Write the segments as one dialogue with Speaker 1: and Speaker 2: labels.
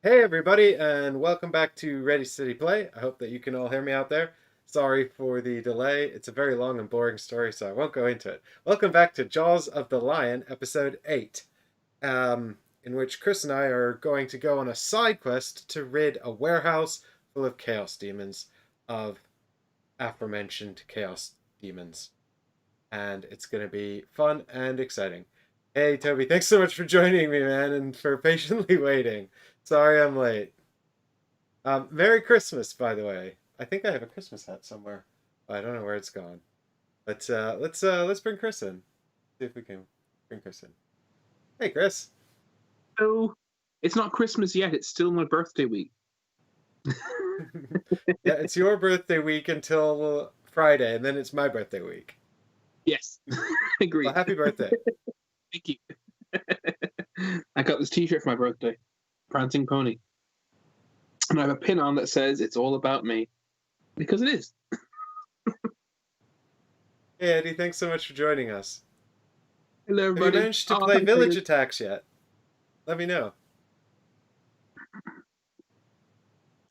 Speaker 1: Hey everybody, and welcome back to Ready Steady Play. I hope that you can all hear me out there. Sorry for the delay. It's a very long and boring story, so I won't go into it. Welcome back to Jaws of the Lion, episode 8, in which Chris and I are going to go on a side quest to rid a warehouse full of chaos demons of aforementioned chaos demons. And it's going to be fun and exciting. Hey Toby, thanks so much for joining me, man, and for patiently waiting. Sorry I'm late. Merry Christmas, by the way. I think I have a Christmas hat somewhere. I don't know where it's gone. But let's bring Chris in. See if we can bring Chris in. Hey Chris.
Speaker 2: So it's not Christmas yet. It's still my birthday week.
Speaker 1: Yeah, it's your birthday week until Friday, and then it's my birthday week.
Speaker 2: Yes,
Speaker 1: Well,
Speaker 2: agreed.
Speaker 1: happy birthday.
Speaker 2: Thank you. I got this T-shirt for my birthday, Prancing Pony, and I have a pin on that says "It's all about me," because it is.
Speaker 1: Hey Eddie, thanks so much for joining us.
Speaker 2: Hello,
Speaker 1: Have you
Speaker 2: everybody.
Speaker 1: managed to
Speaker 2: Oh,
Speaker 1: play
Speaker 2: thanks for
Speaker 1: Village
Speaker 2: your-
Speaker 1: Attacks yet? Let me know.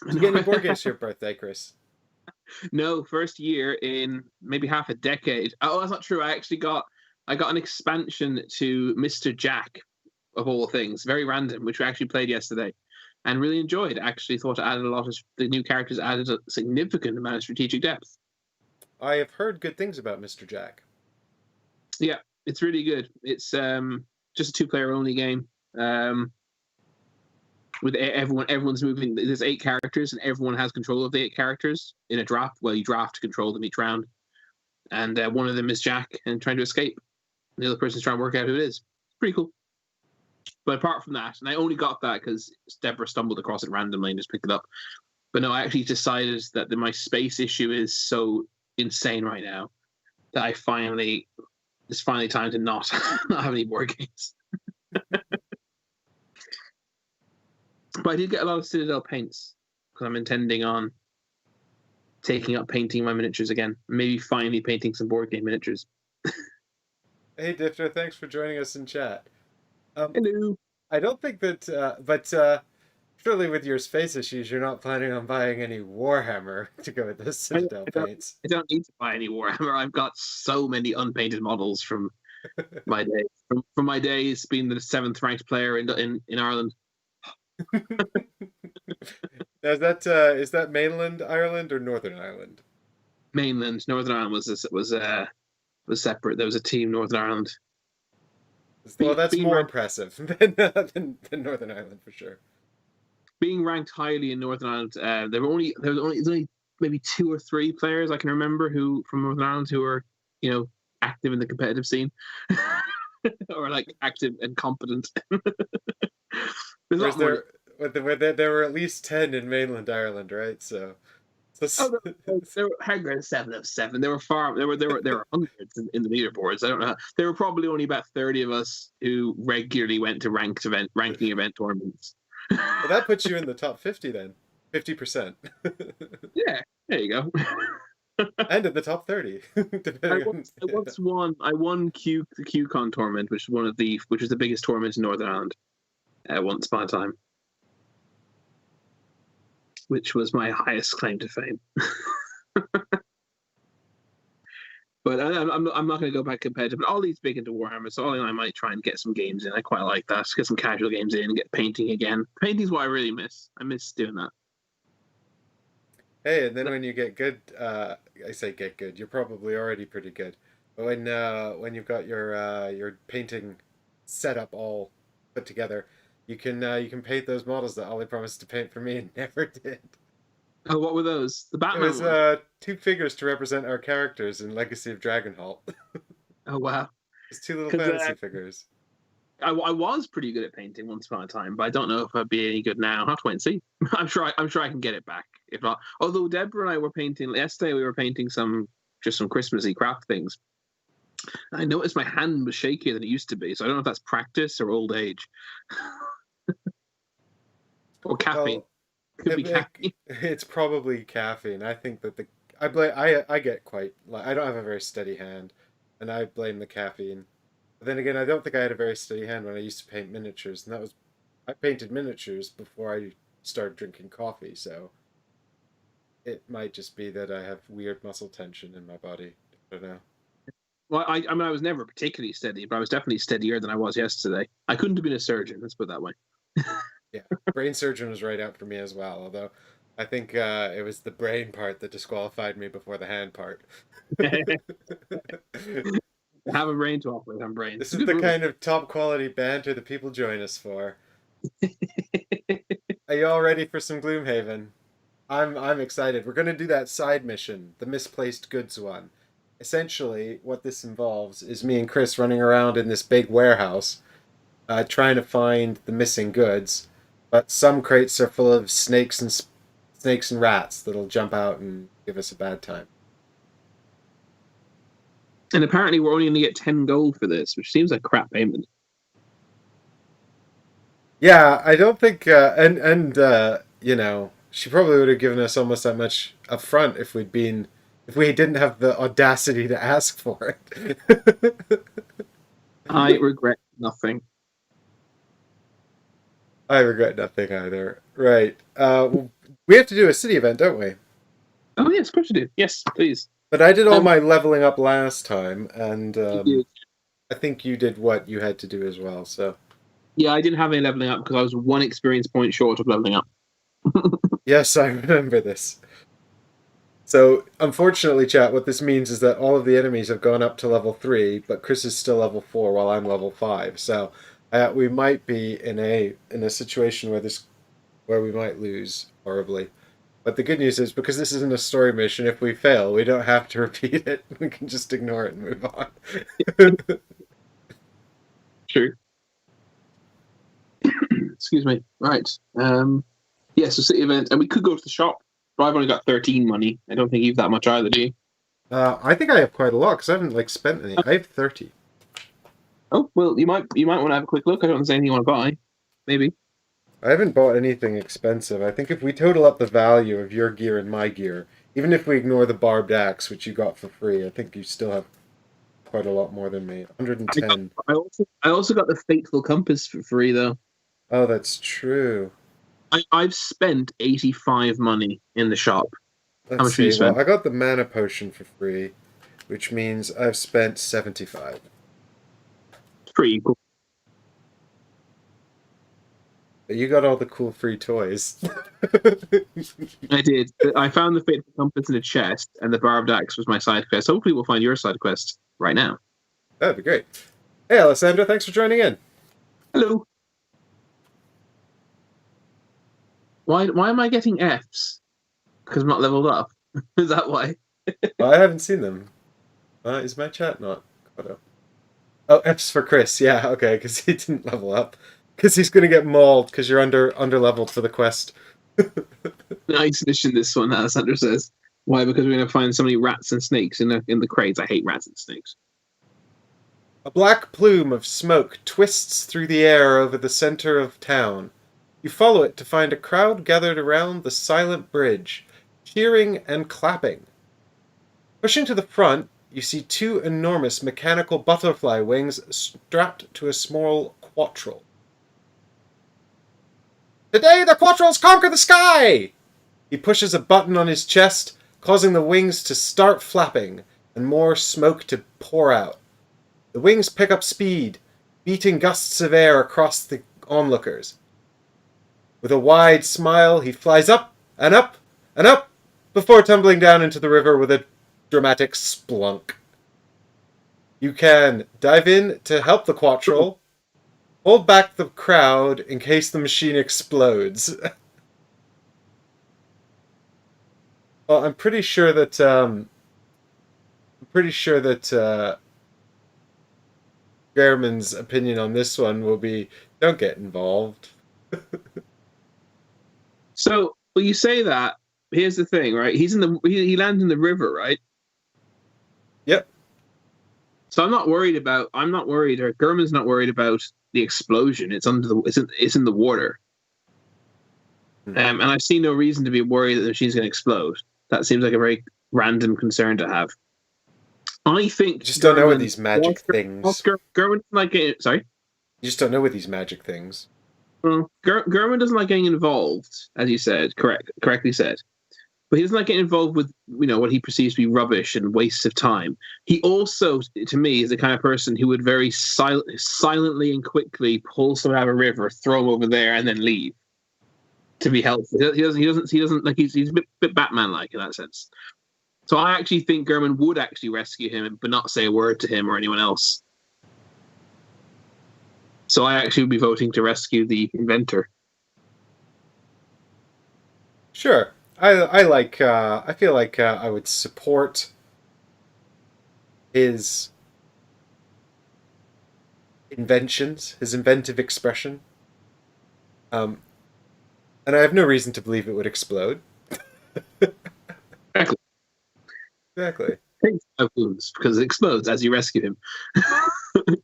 Speaker 1: Did you get any board games for your birthday, Chris?
Speaker 2: No, first year in maybe half a decade. Oh, that's not true. I got an expansion to Mr. Jack, of all things, very random, which we actually played yesterday, and really enjoyed. Actually, thought it added a lot of the new characters added a significant amount of strategic depth.
Speaker 1: I have heard good things about Mr. Jack.
Speaker 2: Yeah, it's really good. It's just a two-player only game. With everyone's moving. There's 8 characters, and everyone has control of the 8 characters in a draft. Well, you draft to control them each round, and one of them is Jack and trying to escape. And the other person's trying to work out who it is. It's pretty cool. But apart from that, and I only got that because Deborah stumbled across it randomly and just picked it up. But no, I actually decided that my space issue is so insane right now that it's finally time to not not have any board games. But I did get a lot of Citadel paints because I'm intending on taking up painting my miniatures again. Maybe finally painting some board game miniatures.
Speaker 1: Hey Difter, thanks for joining us in chat. Um,
Speaker 2: Hello.
Speaker 1: I don't think that, but surely with your space issues, you're not planning on buying any Warhammer to go with the
Speaker 2: I,
Speaker 1: Citadel
Speaker 2: I don't.
Speaker 1: paints.
Speaker 2: I don't need to buy any Warhammer. I've got so many unpainted models from my days. From my days being the 7th ranked player in Ireland.
Speaker 1: Now, is that mainland Ireland or Northern Ireland?
Speaker 2: Mainland Northern Ireland was separate. There was a team Northern Ireland.
Speaker 1: Well, that's
Speaker 2: Being
Speaker 1: more
Speaker 2: ranked
Speaker 1: impressive than Northern Ireland for sure.
Speaker 2: being ranked highly in Northern Ireland, there's only maybe 2 or 3 players I can remember who from Northern Ireland who are active in the competitive scene or like active and competent. There's
Speaker 1: Whereas
Speaker 2: not more.
Speaker 1: there were at least 10 in mainland Ireland, right?
Speaker 2: Oh, there were hang on, 7 of 7. There were hundreds in the leaderboards. I don't know. There were probably only about 30 of us who regularly went to ranking event tournaments.
Speaker 1: Well, that puts you in the top 50 then. 50%.
Speaker 2: Yeah, there you go.
Speaker 1: And in the top 30, depending on.
Speaker 2: I once won. I won the QCon tournament, which was the biggest tournament in Northern Ireland once upon a time, which was my highest claim to fame. But I'm not going to go back competitive. But Ollie's big into Warhammer, so Ollie and I might try and get some games in. I quite like that. Get some casual games in and get painting again. Painting's what I really miss. I miss doing that.
Speaker 1: Hey, and then when you get good, I say get good, you're probably already pretty good. But when you've got your painting setup all put together, you can paint those models that Ollie promised to paint for me and never did.
Speaker 2: Oh, what were those? The
Speaker 1: It
Speaker 2: Batman
Speaker 1: was
Speaker 2: ones.
Speaker 1: 2 figures to represent our characters in Legacy of Dragonholt.
Speaker 2: Oh wow.
Speaker 1: Just 2 little
Speaker 2: Because
Speaker 1: fantasy figures.
Speaker 2: I was pretty good at painting once upon a time, but I don't know if I'd be any good now. I'll have to wait and see. I'm sure I can get it back. If not, although Deborah and I were painting yesterday, we were painting some Christmassy craft things. I noticed my hand was shakier than it used to be, so I don't know if that's practice or old age or caffeine.
Speaker 1: Well,
Speaker 2: Could be caffeine.
Speaker 1: it's probably caffeine. I think that I get quite like I don't have a very steady hand, and I blame the caffeine. But then again, I don't think I had a very steady hand when I used to paint miniatures, and I painted miniatures before I started drinking coffee, so it might just be that I have weird muscle tension in my body. I don't know.
Speaker 2: Well, I mean, I was never particularly steady, but I was definitely steadier than I was yesterday. I couldn't have been a surgeon. Let's put it that way.
Speaker 1: Yeah, brain surgeon was right out for me as well. Although I think it was the brain part that disqualified me before the hand part.
Speaker 2: Have a brain to operate on brain.
Speaker 1: This is the kind of top quality banter that people join us for. Are you all ready for some Gloomhaven? I'm excited. We're gonna do that side mission, the misplaced goods one. Essentially, what this involves is me and Chris running around in this big warehouse, trying to find the missing goods. But some crates are full of snakes and rats that'll jump out and give us a bad time.
Speaker 2: And apparently, we're only going to get 10 gold for this, which seems like crap payment.
Speaker 1: Yeah, I don't think, you know, she probably would have given us almost that much up front if we didn't have the audacity to ask for it.
Speaker 2: I regret nothing.
Speaker 1: I regret nothing either. Right. We have to do a city event, don't we?
Speaker 2: Oh, yes, of course you do. Yes, please.
Speaker 1: But I did all my leveling up last time, and
Speaker 2: You
Speaker 1: I think you did what you had to do as well, so.
Speaker 2: Yeah, I didn't have any leveling up because I was 1 experience point short of leveling up.
Speaker 1: Yes, I remember this. So, unfortunately, chat, what this means is that all of the enemies have gone up to level 3, but Chris is still level 4 while I'm level 5. So, we might be in a situation where we might lose horribly. But the good news is, because this isn't a story mission, if we fail, we don't have to repeat it. We can just ignore it and move on.
Speaker 2: True. Excuse me. Right. Yeah, so city event. And we could go to the shop, but I've only got 13 money. I don't think you've that much either, do you?
Speaker 1: I think I have quite a lot, because I haven't spent any. I have 30.
Speaker 2: Oh, well, you might want to have a quick look. I don't think there's anything you want to buy. Maybe.
Speaker 1: I haven't bought anything expensive. I think if we total up the value of your gear and my gear, even if we ignore the barbed axe, which you got for free, I think you still have quite a lot more than me. 110.
Speaker 2: I also got the Fateful Compass for free, though.
Speaker 1: Oh, that's true.
Speaker 2: I've spent 85 money in the shop.
Speaker 1: Let's
Speaker 2: How much have you
Speaker 1: see.
Speaker 2: spent?
Speaker 1: Well, I got the mana potion for free, which means I've spent 75.
Speaker 2: It's pretty cool.
Speaker 1: But you got all the cool free toys.
Speaker 2: I did. I found the Fateful Compass in a chest, and the Barbed Axe was my side quest. Hopefully, we'll find your side quest right now.
Speaker 1: That'd be great. Hey, Alessandra, thanks for joining in.
Speaker 2: Hello. Why am I getting Fs? Because I'm not leveled up. Is that why?
Speaker 1: I haven't seen them. Is my chat not caught up? Oh, F's for Chris. Yeah, okay, because he didn't level up. Because he's going to get mauled because you're under leveled for the quest.
Speaker 2: Nice mission, this one, Alessandra says. Why? Because we're going to find so many rats and snakes in the crates. I hate rats and snakes.
Speaker 1: A black plume of smoke twists through the air over the center of town. You follow it to find a crowd gathered around the silent bridge, cheering and clapping. Pushing to the front, you see 2 enormous mechanical butterfly wings strapped to a small quattrel. Today the quattrels conquer the sky! He pushes a button on his chest, causing the wings to start flapping and more smoke to pour out. The wings pick up speed, beating gusts of air across the onlookers. With a wide smile, he flies up and up and up before tumbling down into the river with a dramatic splunk. You can dive in to help the quattrel, hold back the crowd in case the machine explodes. Well, I'm pretty sure that Gehrman's opinion on this one will be, don't get involved.
Speaker 2: So, well, you say that. Here's the thing, right? He lands in the river, right?
Speaker 1: Yep.
Speaker 2: So I'm not worried, or Gehrman's not worried about the explosion. It's in the water. And I see no reason to be worried that the machine's going to explode. That seems like a very random concern to have. I think
Speaker 1: You just don't know with these magic things.
Speaker 2: Gehrman, like, sorry?
Speaker 1: You just don't know with these magic things.
Speaker 2: Well, Gehrman doesn't like getting involved, as you said, correctly said. But he doesn't like getting involved with, what he perceives to be rubbish and wastes of time. He also, to me, is the kind of person who would very silently and quickly pull someone out of a river, throw him over there, and then leave to be helpful. He doesn't like he's a bit Batman-like in that sense. So I actually think Gehrman would actually rescue him, but not say a word to him or anyone else. So I actually would be voting to rescue the inventor.
Speaker 1: Sure. I feel like I would support his inventions, his inventive expression. And I have no reason to believe it would explode.
Speaker 2: Exactly.
Speaker 1: Exactly.
Speaker 2: Takes 5 wounds because it explodes as you rescue him.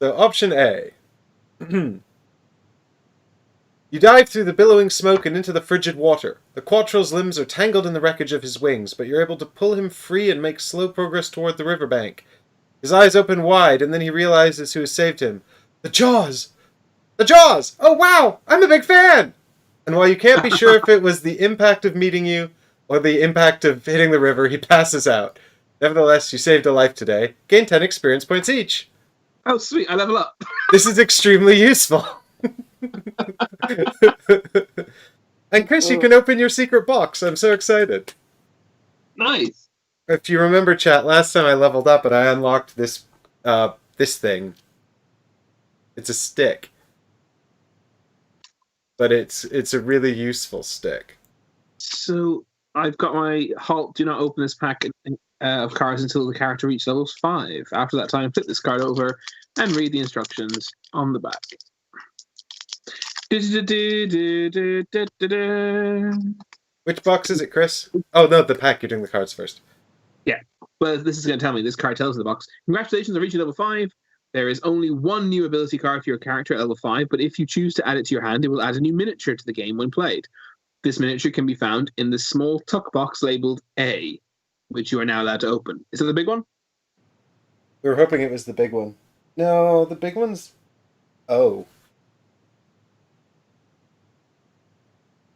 Speaker 1: So option A. You dive through the billowing smoke and into the frigid water. The Quattro's limbs are tangled in the wreckage of his wings, but you're able to pull him free and make slow progress toward the riverbank. His eyes open wide, and then he realizes who has saved him. The Jaws! The Jaws! Oh wow! I'm a big fan! And while you can't be sure if it was the impact of meeting you or the impact of hitting the river, he passes out. Nevertheless, you saved a life today. Gain 10 experience points each.
Speaker 2: Oh, sweet. I level up.
Speaker 1: This is extremely useful. And Chris, you can open your secret box. I'm so excited.
Speaker 2: Nice.
Speaker 1: If you remember, chat, last time I leveled up and I unlocked this thing. It's a stick. But it's a really useful stick.
Speaker 2: So I've got my halt, do not open this pack of cards until the character reaches level 5. After that time, flip this card over and read the instructions on the back.
Speaker 1: Which box is it, Chris? Oh, no, the pack. You're doing the cards first.
Speaker 2: Yeah. Well, this is going to tell me. This card tells in the box. Congratulations on reaching level 5. There is only one new ability card for your character at level 5, but if you choose to add it to your hand, it will add a new miniature to the game when played. This miniature can be found in the small tuck box labeled A, which you are now allowed to open. Is it the big one?
Speaker 1: We were hoping it was the big one. No, the big one's O.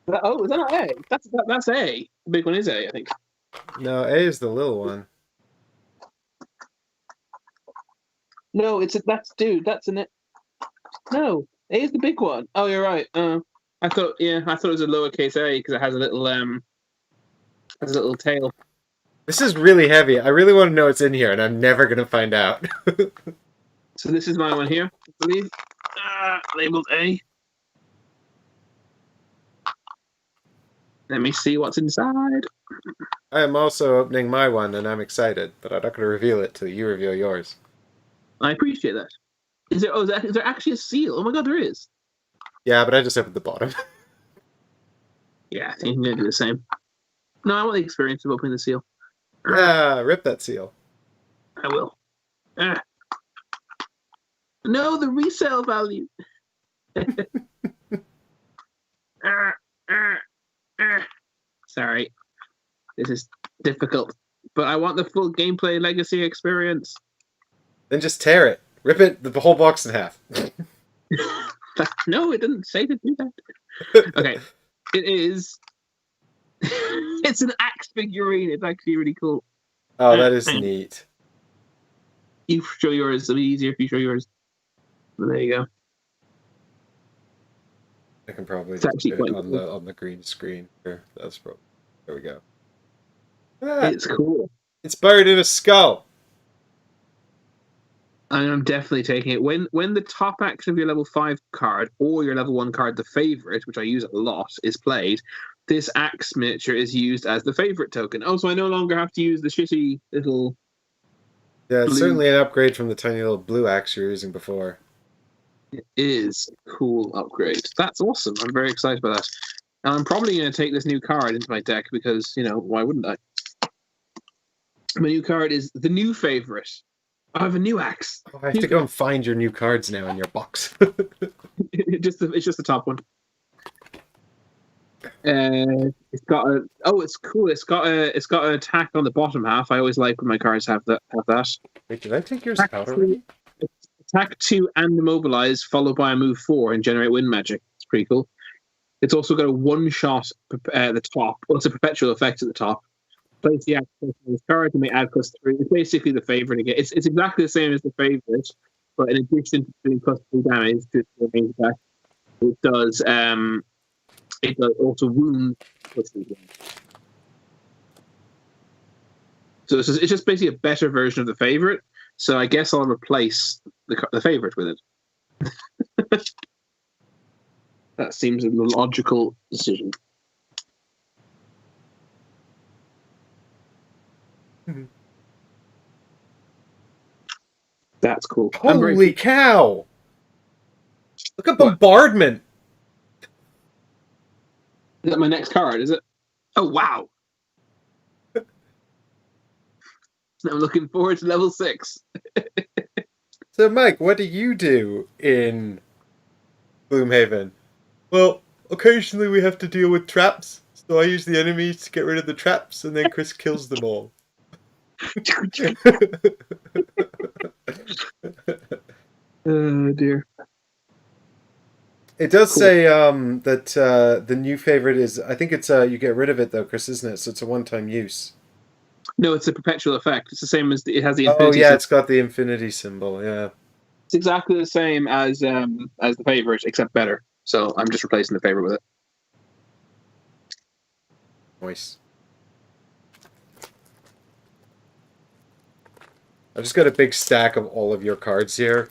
Speaker 2: Oh, is that not A? That's A. The big one is A, I think.
Speaker 1: No, A is the little one.
Speaker 2: No, that's an. No, A is the big one. Oh, you're right. I thought it was a lowercase A because it has a little tail.
Speaker 1: This is really heavy. I really want to know what's in here, and I'm never gonna find out.
Speaker 2: So this is my one here, I believe. Labeled A. Let me see what's inside.
Speaker 1: I am also opening my one, and I'm excited, but I'm not going to reveal it till you reveal yours.
Speaker 2: I appreciate that. Is there actually a seal? Oh my god, there is.
Speaker 1: Yeah, but I just opened the bottom.
Speaker 2: Yeah, I think I'm going to do the same. No, I want the experience of opening the seal.
Speaker 1: Yeah, rip that seal.
Speaker 2: I will. No, the resale value. Sorry. This is difficult. But I want the full gameplay legacy experience.
Speaker 1: Then just tear it. Rip it, the whole box in half.
Speaker 2: No, it didn't say to do that. Okay. It is. It's an axe figurine. It's actually really cool.
Speaker 1: Oh, that is neat.
Speaker 2: You show yours. It'll be easier if you show yours. There you go.
Speaker 1: I can probably just do it on the green screen here. That's probably there we go.
Speaker 2: It's cool.
Speaker 1: It's buried in a skull.
Speaker 2: I'm definitely taking it. When the top action of your level 5 card or your level 1 card, the favorite, which I use a lot, is played, this axe miniature is used as the favorite token. Oh, so I no longer have to use the shitty little.
Speaker 1: Yeah, it's certainly an upgrade from the tiny little blue axe you were using before.
Speaker 2: It is a cool upgrade. That's awesome. I'm very excited about that. And I'm probably going to take this new card into my deck because, why wouldn't I? My new card is the new favorite. I have a new axe.
Speaker 1: Oh, I have to go and find your new cards now in your box.
Speaker 2: It's just the top one. It's got a. Oh, it's cool. It's got an attack on the bottom half. I always like when my cards have that.
Speaker 1: Wait, did I take yours out already?
Speaker 2: Attack 2 and immobilize, followed by a move 4 and generate wind magic. It's pretty cool. It's also got a one-shot at the top. Well, it's a perpetual effect at the top. Place the axe on this card to make add +3. It's basically the favorite again. It's exactly the same as the favorite, but in addition to doing +3 damage to the main attack, it does also wound +3 damage. So it's just basically a better version of the favorite. So I guess I'll replace the favorite with it. That seems a logical decision.
Speaker 1: Mm-hmm.
Speaker 2: That's cool.
Speaker 1: Holy cow! Look at
Speaker 2: What?
Speaker 1: Bombardment!
Speaker 2: Is that my next card, is it? Oh, wow. I'm looking forward to level 6.
Speaker 1: So, Mike, what do you do in Gloomhaven? Well, occasionally we have to deal with traps, so I use the enemies to get rid of the traps, and then Chris kills them all.
Speaker 2: Oh, dear.
Speaker 1: It does say that the new favorite is, I think it's, you get rid of it though, Chris, isn't it? So it's a one-time use.
Speaker 2: No, it's a perpetual effect. It's the same as it has the
Speaker 1: Oh
Speaker 2: infinity
Speaker 1: yeah,
Speaker 2: symbol.
Speaker 1: it's got the infinity symbol. Yeah,
Speaker 2: It's exactly the same as the favorite, except better. So I'm just replacing the favorite with it.
Speaker 1: nice. I've just got a big stack of all of your cards here.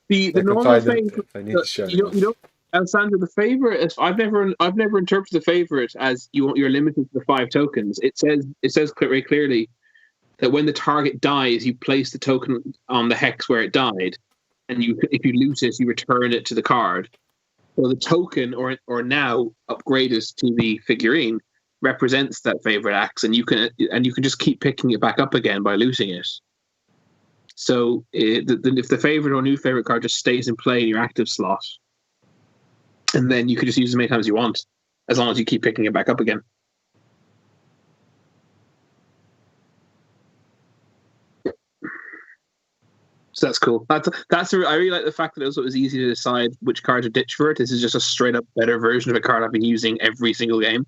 Speaker 2: The
Speaker 1: I can
Speaker 2: normal
Speaker 1: find them
Speaker 2: thing,
Speaker 1: if I need to show
Speaker 2: you know, Alessandro, the favorite is I've never interpreted the favorite as you're limited to the 5 tokens. It says very clearly that when the target dies, you place the token on the hex where it died, and if you lose it, you return it to the card. So the token, or now upgraded to the figurine, represents that favorite axe, and you can just keep picking it back up again by losing it. So if the favorite or new favorite card just stays in play in your active slot, and then you can just use it as many times as you want, as long as you keep picking it back up again. So that's cool. I really like the fact that it was easy to decide which card to ditch for it. This is just a straight up better version of a card I've been using every single game.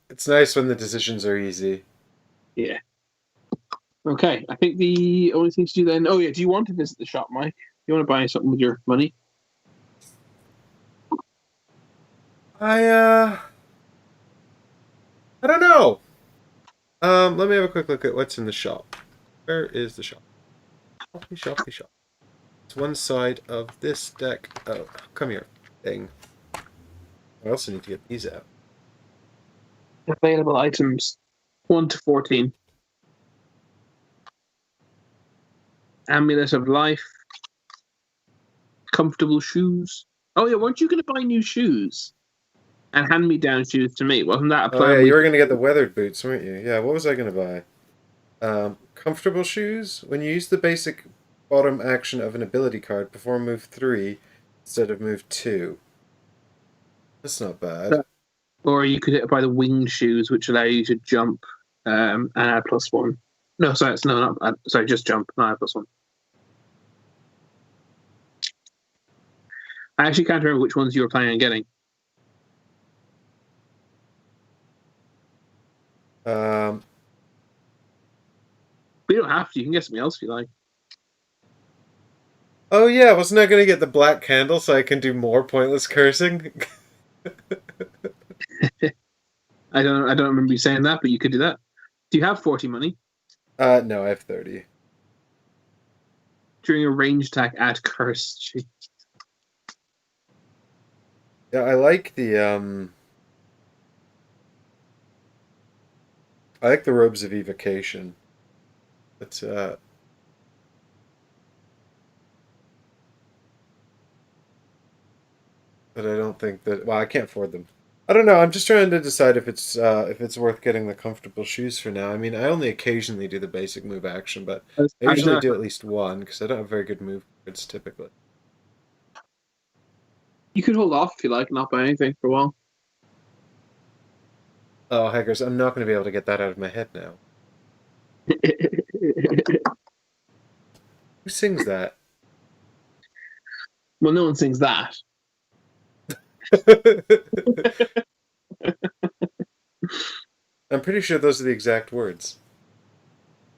Speaker 1: It's nice when the decisions are easy.
Speaker 2: Yeah. Okay, I think the only thing to do then. Oh yeah, do you want to visit the shop, Mike? You want to buy something with your money?
Speaker 1: I don't know. Let me have a quick look at what's in the shop. Where is the shop? Shop. It's one side of this deck. Oh, come here, thing. I also need to get these out.
Speaker 2: Available items 1 to 14. Amulet of Life. Comfortable shoes. Oh yeah, weren't you going to buy new shoes? And hand-me-down shoes to me. Wasn't that a plan?
Speaker 1: Oh yeah, you were going to get the weathered boots, weren't you? Yeah, what was I going to buy? Comfortable shoes. When you use the basic bottom action of an ability card, perform move 3 instead of move 2. That's not bad.
Speaker 2: Or you could buy the winged shoes, which allow you to jump and add +1. No, sorry, just jump, not add +1. I actually can't remember which ones you were planning on getting. But you don't have to. You can get something else if you like.
Speaker 1: Oh yeah, wasn't I gonna get the black candle so I can do more pointless cursing?
Speaker 2: I don't remember you saying that, but you could do that. Do you have 40 money?
Speaker 1: No, I have 30.
Speaker 2: During a range attack, add curse. Gee.
Speaker 1: Yeah, I like the robes of evocation. But I don't think that. Well, I can't afford them. I don't know. I'm just trying to decide if it's worth getting the comfortable shoes for now. I mean, I only occasionally do the basic move action, but I usually do at least one because I don't have very good move cards typically.
Speaker 2: You could hold off if you like, not buy anything for a while.
Speaker 1: Oh, hackers! I'm not going to be able to get that out of my head now. Who sings that?
Speaker 2: Well, no one sings that.
Speaker 1: I'm pretty sure those are the exact words.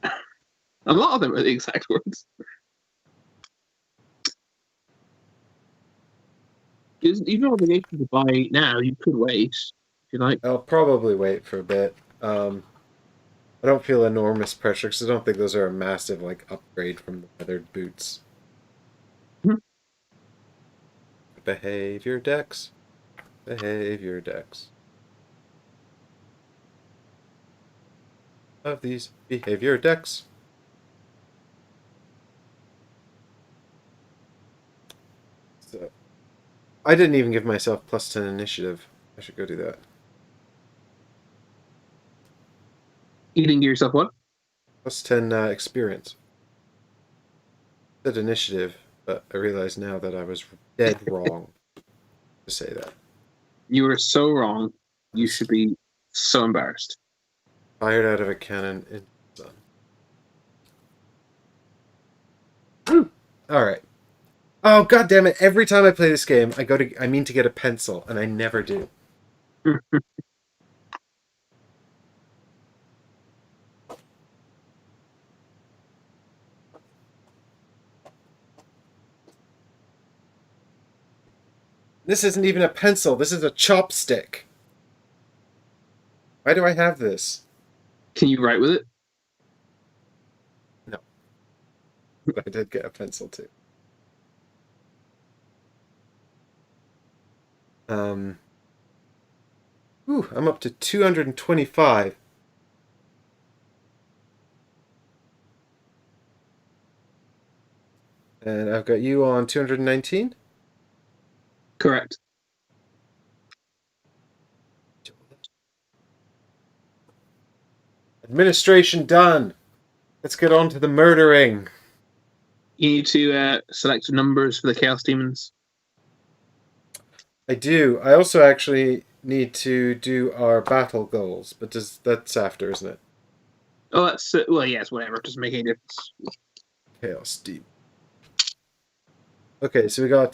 Speaker 2: A lot of them are the exact words. There's even obligation to buy now. You could wait if you like.
Speaker 1: I'll probably wait for a bit. I don't feel enormous pressure because I don't think those are a massive like upgrade from the weathered boots.
Speaker 2: Mhm.
Speaker 1: Behavior decks. Behavior decks. Of these behavior decks. So I didn't even give myself +10 initiative. I should go do that.
Speaker 2: You didn't give yourself what?
Speaker 1: +10 experience. Said initiative, but I realize now that I was dead wrong to say that.
Speaker 2: You were so wrong. You should be so embarrassed.
Speaker 1: Fired out of a cannon in the sun. Woo! All right. Oh god damn it! Every time I play this game, I mean to get a pencil, and I never do. This isn't even a pencil. This is a chopstick. Why do I have this?
Speaker 2: Can you write with it?
Speaker 1: No, but I did get a pencil too. Ooh, I'm up to 225. And I've got you on 219?
Speaker 2: Correct.
Speaker 1: Administration done. Let's get on to the murdering.
Speaker 2: You need to select numbers for the Chaos Demons.
Speaker 1: I do. I also actually need to do our battle goals, but that's after, isn't it?
Speaker 2: Oh, that's well, yes, whatever. It doesn't make any difference.
Speaker 1: Chaos Demon. Okay, so we got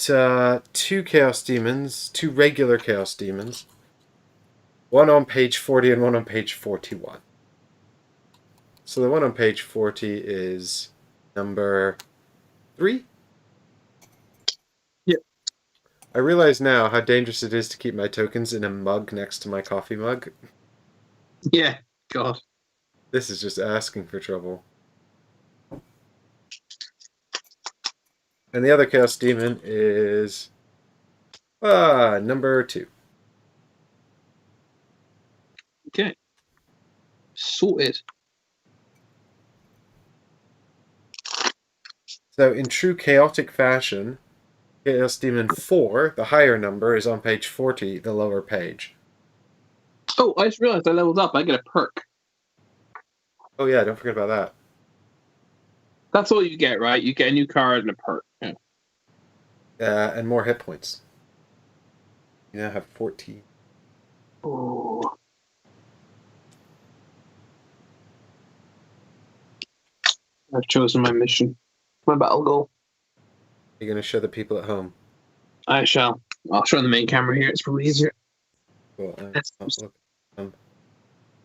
Speaker 1: 2 Chaos Demons, 2 regular Chaos Demons. One on page 40 and one on page 41. So the one on page 40 is number 3.
Speaker 2: Yep.
Speaker 1: I realize now how dangerous it is to keep my tokens in a mug next to my coffee mug.
Speaker 2: Yeah. God.
Speaker 1: This is just asking for trouble. And the other Chaos Demon is number 2.
Speaker 2: Okay. Sorted.
Speaker 1: So in true chaotic fashion, Chaos Demon 4, the higher number, is on page 40, the lower page.
Speaker 2: Oh, I just realized I leveled up. I get a perk.
Speaker 1: Oh yeah, don't forget about that.
Speaker 2: That's all you get, right? You get a new card and a perk. Yeah.
Speaker 1: And more hit points. You now have 14.
Speaker 2: Oh. I've chosen my mission. My battle goal.
Speaker 1: You're going to show the people at home.
Speaker 2: I shall. I'll show on the main camera here. It's probably easier.
Speaker 1: Well, look. What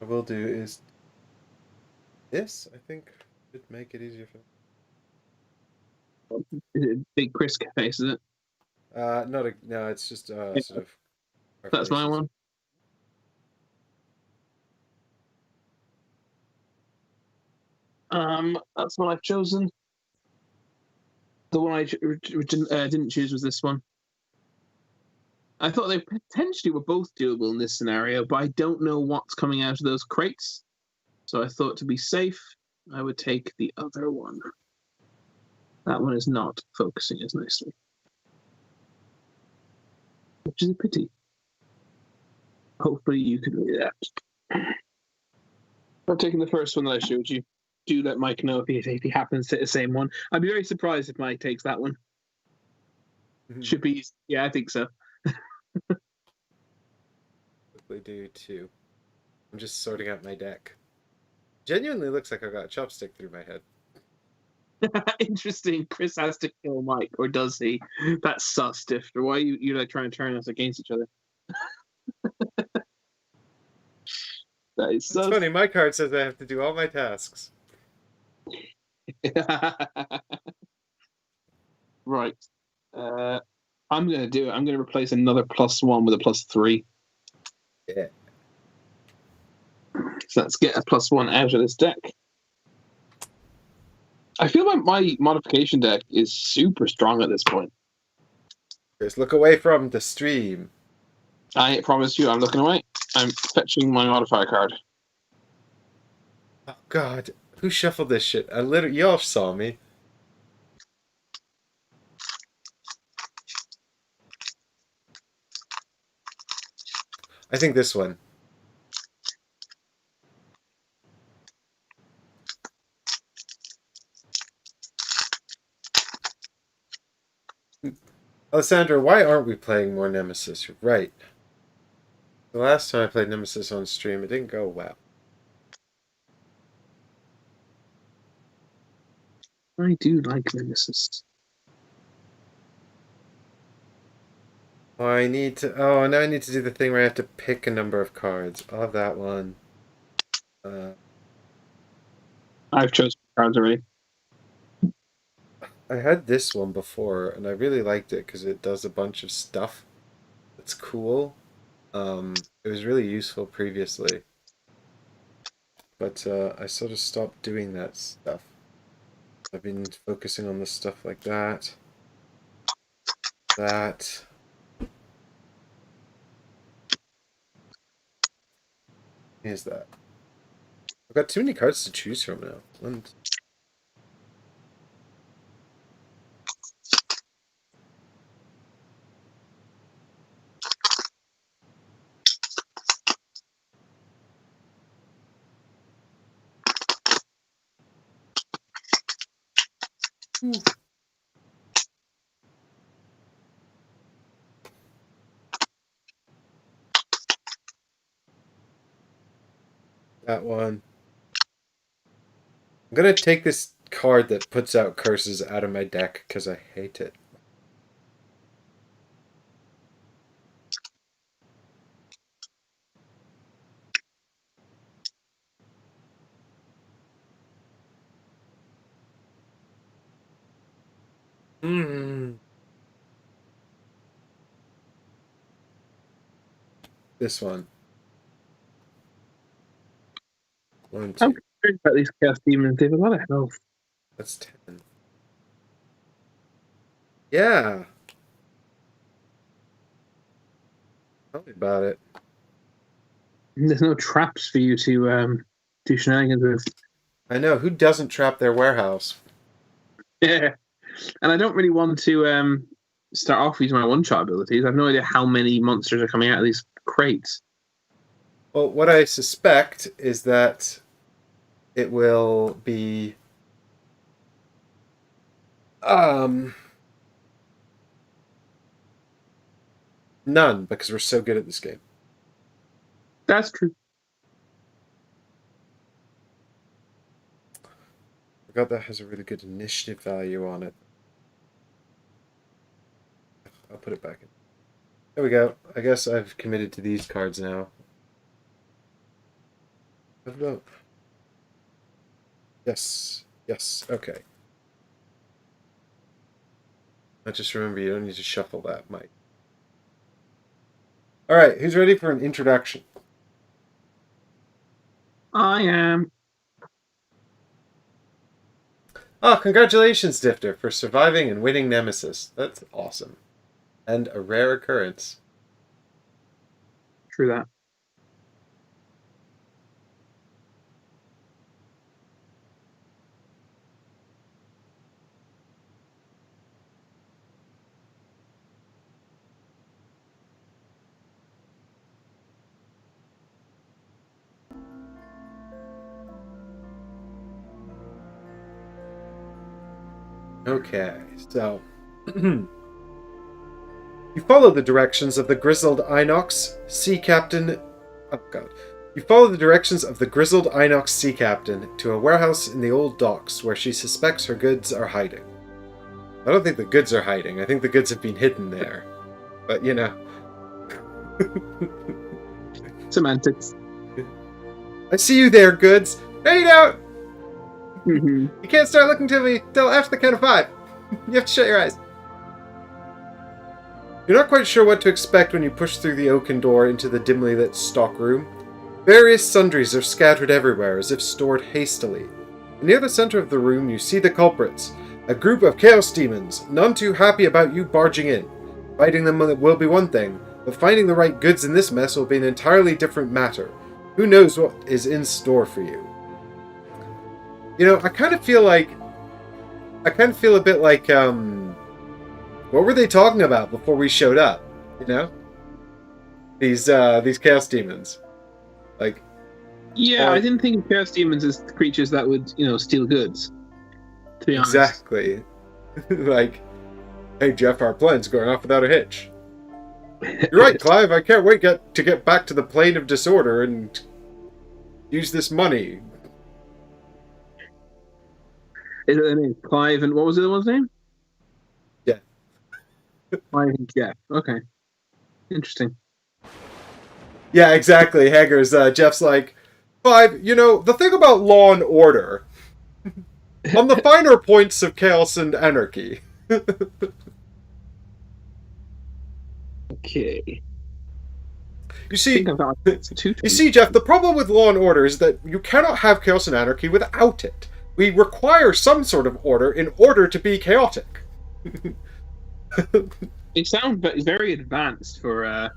Speaker 1: I will do is this, I think, should make it easier for them.
Speaker 2: Is it Big Chris face, is it?
Speaker 1: No, it's just sort of.
Speaker 2: That's my one. That's one I've chosen. The one I didn't choose was this one. I thought they potentially were both doable in this scenario, but I don't know what's coming out of those crates. So I thought to be safe, I would take the other one. That one is not focusing as nicely, which is a pity. Hopefully you can read that. I'm taking the first one that I showed you. Do let Mike know if he happens to hit the same one. I'd be very surprised if Mike takes that one. Should be, yeah, I think so.
Speaker 1: Quickly do 2. I'm just sorting out my deck. Genuinely looks like I've got a chopstick through my head.
Speaker 2: Interesting. Chris has to kill Mike, or does he? That's sus, Stifter. Why are you like trying to turn us against each other? That is
Speaker 1: It's
Speaker 2: sus.
Speaker 1: funny, my card says I have to do all my tasks.
Speaker 2: Right. I'm gonna do it. I'm gonna replace another +1 with a +3.
Speaker 1: Yeah.
Speaker 2: So let's get a +1 out of this deck. I feel like my modification deck is super strong at this point.
Speaker 1: Just look away from the stream.
Speaker 2: I promise you, I'm looking away. I'm fetching my modifier card.
Speaker 1: Oh God, who shuffled this shit? Y'all saw me. I think this one. Alessandra, why aren't we playing more Nemesis? You're right. The last time I played Nemesis on stream, it didn't go well.
Speaker 2: I do like Nemesis.
Speaker 1: Oh, I need to. Oh, now I need to do the thing where I have to pick a number of cards. I'll have that one.
Speaker 2: I've chosen cards already.
Speaker 1: I had this one before, and I really liked it because it does a bunch of stuff that's cool. It was really useful previously, but I sort of stopped doing that stuff. I've been focusing on the stuff like that. Here's that. I've got too many cards to choose from now. That one. I'm gonna take this card that puts out curses out of my deck because I hate it. This one. One,
Speaker 2: I'm
Speaker 1: two.
Speaker 2: concerned about these Chaos Demons. They have a lot of health.
Speaker 1: That's 10. Yeah. Tell me about it.
Speaker 2: And there's no traps for you to do shenanigans with.
Speaker 1: I know. Who doesn't trap their warehouse?
Speaker 2: Yeah. And I don't really want to start off using my one-shot abilities. I have no idea how many monsters are coming out of these crates.
Speaker 1: Well, what I suspect is that it will be none because we're so good at this game.
Speaker 2: That's true.
Speaker 1: I forgot that has a really good initiative value on it. I'll put it back in. There we go. I guess I've committed to these cards now. What about? Yes. Yes. Okay. I just remember you don't need to shuffle that, Mike. All right. Who's ready for an introduction?
Speaker 2: I am.
Speaker 1: Oh, congratulations, Difter, for surviving and winning Nemesis. That's awesome. And a rare occurrence.
Speaker 2: True that.
Speaker 1: Okay, so you follow the directions of the grizzled Inox, sea captain. Oh god, You follow the directions of the grizzled Inox sea captain to a warehouse in the old docks where she suspects her goods are hiding. I don't think the goods are hiding. I think the goods have been hidden there. But, you know.
Speaker 2: Semantics.
Speaker 1: I see you there, goods. No, you don't.
Speaker 2: Mm-hmm.
Speaker 1: You can't start looking to me till after the count of 5. You have to shut your eyes. You're not quite sure what to expect when you push through the oaken door into the dimly lit stock room. Various sundries are scattered everywhere, as if stored hastily. Near the center of the room, you see the culprits, a group of chaos demons, none too happy about you barging in. Fighting them will be one thing, but finding the right goods in this mess will be an entirely different matter. Who knows what is in store for you? You know, I kind of feel a bit like, what were they talking about before we showed up? You know? These chaos demons. Like...
Speaker 2: Yeah, I didn't think of chaos demons as creatures that would, steal goods. To be honest.
Speaker 1: Exactly. Like, hey Jeff, our plan's going off without a hitch. You're right, Clive, I can't wait to get back to the plane of disorder and use this money.
Speaker 2: Is it the name? Clive and what was the other one's name?
Speaker 1: Yeah.
Speaker 2: Clive and Jeff. Okay. Interesting.
Speaker 1: Yeah, exactly. Hager's Jeff's like, Clive, the thing about law and order, on the finer points of chaos and anarchy.
Speaker 2: Okay.
Speaker 1: You see,
Speaker 2: you
Speaker 1: see, Jeff, the problem with law and order is that you cannot have chaos and anarchy without it. We require some sort of order in order to be chaotic.
Speaker 2: It sounds very advanced for. I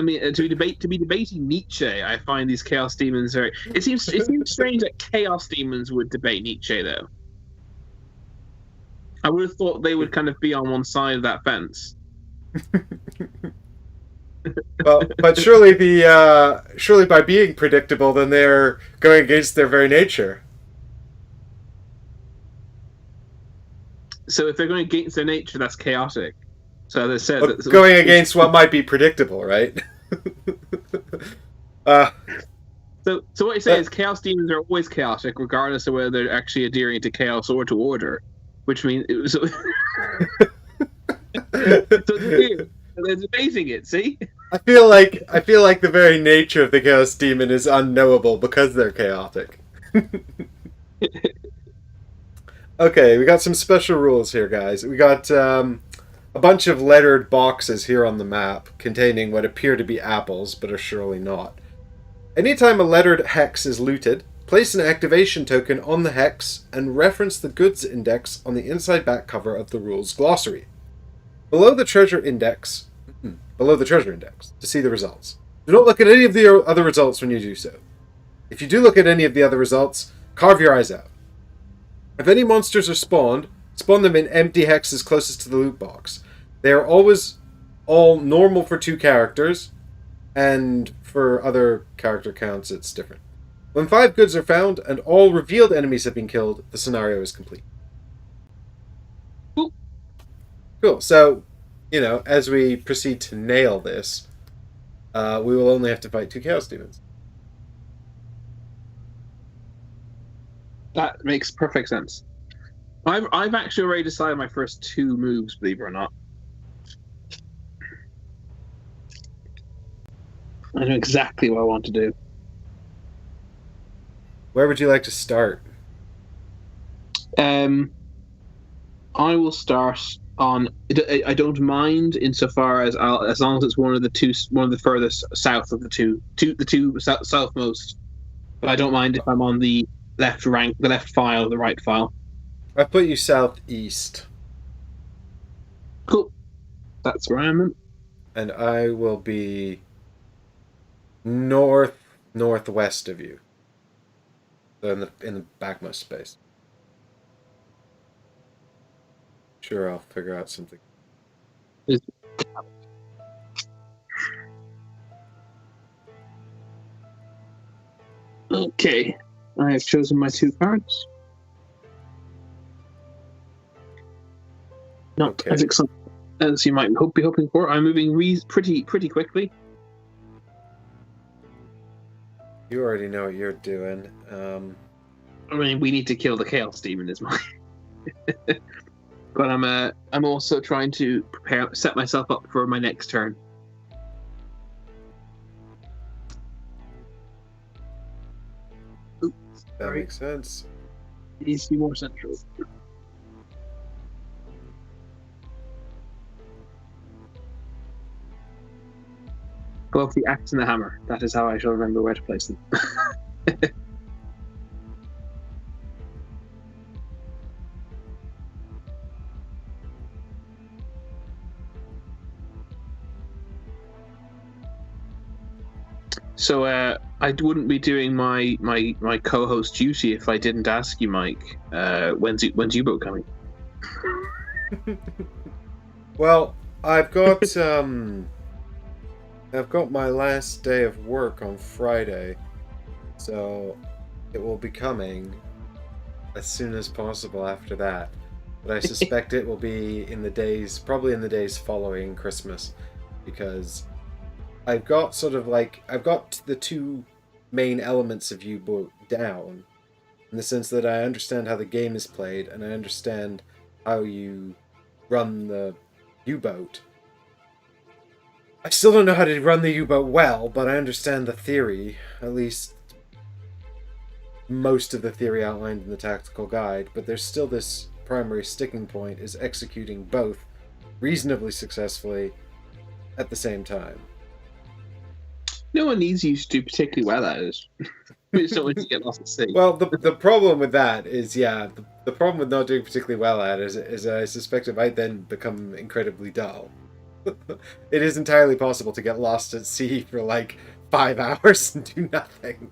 Speaker 2: mean, to be debating Nietzsche, I find these chaos demons very. It seems strange that chaos demons would debate Nietzsche, though. I would have thought they would kind of be on one side of that fence.
Speaker 1: Well, but surely by being predictable, then they're going against their very nature.
Speaker 2: So if they're going against their nature, that's chaotic. So as I said,
Speaker 1: going against what might be predictable, right?
Speaker 2: So what you say is chaos demons are always chaotic, regardless of whether they're actually adhering to chaos or to order, which means it was. So it's weird. They're debating it. See,
Speaker 1: I feel like the very nature of the chaos demon is unknowable because they're chaotic. Okay, we got some special rules here, guys. We got a bunch of lettered boxes here on the map containing what appear to be apples, but are surely not. Anytime a lettered hex is looted, place an activation token on the hex and reference the goods index on the inside back cover of the rules glossary. Below the treasure index, to see the results. Do not look at any of the other results when you do so. If you do look at any of the other results, carve your eyes out. If any monsters are spawn them in empty hexes closest to the loot box. They are always all normal for 2 characters, and for other character counts it's different. When 5 goods are found and all revealed enemies have been killed, the scenario is complete. Cool. So, as we proceed to nail this, we will only have to fight 2 chaos demons.
Speaker 2: That makes perfect sense. I've actually already decided my first 2 moves, believe it or not. I know exactly what I want to do.
Speaker 1: Where would you like to start?
Speaker 2: I will start on. I don't mind insofar as long as it's one of the furthest south of the two southmost. But I don't mind if I'm on the left rank, the left file, the right file.
Speaker 1: I put you southeast.
Speaker 2: Cool. That's where I am.
Speaker 1: And I will be northwest of you. So in the backmost space. Sure, I'll figure out something.
Speaker 2: Okay. I have chosen my 2 cards. Not
Speaker 1: Okay.
Speaker 2: as exciting as you might be hoping for. I'm moving pretty quickly.
Speaker 1: You already know what you're doing.
Speaker 2: I mean, we need to kill the Chaos Demon, is my. But I'm also trying to set myself up for my next turn.
Speaker 1: That makes sense.
Speaker 2: It needs to be more central. Both the axe and the hammer. That is how I shall remember where to place them. So I wouldn't be doing my co-host duty if I didn't ask you, Mike. When's U-boat coming?
Speaker 1: Well, I've got my last day of work on Friday, so it will be coming as soon as possible after that. But I suspect it will be probably in the days following Christmas, because I've got the two main elements of U-boat down, in the sense that I understand how the game is played, and I understand how you run the U-boat. I still don't know how to run the U-boat well, but I understand the theory, at least most of the theory outlined in the tactical guide, but there's still this primary sticking point, is executing both reasonably successfully at the same time.
Speaker 2: No one needs you to do particularly well at it. We just don't want you to get lost at sea.
Speaker 1: Well, the problem with that is, the problem with not doing particularly well at it is I suspect it might then become incredibly dull. It is entirely possible to get lost at sea for like 5 hours and do nothing.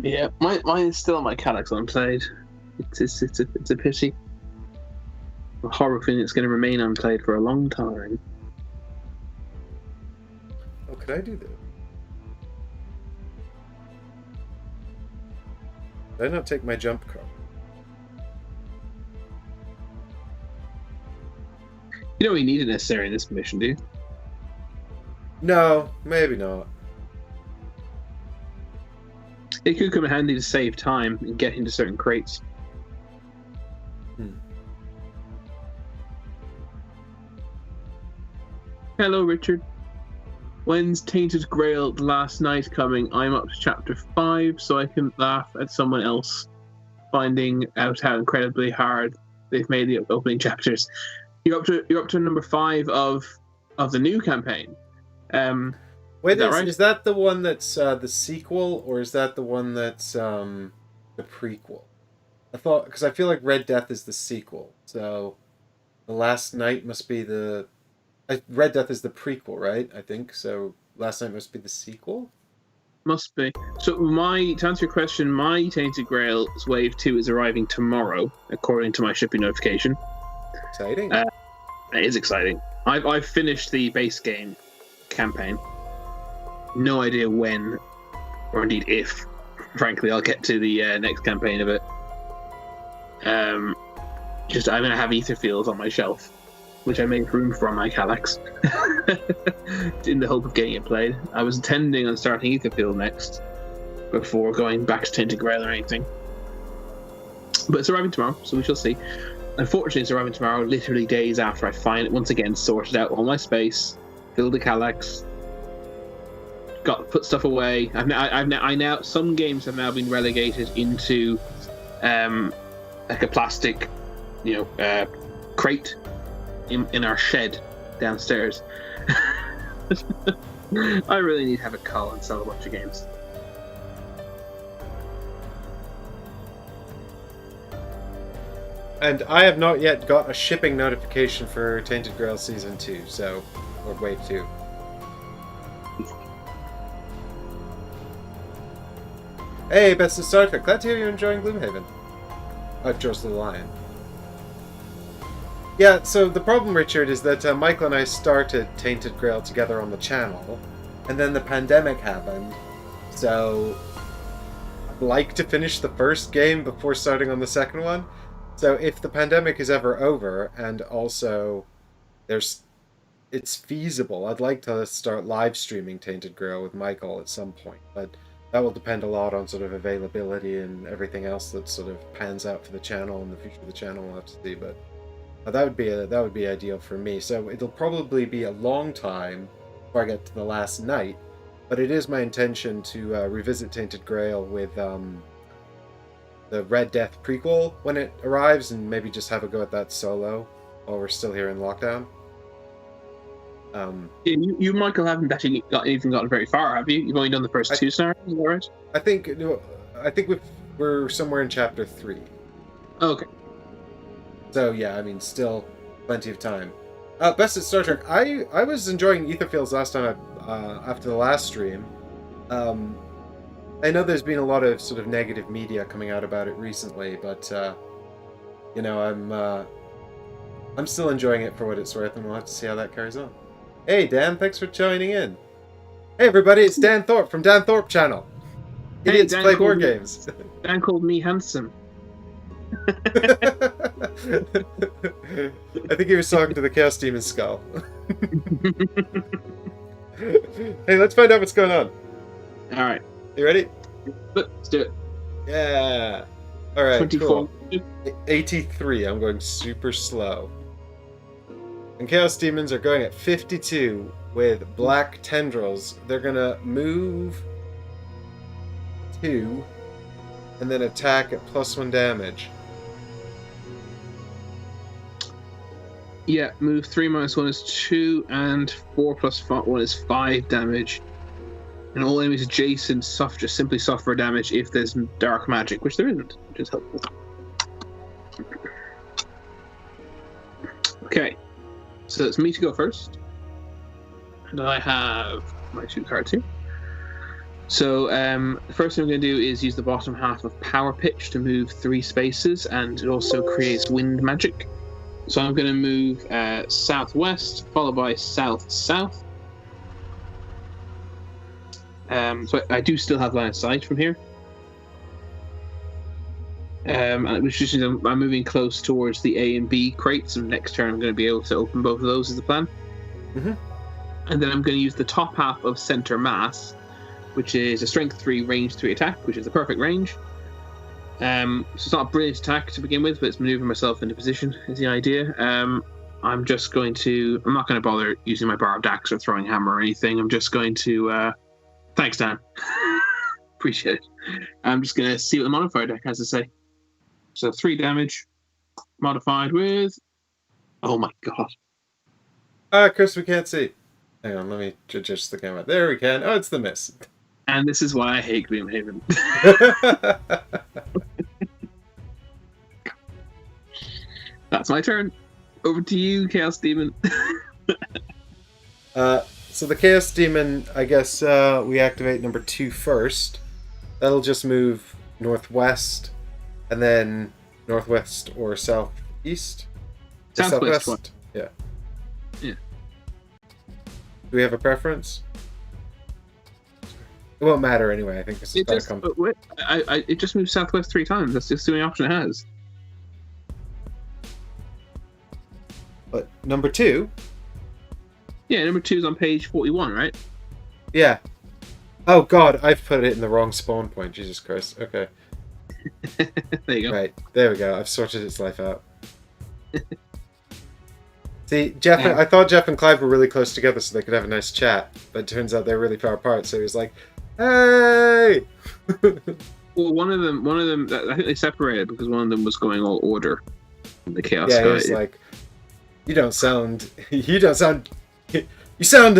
Speaker 2: Yeah, mine is still on my Calyx unplayed. It's a pity. A horror thing that's going to remain unplayed for a long time.
Speaker 1: Oh, could I do that? Did I not take my jump card?
Speaker 2: You don't really need it necessarily in this mission, do you?
Speaker 1: No, maybe not.
Speaker 2: It could come in handy to save time and get into certain crates. Hello, Richard. When's Tainted Grail the Last Night coming? I'm up to chapter 5, so I can laugh at someone else finding out how incredibly hard they've made the opening chapters. You're up to number 5 of the new campaign.
Speaker 1: Wait,
Speaker 2: right?
Speaker 1: Is that the one that's the sequel, or is that the one that's the prequel? I thought, because I feel like Red Death is the sequel, so The Last Night must be the... Red Death is the prequel, right? I think so. Last Night must be the sequel.
Speaker 2: Must be. So to answer your question, my Tainted Grail's Wave 2 is arriving tomorrow, according to my shipping notification.
Speaker 1: Exciting.
Speaker 2: It is exciting. I've finished the base game campaign. No idea when, or indeed if, frankly, I'll get to the next campaign of it. I'm going to have ether fields on my shelf, which I made room for on my Calyx, in the hope of getting it played. I was intending on starting Etherfield next, before going back to Tainted Grail or anything. But it's arriving tomorrow, so we shall see. Unfortunately, it's arriving tomorrow, literally days after I once again sorted out all my space, filled the Calyx, put stuff away. Some games have now been relegated into like a plastic, crate in our shed downstairs. I really need to have a call and sell a bunch of games.
Speaker 1: And I have not yet got a shipping notification for Tainted Grail Season 2, or Wave 2. Hey, Best of Star Trek. Glad to hear you're enjoying Gloomhaven. Jaws of the Lion. Yeah, so the problem, Richard, is that Michael and I started Tainted Grail together on the channel, and then the pandemic happened, so I'd like to finish the first game before starting on the second one. So if the pandemic is ever over, and also there's it's feasible. I'd like to start live streaming Tainted Grail with Michael at some point, but that will depend a lot on sort of availability and everything else that sort of pans out for the channel and the future of the channel. We'll have to see, but that would be ideal for me. So it'll probably be a long time before I get to the last night, but it is my intention to revisit Tainted Grail with the Red Death prequel when it arrives, and maybe just have a go at that solo while we're still here in lockdown.
Speaker 2: Yeah, you Michael, haven't actually even gotten very far, have you? You've only done the first two scenarios, is that right?
Speaker 1: I think we're somewhere in chapter 3.
Speaker 2: Oh, okay.
Speaker 1: So yeah, I mean, still plenty of time. Best at Star Trek. I was enjoying Etherfields last time after the last stream. I know there's been a lot of sort of negative media coming out about it recently, but you know, I'm still enjoying it for what it's worth, and we'll have to see how that carries on. Hey Dan, thanks for joining in. Hey everybody, it's Dan Thorpe from Dan Thorpe Channel. Idiots play board games.
Speaker 2: Dan called me handsome.
Speaker 1: I think he was talking to the Chaos Demon Skull. Hey, let's find out what's going on.
Speaker 2: All right.
Speaker 1: You ready?
Speaker 2: Let's do it.
Speaker 1: Yeah. All right.
Speaker 2: 24.
Speaker 1: Cool. 83. I'm going super slow. And Chaos Demons are going at 52 with Black Tendrils. They're gonna move 2 and then attack at +1 damage.
Speaker 2: Yeah, move 3 minus 1 is 2, and 4 plus 1 is 5 damage. And all enemies adjacent just simply suffer damage if there's dark magic, which there isn't, which is helpful. Okay, so it's me to go first. And I have my 2 cards here. So the first thing I'm going to do is use the bottom half of Power Pitch to move 3 spaces, and it also creates wind magic. So I'm going to move southwest, followed by south-south. So I do still have line of sight from here. Which is I'm moving close towards the A and B crates, and next turn I'm going to be able to open both of those, is the plan.
Speaker 1: Mm-hmm.
Speaker 2: And then I'm going to use the top half of Center Mass, which is a Strength 3, Range 3 attack, which is the perfect range. So it's not a brilliant attack to begin with, but it's maneuvering myself into position is the idea. I'm not going to bother using my Barbed Axe or Throwing Hammer or anything. I'm just going to... Thanks, Dan. Appreciate it. I'm just going to see what the modifier deck has to say. So 3 damage, modified with... Oh my god.
Speaker 1: Chris, we can't see. Hang on, let me adjust the camera. There we can. Oh, it's the miss.
Speaker 2: And this is why I hate Gloomhaven. That's my turn. Over to you, Chaos Demon.
Speaker 1: So the Chaos Demon, I guess we activate number 2 first. That'll just move northwest, and then northwest or southeast?
Speaker 2: Southwest.
Speaker 1: Yeah.
Speaker 2: Yeah.
Speaker 1: Do we have a preference? It won't matter anyway, I think this is going to come...
Speaker 2: It just moves southwest 3 times. That's just the only option it has.
Speaker 1: But number 2?
Speaker 2: Yeah, number 2 is on page 41, right?
Speaker 1: Yeah. Oh god, I've put it in the wrong spawn point. Jesus Christ. Okay.
Speaker 2: There you go.
Speaker 1: Right, there we go. I've sorted its life out. See, Jeff, I thought Jeff and Clive were really close together so they could have a nice chat, but it turns out they're really far apart. So he was like, "Hey!"
Speaker 2: Well, one of them, I think they separated because one of them was going all order in the Chaos
Speaker 1: Yeah,
Speaker 2: Sky.
Speaker 1: he was like, you sound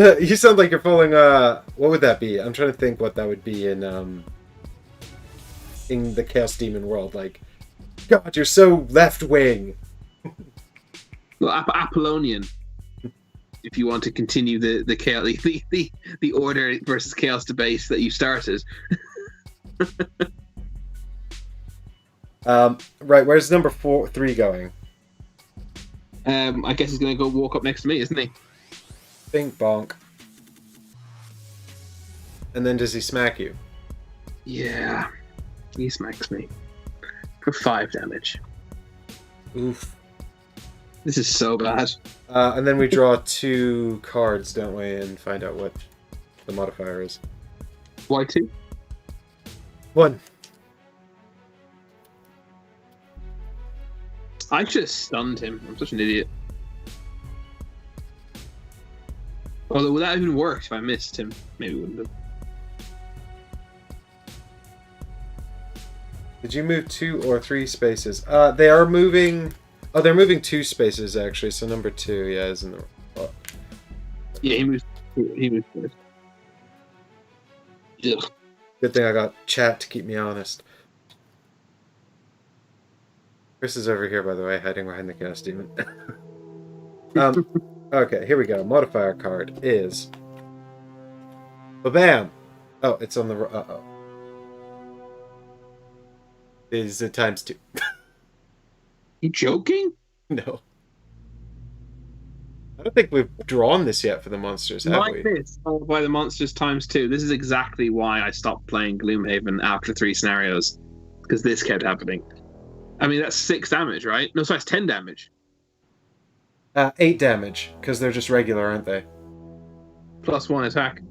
Speaker 1: like you're pulling what would that be? I'm trying to think what that would be in the Chaos Demon world. Like, God, you're so left wing.
Speaker 2: Well, Apollonian. If you want to continue the chaos, the order versus chaos debate that you started.
Speaker 1: Right, where's number 3 going?
Speaker 2: I guess he's going to go walk up next to me, isn't he?
Speaker 1: Bink bonk. And then does he smack you?
Speaker 2: Yeah, he smacks me for 5 damage.
Speaker 1: Oof.
Speaker 2: This is so bad.
Speaker 1: And then we draw 2 cards, don't we, and find out what the modifier is.
Speaker 2: Why 2?
Speaker 1: 1.
Speaker 2: I just stunned him. I'm such an idiot. Although, would that have even worked if I missed him? Maybe it wouldn't have.
Speaker 1: Did you move 2 or 3 spaces? They are moving... Oh, they're moving 2 spaces, actually, so number 2, yeah, is in the... Oh.
Speaker 2: Yeah, he moved first. Ugh.
Speaker 1: Good thing I got chat to keep me honest. Chris is over here, by the way, hiding behind the Chaos Demon. Okay, here we go. Modifier card is... Ba-bam! Oh, it's on the... Uh-oh. Is it ×2?
Speaker 2: You joking?
Speaker 1: No. I don't think we've drawn this yet for the monsters, have
Speaker 2: Like
Speaker 1: we?
Speaker 2: this, followed by the monsters ×2. This is exactly why I stopped playing Gloomhaven after 3 scenarios. Because this kept happening. I mean, that's 6 damage, right? No, sorry, it's 10 damage.
Speaker 1: 8 damage, because they're just regular, aren't they?
Speaker 2: +1 attack.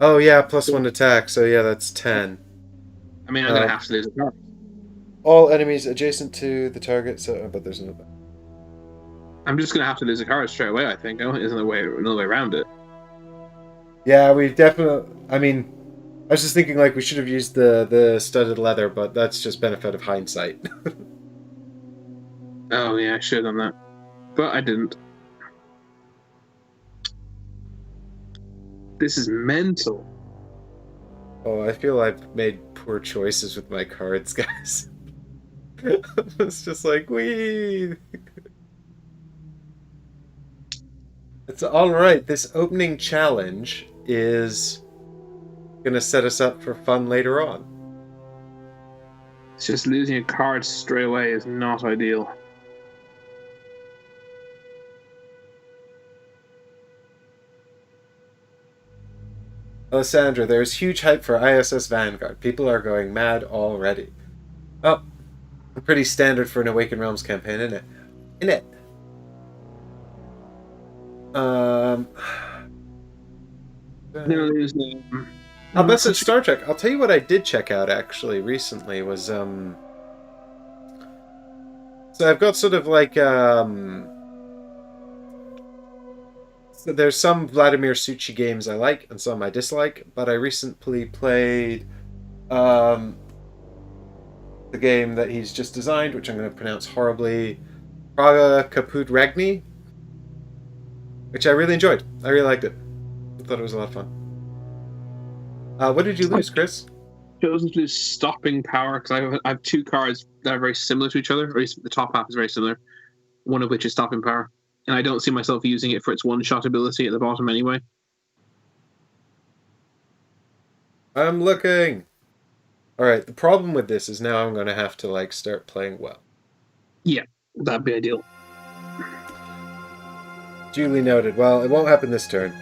Speaker 1: Oh, yeah, +1 attack, so yeah, that's 10.
Speaker 2: I mean, I'm going to have to lose a card.
Speaker 1: All enemies adjacent to the target, so... But there's no...
Speaker 2: I'm just going to have to lose a card straight away, I think. I don't think there's another way around it.
Speaker 1: Yeah, we definitely... I mean, I was just thinking, like, we should have used the studded leather, but that's just benefit of hindsight.
Speaker 2: Oh, yeah, I should have done that. But I didn't. This is mental.
Speaker 1: Oh, I feel I've made poor choices with my cards, guys. It's just like, wee. It's alright. This opening challenge is gonna set us up for fun later on.
Speaker 2: It's just losing a card straight away is not ideal.
Speaker 1: Alessandra, there's huge hype for ISS Vanguard. People are going mad already. Oh, pretty standard for an Awakened Realms campaign, isn't it? Isn't it? I'll best at Star Trek. I'll tell you what I did check out actually recently was so I've got sort of like so there's some Vladimir Suchi games I like and some I dislike, but I recently played the game that he's just designed, which I'm going to pronounce horribly, Praga Kaput Ragni, which I really enjoyed. I really liked it. I thought it was a lot of fun. What did you lose, Chris?
Speaker 2: Chosen to lose stopping power because I have 2 cards that are very similar to each other. Or at least the top half is very similar. One of which is stopping power, and I don't see myself using it for its one-shot ability at the bottom anyway.
Speaker 1: I'm looking. All right. The problem with this is now I'm going to have to like start playing well.
Speaker 2: Yeah, that'd be ideal.
Speaker 1: Duly noted. Well, it won't happen this turn.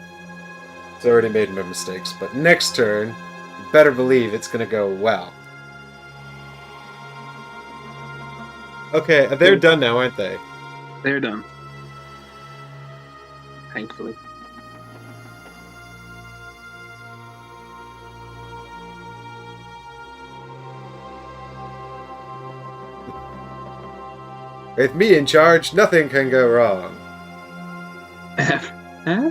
Speaker 1: It's already made my mistakes, but next turn, you better believe it's going to go well. Okay, they're done now, aren't they?
Speaker 2: They're done. Thankfully.
Speaker 1: With me in charge, nothing can go wrong.
Speaker 2: Huh?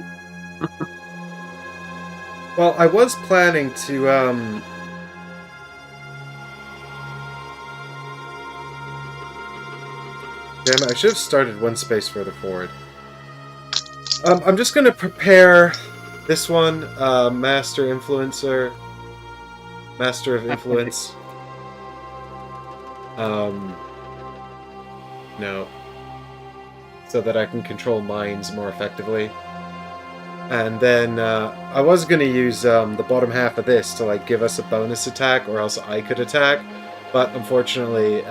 Speaker 1: Well, I was planning to, Damn it, I should have started 1 space further forward. I'm just going to prepare this one, Master Influencer, Master of Influence. No. So that I can control minds more effectively. And then I was going to use the bottom half of this to like give us a bonus attack, or else I could attack. But unfortunately,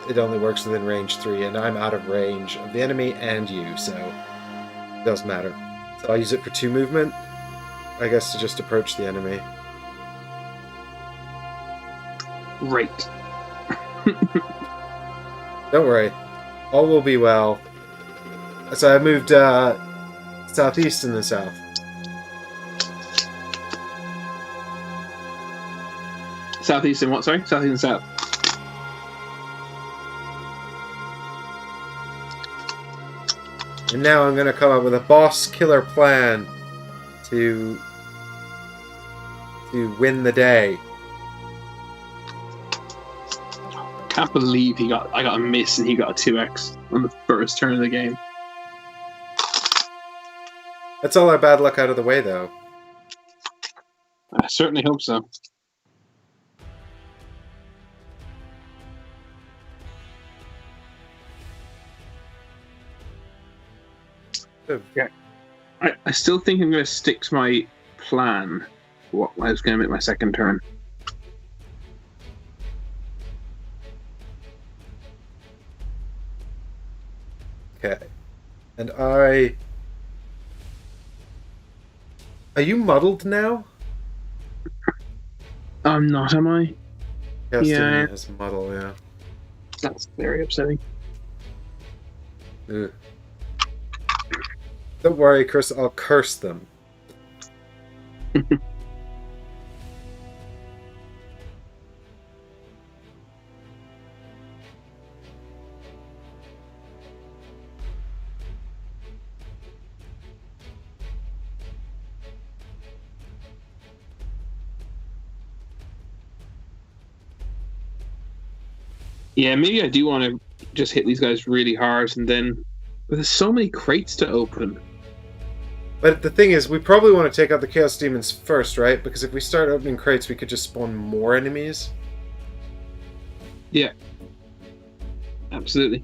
Speaker 1: it only works within range 3, and I'm out of range of the enemy and you, so it doesn't matter. So I'll use it for 2 movement, I guess, to just approach the enemy.
Speaker 2: Right.
Speaker 1: Don't worry. All will be well. So I moved southeast and the south.
Speaker 2: Southeast and what? Sorry, southeast and south.
Speaker 1: And now I'm gonna come up with a boss killer plan to win the day.
Speaker 2: Can't believe I got a miss and he got a 2x on the first turn of the game.
Speaker 1: That's all our bad luck out of the way, though.
Speaker 2: I certainly hope so. Yeah. I still think I'm going to stick to my plan. What I was going to make my second turn.
Speaker 1: Okay. And are you muddled now?
Speaker 2: I'm not, am I?
Speaker 1: Yes,
Speaker 2: Yeah.
Speaker 1: has muddle, yeah.
Speaker 2: That's very upsetting.
Speaker 1: Ugh. Don't worry, Chris, I'll curse them.
Speaker 2: Yeah, maybe I do want to just hit these guys really hard and then... But there's so many crates to open.
Speaker 1: But the thing is, we probably want to take out the Chaos Demons first, right? Because if we start opening crates, we could just spawn more enemies.
Speaker 2: Yeah. Absolutely.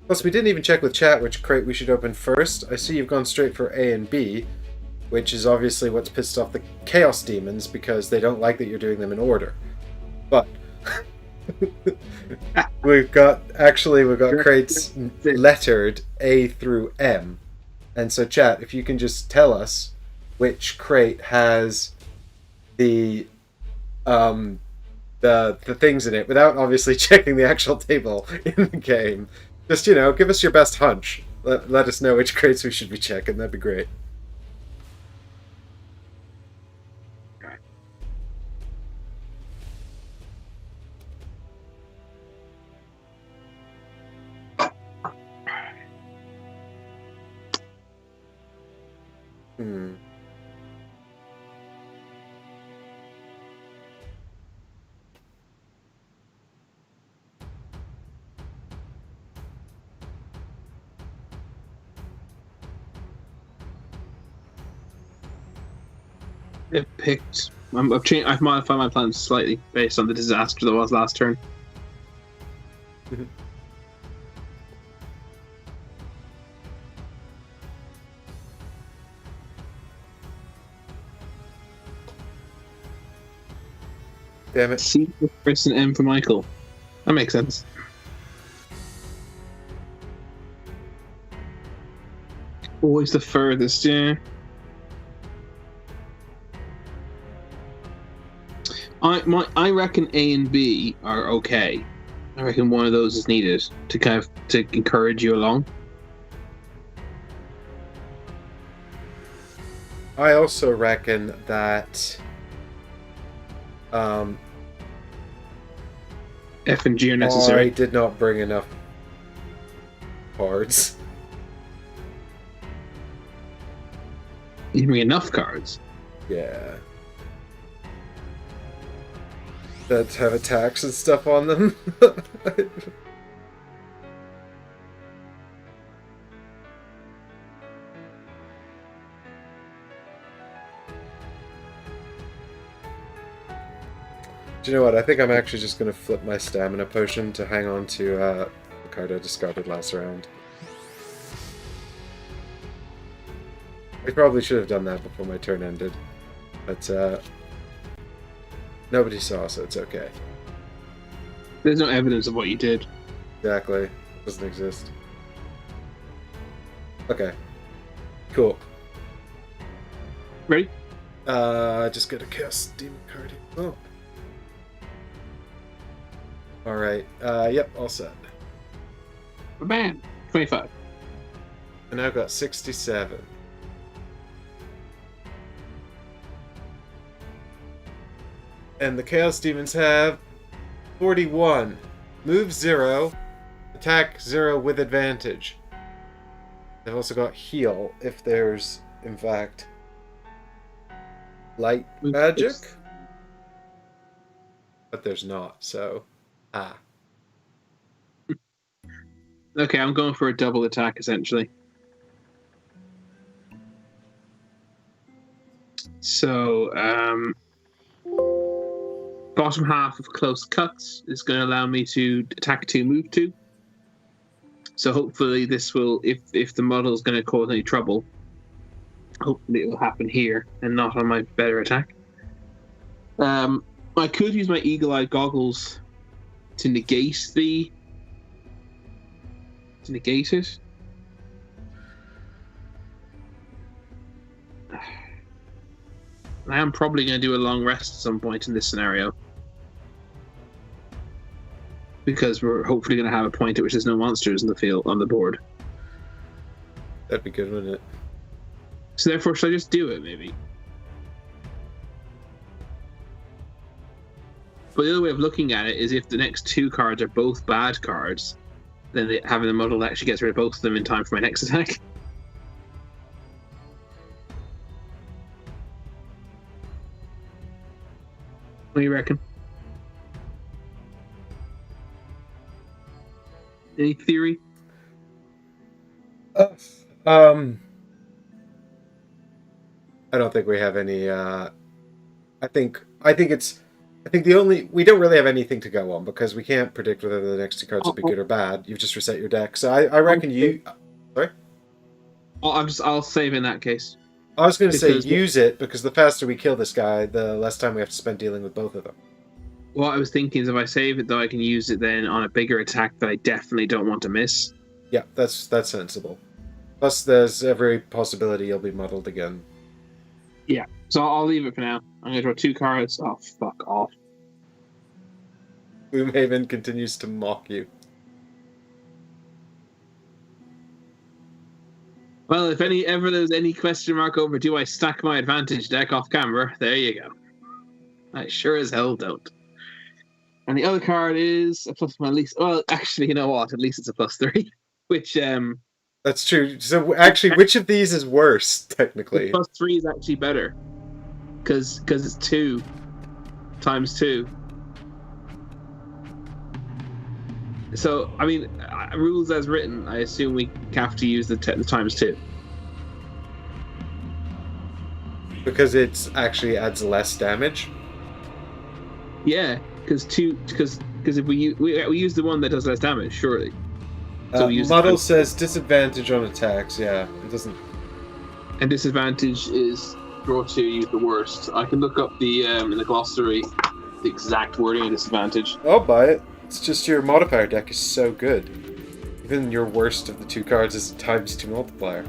Speaker 1: Plus, we didn't even check with chat which crate we should open first. I see you've gone straight for A and B, which is obviously what's pissed off the Chaos Demons because they don't like that you're doing them in order. But we've got crates lettered A through M. And so, chat, if you can just tell us which crate has the things in it, without obviously checking the actual table in the game, just give us your best hunch. Let us know which crates we should be checking. That'd be great.
Speaker 2: I've picked... I've modified my plans slightly based on the disaster that was last turn.
Speaker 1: Damn it.
Speaker 2: C for Chris and M for Michael. That makes sense. Always the furthest, yeah. I reckon A and B are okay. I reckon one of those is needed to encourage you along.
Speaker 1: I also reckon that
Speaker 2: F and G are necessary.
Speaker 1: I did not bring enough cards.
Speaker 2: You bring enough cards.
Speaker 1: Yeah. That have attacks and stuff on them. Do you know what? I think I'm actually just going to flip my stamina potion to hang on to the card I discarded last round. I probably should have done that before my turn ended. But, nobody saw, so it's okay.
Speaker 2: There's no evidence of what you did.
Speaker 1: Exactly. It doesn't exist. Okay. Cool.
Speaker 2: Ready?
Speaker 1: Just get a Chaos Demon card. Oh. Alright. Yep, all set.
Speaker 2: Bam! 25.
Speaker 1: And I've got 67. And the Chaos Demons have 41. Move 0. Attack 0 with advantage. They've also got heal if there's, in fact, light magic. But there's not, so...
Speaker 2: Okay, I'm going for a double attack, essentially. So, bottom half of close cuts is going to allow me to attack 2, move 2. So hopefully this will, if the model is going to cause any trouble, hopefully it will happen here and not on my better attack. I could use my eagle-eye goggles to negate it. I am probably going to do a long rest at some point in this scenario, because we're hopefully going to have a point at which there's no monsters in the field on the board.
Speaker 1: That'd be good, wouldn't it?
Speaker 2: So therefore, should I just do it, maybe? But the other way of looking at it is if the next 2 cards are both bad cards, then having the model actually gets rid of both of them in time for my next attack. What do you reckon? Any theory?
Speaker 1: I don't think we have any. I think we don't really have anything to go on because we can't predict whether the next 2 cards will be good or bad. You've just reset your deck, so I reckon you. Sorry.
Speaker 2: I'll save in that case.
Speaker 1: I was going to say use it because the faster we kill this guy, the less time we have to spend dealing with both of them.
Speaker 2: What I was thinking is if I save it, though, I can use it then on a bigger attack that I definitely don't want to miss.
Speaker 1: Yeah, that's sensible. Plus, there's every possibility you'll be muddled again.
Speaker 2: Yeah, so I'll leave it for now. I'm going to draw 2 cards. Oh, fuck off.
Speaker 1: Gloomhaven continues to mock you.
Speaker 2: Well, if ever there's any question mark over do I stack my advantage deck off camera, there you go. I sure as hell don't. And the other card is a plus my least. Well, actually, you know what? At least it's a +3, which
Speaker 1: That's true. So actually, which of these is worse technically?
Speaker 2: +3 is actually better, because it's 2 times 2. So I mean, rules as written, I assume we have to use the times 2.
Speaker 1: Because it actually adds less damage.
Speaker 2: Yeah, because if we use the one that does less damage, surely. So we use
Speaker 1: model says disadvantage on attacks. Yeah, it doesn't.
Speaker 2: And disadvantage is draw 2, use the worst. I can look up the in the glossary the exact wording of disadvantage.
Speaker 1: I'll buy it. It's just your modifier deck is so good. Even your worst of the 2 cards is a ×2 multiplier.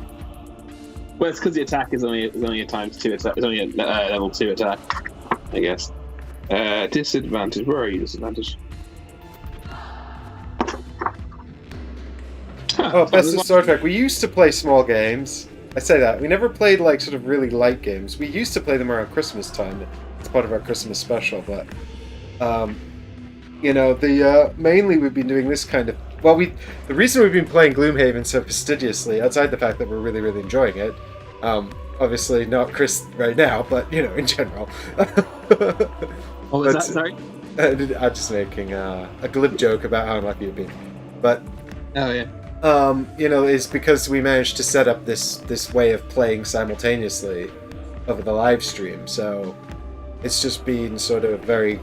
Speaker 2: Well, it's because the attack is only a ×2 attack. It's only a level 2 attack, I guess. Disadvantage. Where are you? Disadvantage.
Speaker 1: Oh, best of Star Trek. We used to play small games. I say that. We never played like sort of really light games. We used to play them around Christmas time. It's part of our Christmas special, but you know, mainly we've been doing this kind of. Well, the reason we've been playing Gloomhaven so fastidiously, outside the fact that we're really, really enjoying it, obviously not Chris right now, but you know, in general.
Speaker 2: What was that? Sorry.
Speaker 1: I'm just making a glib joke about how unlucky you've been, but.
Speaker 2: Oh yeah.
Speaker 1: You know, is because we managed to set up this way of playing simultaneously over the live stream. So it's just been sort of very,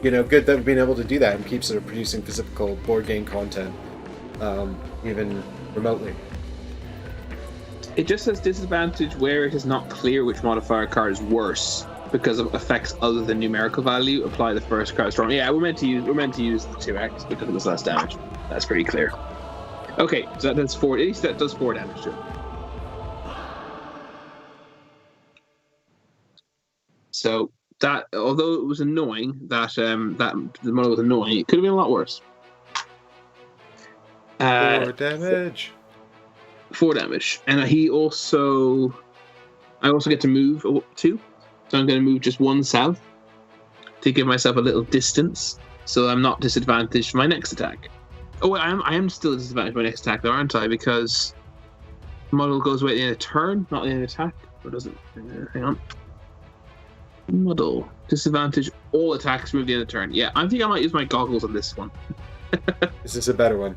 Speaker 1: you know, good that we've been able to do that and keep sort of producing physical board game content, even remotely.
Speaker 2: It just says disadvantage where it is not clear which modifier card is worse because of effects other than numerical value. Apply the first card strong. Yeah, we're meant to use the 2x because it does less damage. That's pretty clear. Okay, so that does 4. At least that does 4 damage to it. So that, although it was annoying that that the model was annoying, it could have been a lot worse. Uh,
Speaker 1: 4 damage.
Speaker 2: 4 damage, and I also get to move 2, so I'm going to move just 1 south to give myself a little distance, so I'm not disadvantaged for my next attack. Oh, wait, I am still disadvantaged for my next attack, though, aren't I? Because model goes away at the end of turn, not the end of attack. Or does it? Hang on. Model disadvantage all attacks move the end of turn. Yeah, I think I might use my goggles on this one.
Speaker 1: Is this a better one?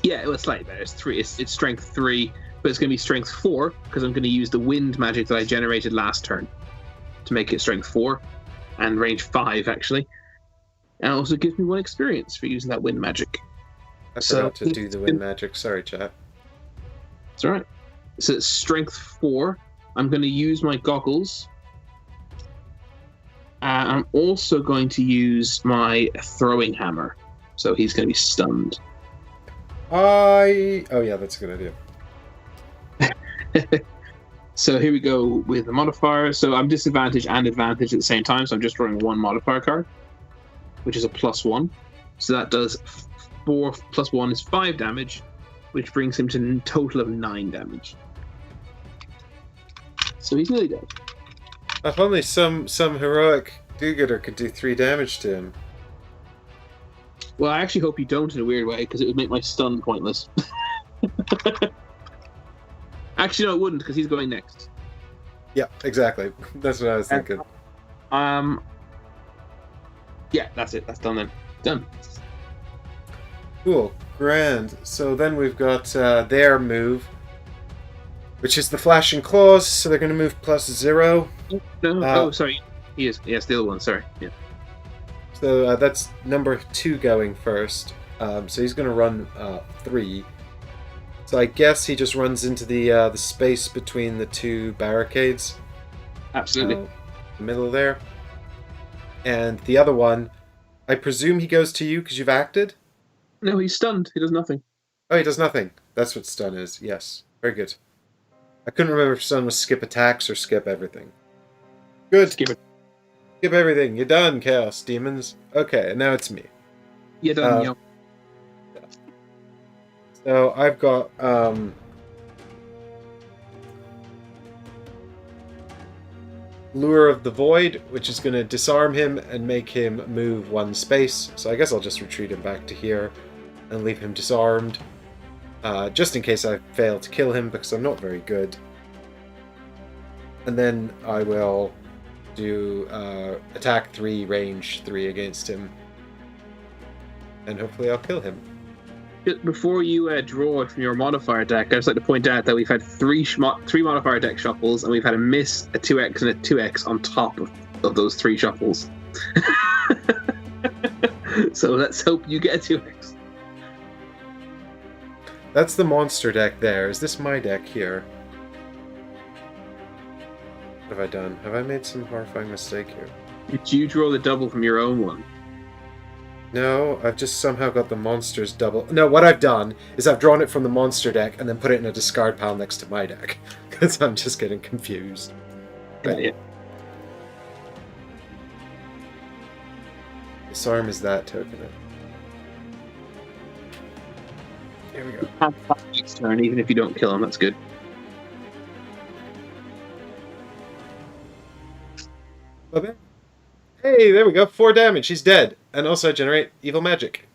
Speaker 2: Yeah, it was slightly better. It's 3. It's strength 3, but it's going to be strength 4 because I'm going to use the wind magic that I generated last turn to make it strength 4 and range 5 actually. And it also gives me 1 experience for using that wind magic.
Speaker 1: I forgot to do the wind magic. Sorry, chat.
Speaker 2: It's all right. So it's strength 4. I'm going to use my goggles. I'm also going to use my throwing hammer. So he's going to be stunned.
Speaker 1: Oh yeah, that's a good
Speaker 2: idea. So here we go with the modifier. So I'm disadvantaged and advantaged at the same time. So I'm just drawing 1 modifier card, which is a +1. So that does 4 + 1 is 5 damage, which brings him to a total of 9 damage. So he's nearly dead.
Speaker 1: If only some heroic do-gooder could do 3 damage to him.
Speaker 2: Well, I actually hope you don't in a weird way, because it would make my stun pointless. Actually, no, it wouldn't, because he's going next.
Speaker 1: Yeah, exactly. That's what I was thinking.
Speaker 2: Yeah, that's it. That's done then. Done.
Speaker 1: Cool. Grand. So then we've got their move, which is the flashing claws, so they're going to move +0.
Speaker 2: No, sorry. He is. Yes, the other one, sorry. Yeah.
Speaker 1: So that's number 2 going first. So he's going to run 3. So I guess he just runs into the space between the 2 barricades.
Speaker 2: Absolutely.
Speaker 1: The middle there. And the other one, I presume he goes to you because you've acted?
Speaker 2: No, he's stunned. He does nothing.
Speaker 1: Oh, he does nothing. That's what stun is. Yes. Very good. I couldn't remember if stun was skip attacks or skip everything. Good.
Speaker 2: Skip it.
Speaker 1: Skip everything. You're done, Chaos Demons. Okay, and now it's me.
Speaker 2: You're done, yo.
Speaker 1: So I've got Lure of the Void, which is going to disarm him and make him move 1 space. So I guess I'll just retreat him back to here and leave him disarmed. Just in case I fail to kill him, because I'm not very good. And then I will do attack 3, range 3 against him. And hopefully I'll kill him.
Speaker 2: Before you draw from your modifier deck, I'd just like to point out that we've had 3 modifier deck shuffles, and we've had a miss, a 2x, and a 2x on top of those 3 shuffles. So let's hope you get a 2x.
Speaker 1: That's the monster deck there. Is this my deck here? What have I done? Have I made some horrifying mistake here?
Speaker 2: Did you draw the double from your own one?
Speaker 1: No, I've just somehow got the monster's double. No, what I've done is I've drawn it from the monster deck and then put it in a discard pile next to my deck. Because I'm just getting confused.
Speaker 2: Yeah.
Speaker 1: Disarm is that token. Here we go.
Speaker 2: Have that next turn, even if you don't kill him, that's good.
Speaker 1: Okay. Hey, there we go. 4 damage. He's dead. And also I generate evil magic.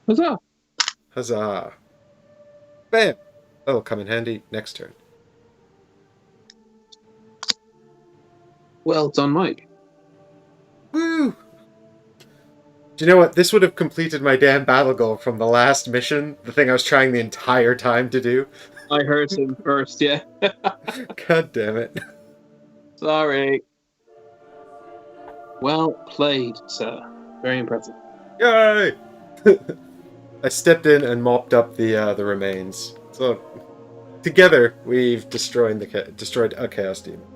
Speaker 2: Huzzah!
Speaker 1: Huzzah. Bam! That'll come in handy next turn.
Speaker 2: Well done, Mike.
Speaker 1: Woo! Do you know what? This would have completed my damn battle goal from the last mission. The thing I was trying the entire time to do.
Speaker 2: I heard him first, yeah.
Speaker 1: God damn it.
Speaker 2: Sorry. Well played, sir. Very impressive.
Speaker 1: Yay! I stepped in and mopped up the remains. So together we've destroyed a chaos demon.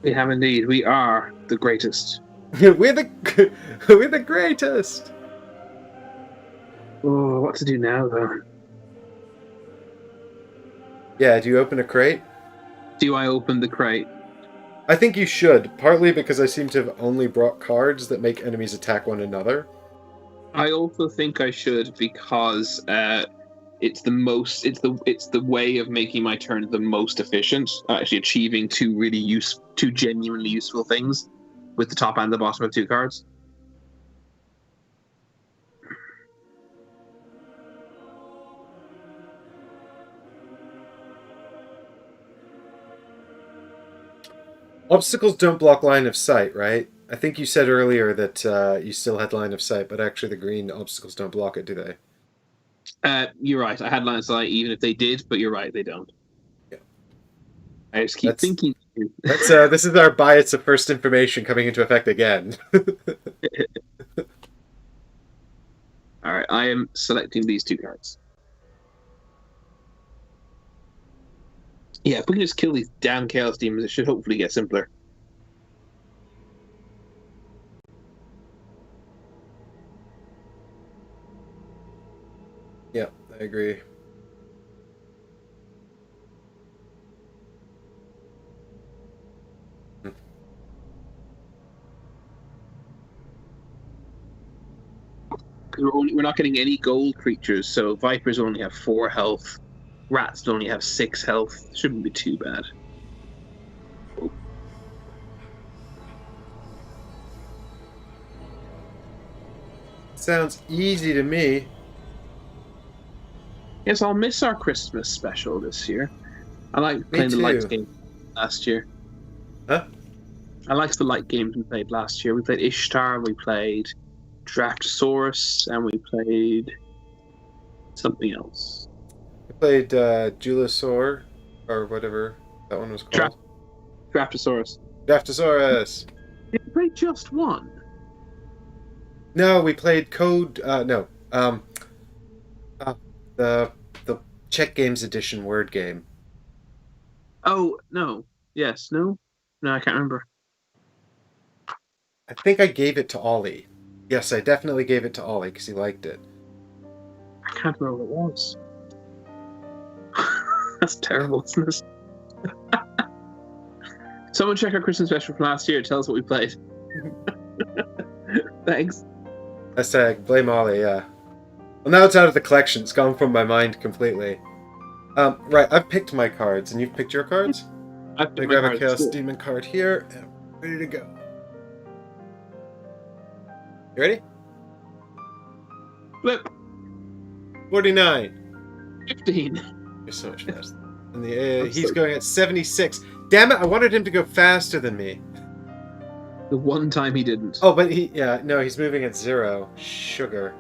Speaker 2: We have indeed. We are the greatest.
Speaker 1: we're the greatest.
Speaker 2: Oh, what to do now, though?
Speaker 1: Yeah, do you open a crate?
Speaker 2: Do I open the crate?
Speaker 1: I think you should, partly because I seem to have only brought cards that make enemies attack one another.
Speaker 2: I also think I should because it's the way of making my turn the most efficient. Actually, achieving two genuinely useful things with the top and the bottom of 2 cards.
Speaker 1: Obstacles don't block line of sight, right? I think you said earlier that you still had line of sight, but actually the green obstacles don't block it, do they?
Speaker 2: You're right. I had line of sight even if they did, but you're right, they don't.
Speaker 1: Yeah.
Speaker 2: I just keep thinking.
Speaker 1: This is our bias of first information coming into effect again.
Speaker 2: All right, I am selecting these 2 cards. Yeah, if we can just kill these damn Chaos Demons, it should hopefully get simpler.
Speaker 1: Yeah, I agree.
Speaker 2: We're not getting any gold creatures, so Vipers only have 4 health. Rats only have 6 health. Shouldn't be too bad. Oh.
Speaker 1: Sounds easy to me.
Speaker 2: Yes, I'll miss our Christmas special this year. I like playing the light game last year.
Speaker 1: Huh?
Speaker 2: I liked the light games we played last year. We played Ishtar, we played Draftosaurus, and we played something else.
Speaker 1: I played Julisaur, or whatever that one was called.
Speaker 2: Draftosaurus.
Speaker 1: Draftosaurus!
Speaker 2: Did we play just one?
Speaker 1: No, we played Code. The Czech Games Edition word game.
Speaker 2: Oh no! Yes, no, I can't remember.
Speaker 1: I think I gave it to Ollie. Yes, I definitely gave it to Ollie because he liked it.
Speaker 2: I can't remember what it was. That's terrible, isn't it? Someone check our Christmas special from last year. Tell us what we played. Thanks.
Speaker 1: Hashtag blame Ollie, yeah. Well, now it's out of the collection. It's gone from my mind completely. Right, I've picked my cards, and you've picked your cards?
Speaker 2: I've picked
Speaker 1: I grab a Chaos Demon card here, and I'm ready to go. You ready?
Speaker 2: Flip.
Speaker 1: 49.
Speaker 2: 15.
Speaker 1: You're so much faster. And he's going at 76. Damn it, I wanted him to go faster than me.
Speaker 2: The one time he didn't.
Speaker 1: Oh, but he's moving at 0. Sugar.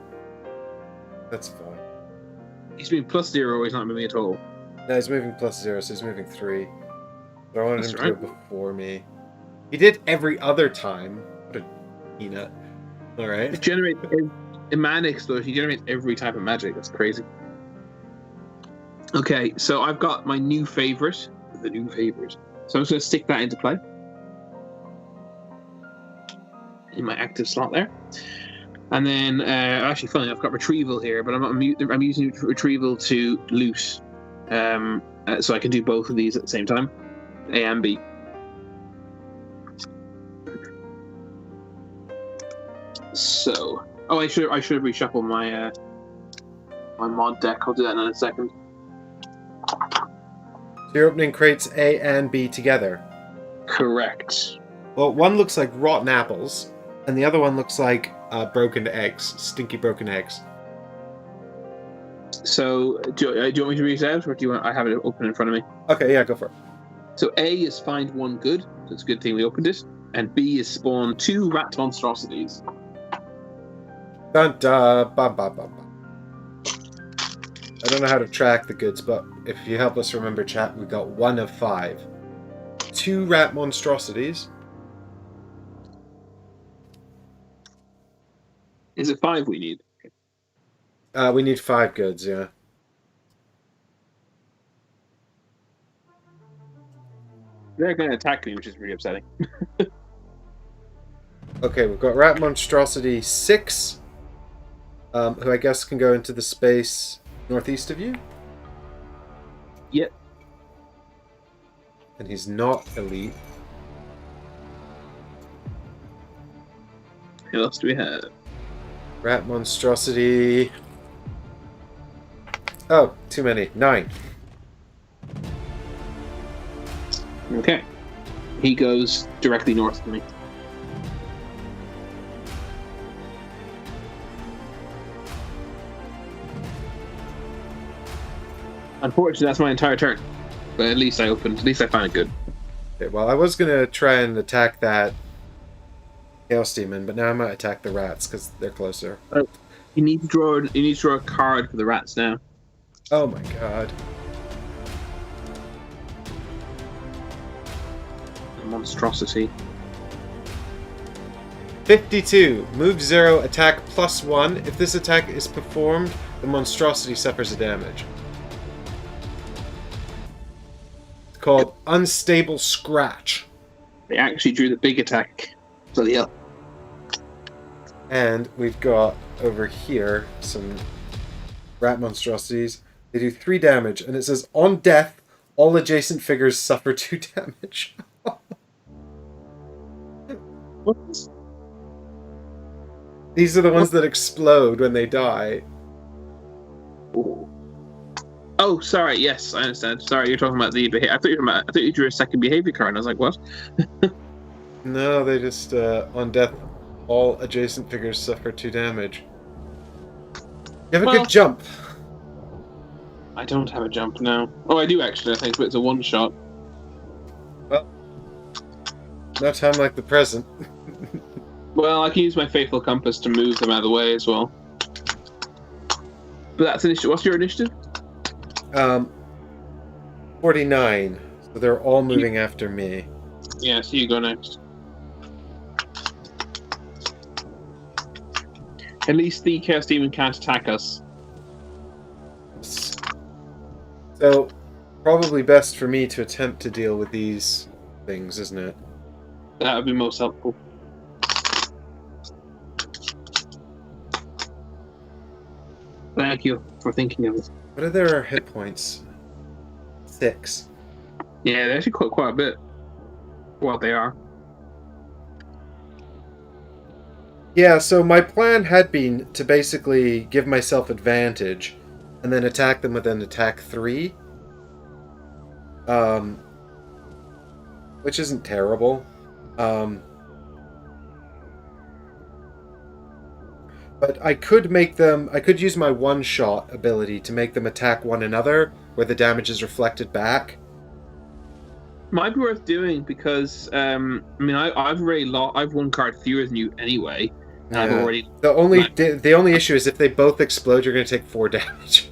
Speaker 1: That's fine.
Speaker 2: He's moving +0, he's not moving at all.
Speaker 1: No, he's moving +0, so he's moving 3. But I wanted
Speaker 2: That's
Speaker 1: him to go before me. He did every other time. What a peanut. Alright.
Speaker 2: It generates a mana explosion. He generates every type of magic. That's crazy. Okay, so I've got my new favorite. The new favorite. So I'm just going to stick that into play. In my active slot there. And then, actually, funny, I've got retrieval here, but I'm using retrieval to loot. So I can do both of these at the same time. A and B. So, I should have reshuffled my my mod deck. I'll do that in a second.
Speaker 1: So you're opening crates A and B together.
Speaker 2: Correct.
Speaker 1: Well, one looks like rotten apples, and the other one looks like broken eggs, stinky broken eggs.
Speaker 2: So, do you want me to read it out, or do you want? I have it open in front of me.
Speaker 1: Okay, yeah, go for it.
Speaker 2: So A is find 1 good. So it's a good thing we opened it. And B is spawn 2 rat monstrosities.
Speaker 1: Dun dun, bum bum bum bum. I don't know how to track the goods, but if you help us remember, chat, we got 1 of 5. 2 rat monstrosities.
Speaker 2: Is it 5 we need?
Speaker 1: We need 5 goods, yeah.
Speaker 2: They're going to attack me, which is really upsetting.
Speaker 1: Okay, we've got rat monstrosity 6, who I guess can go into the space northeast of you.
Speaker 2: Yep.
Speaker 1: And he's not elite.
Speaker 2: Who else do we have?
Speaker 1: Rat monstrosity. Oh, too many. 9.
Speaker 2: Okay. He goes directly north of me. Unfortunately, that's my entire turn. But at least I found it good.
Speaker 1: Okay, well, I was gonna try and attack that Chaos Demon, but now I might attack the rats because they're closer.
Speaker 2: You need to draw a card for the rats now.
Speaker 1: Oh my god.
Speaker 2: A monstrosity.
Speaker 1: 52. Move 0, attack +1. If this attack is performed, the monstrosity suffers a damage. It's called Unstable Scratch.
Speaker 2: They actually drew the big attack. Bloody hell.
Speaker 1: And we've got over here some rat monstrosities. They do 3 damage, and it says, on death, all adjacent figures suffer 2 damage.
Speaker 2: What?
Speaker 1: These are the ones that explode when they die.
Speaker 2: Oh, sorry. Yes, I understand. Sorry, you're talking about the behavior. I thought you drew a second behavior card, and I was like, what?
Speaker 1: No, they just, on death, all adjacent figures suffer 2 damage. You have a good jump.
Speaker 2: I don't have a jump now. Oh, I do actually, I think, but it's a one-shot.
Speaker 1: Well, no time like the present.
Speaker 2: Well, I can use my Faithful Compass to move them out of the way as well. But that's initiative. What's your initiative?
Speaker 1: 49. So they're all moving after me.
Speaker 2: Yeah, so you go next. At least the Chaos Demon can't attack us.
Speaker 1: So, probably best for me to attempt to deal with these things, isn't it?
Speaker 2: That would be most helpful. Thank you for thinking of it.
Speaker 1: What are their hit points? 6.
Speaker 2: Yeah, they're actually quite a bit. What they are.
Speaker 1: Yeah, so my plan had been to basically give myself advantage and then attack them with an attack 3. Which isn't terrible. But I could use my one-shot ability to make them attack one another, where the damage is reflected back.
Speaker 2: Might be worth doing because I've one card fewer than you anyway.
Speaker 1: Yeah.
Speaker 2: I've already.
Speaker 1: The only issue is if they both explode, you're going to take 4 damage.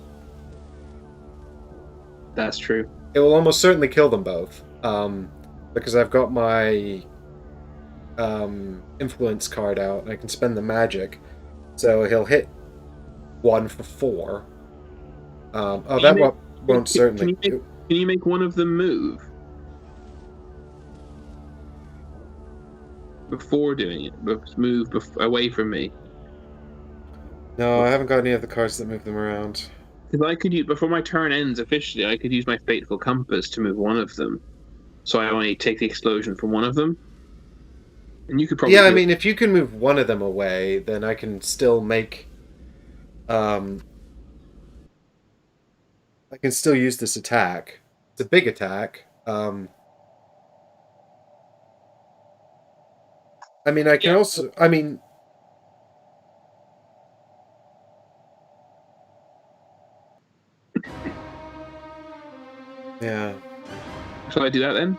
Speaker 2: That's true.
Speaker 1: It will almost certainly kill them both, because I've got my influence card out, and I can spend the magic. So he'll hit 1 for 4. Won't certainly.
Speaker 2: Can you make one of them move before doing it? Move away from me.
Speaker 1: No, I haven't got any of the cards that move them around.
Speaker 2: If I could use, before my turn ends officially, I could use my Fateful Compass to move one of them. So I only take the explosion from one of them. And you could probably.
Speaker 1: Yeah, I mean, if you can move one of them away, then I can still make. I can still use this attack. It's a big attack. I mean, I can also. I mean. Yeah.
Speaker 2: Shall I do that then?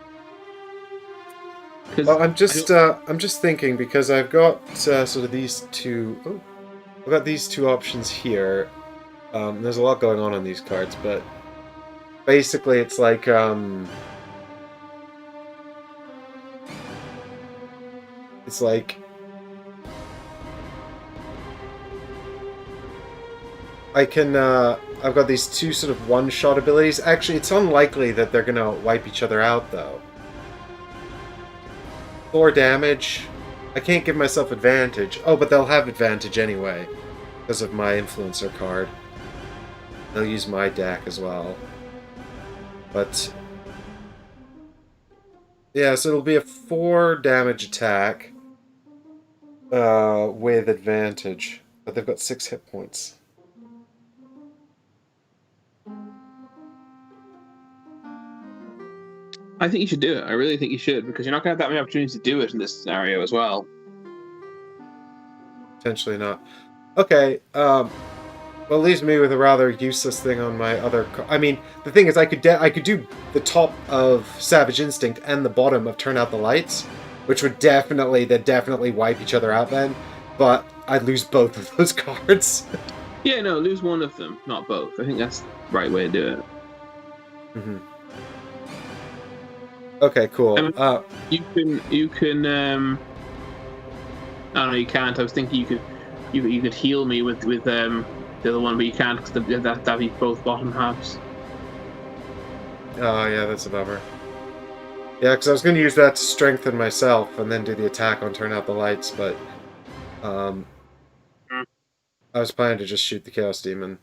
Speaker 1: Well, I'm just thinking because I've got sort of these two. Oh, I've got these two options here. There's a lot going on these cards, but basically it's like it's like I can. I've got these two sort of one-shot abilities. Actually, it's unlikely that they're gonna wipe each other out, though. 4 damage. I can't give myself advantage. Oh, but they'll have advantage anyway because of my influencer card. They'll use my deck as well. But yeah, so it'll be a 4 damage attack with advantage. but they've got 6 hit points.
Speaker 2: I think you should do it. I really think you should, because you're not going to have that many opportunities to do it in this scenario as well.
Speaker 1: Potentially not. Okay, well, it leaves me with a rather useless thing on my other... I mean, the thing is, I could do the top of Savage Instinct and the bottom of Turn Out the Lights, which would definitely wipe each other out then, but I'd lose both of those cards.
Speaker 2: Yeah, no, lose one of them, not both. I think that's the right way to do it.
Speaker 1: Mm-hmm. Okay, cool.
Speaker 2: You can. I don't know. You can't. I was thinking you could heal me with the other one, but you can't because that'd be both bottom halves.
Speaker 1: Oh yeah, that's a bummer. Yeah, because I was going to use that to strengthen myself and then do the attack on Turn Out the Lights, but I was planning to just shoot the Chaos Demon.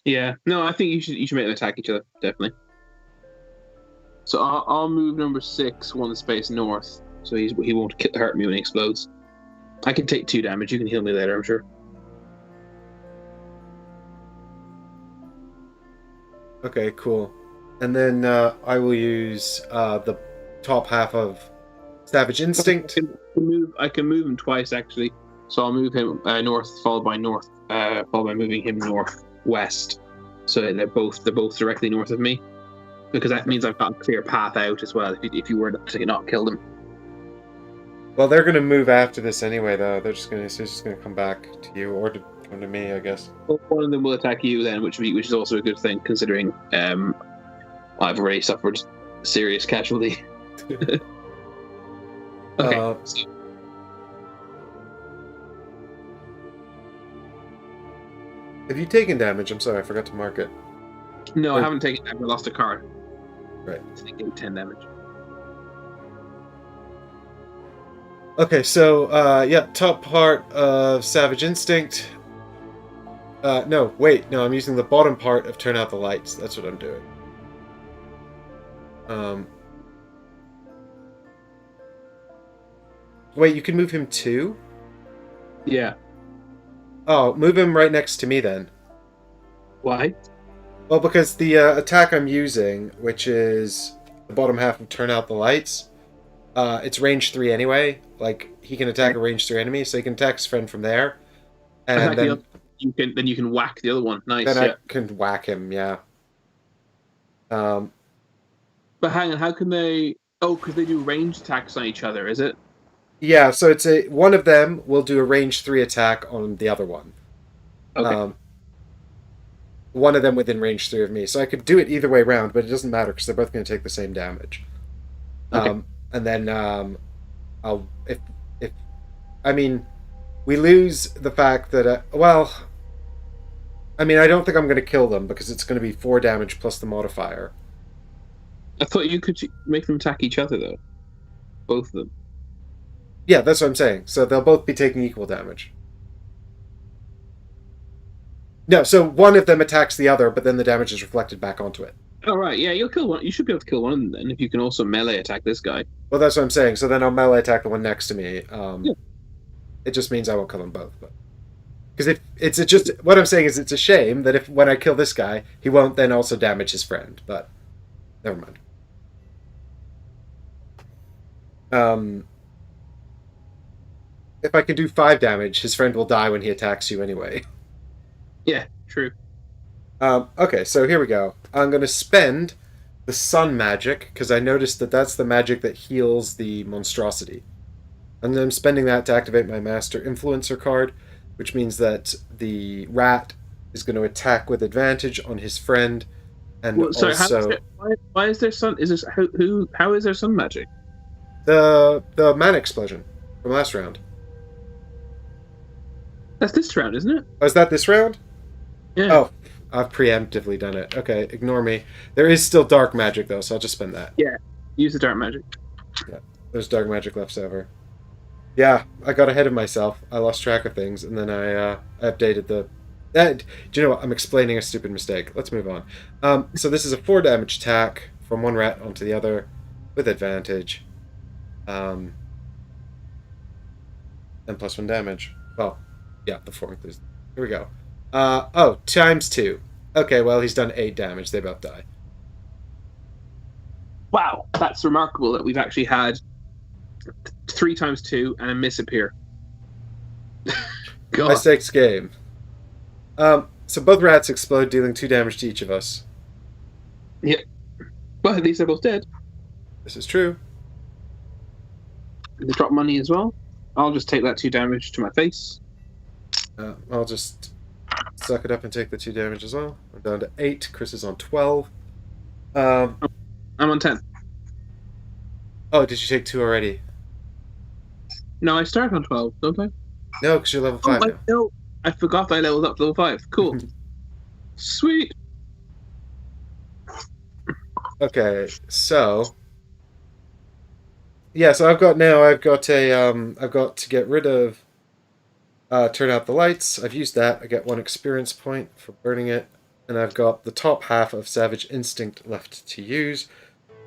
Speaker 2: Yeah, no, I think you should make them attack each other, definitely. So I'll move number 6 one space north, so he won't hurt me when he explodes. I can take 2 damage. You can heal me later, I'm sure.
Speaker 1: Okay, cool. And then I will use the top half of Savage Instinct.
Speaker 2: I can move him twice, actually. So I'll move him north, followed by moving him northwest. So they're both directly north of me. Because that means I've got a clear path out as well, if you were to not kill them.
Speaker 1: Well, they're going to move after this anyway, though. It's just going to come back to you, or to come to me, I guess.
Speaker 2: Well, one of them will attack you then, which is also a good thing, considering I've already suffered serious casualty. Okay.
Speaker 1: Have you taken damage? I'm sorry, I forgot to mark it.
Speaker 2: No, I haven't taken damage. I lost a card.
Speaker 1: Right.
Speaker 2: I think 10 damage.
Speaker 1: Okay, so, yeah, top part of Savage Instinct. No, I'm using the bottom part of Turn Out the Lights. That's what I'm doing. Wait, you can move him too?
Speaker 2: Yeah.
Speaker 1: Oh, move him right next to me then.
Speaker 2: Why?
Speaker 1: Well, because the attack I'm using, which is the bottom half of Turn Out the Lights, it's range 3 anyway. Like, he can attack a range 3 enemy, so he can attack his friend from there. And then
Speaker 2: you can whack the other one. Nice.
Speaker 1: Then I can whack him, yeah.
Speaker 2: But hang on, how can they... Oh, because they do range attacks on each other, is it?
Speaker 1: Yeah, so it's one of them will do a range 3 attack on the other one.
Speaker 2: Okay.
Speaker 1: One of them within range 3 of me. So I could do it either way around, but it doesn't matter because they're both going to take the same damage.
Speaker 2: Okay.
Speaker 1: And then we lose the fact that I don't think I'm going to kill them because it's going to be 4 damage plus the modifier.
Speaker 2: I thought you could make them attack each other though. Both of them.
Speaker 1: Yeah, that's what I'm saying. So they'll both be taking equal damage. No, so one of them attacks the other, but then the damage is reflected back onto it.
Speaker 2: Oh, right, yeah, you'll kill one. You should be able to kill one of them then, if you can also melee attack this guy.
Speaker 1: Well, that's what I'm saying. So then I'll melee attack the one next to me.
Speaker 2: Yeah.
Speaker 1: It just means I won't kill them both. Because what I'm saying is it's a shame that when I kill this guy, he won't then also damage his friend. But never mind. If I can do 5 damage, his friend will die when he attacks you anyway.
Speaker 2: Yeah, true.
Speaker 1: Okay, so here we go. I'm going to spend the sun magic, because I noticed that that's the magic that heals the monstrosity. And then I'm spending that to activate my Master Influencer card, which means that the rat is going to attack with advantage on his friend, and
Speaker 2: why is there sun? How is there sun magic?
Speaker 1: The mana explosion from last round.
Speaker 2: That's this round, isn't it?
Speaker 1: Oh, is that this round?
Speaker 2: Yeah.
Speaker 1: Oh, I've preemptively done it. Okay, ignore me. There is still dark magic, though, so I'll just spend that.
Speaker 2: Yeah, use the dark magic.
Speaker 1: Yeah, there's dark magic left over. Yeah, I got ahead of myself. I lost track of things, and then I updated the... do you know what? I'm explaining a stupid mistake. Let's move on. So this is a 4 damage attack from one rat onto the other with advantage. And +1 damage. Well, Yeah, the four includes. Here we go. Oh, times 2. Okay, well, he's done 8 damage. They both die.
Speaker 2: Wow, that's remarkable that we've actually had 3 times 2 and a miss appear.
Speaker 1: High
Speaker 2: God.
Speaker 1: stakes game. So both rats explode, dealing 2 damage to each of us.
Speaker 2: Yeah. But at least they're both dead.
Speaker 1: This is true.
Speaker 2: They drop money as well. I'll just take that 2 damage to my face.
Speaker 1: I'll just suck it up and take the 2 damage as well. I'm down to 8. Chris is on 12.
Speaker 2: I'm on 10.
Speaker 1: Oh, did you take 2 already?
Speaker 2: No, I start on 12, don't I?
Speaker 1: No, because you're level 5 now.
Speaker 2: No, I forgot that I leveled up to level 5. Cool. Sweet.
Speaker 1: Okay, so yeah, so I've got to get rid of turn out the lights. I've used that. I get 1 experience point for burning it, and I've got the top half of Savage Instinct left to use,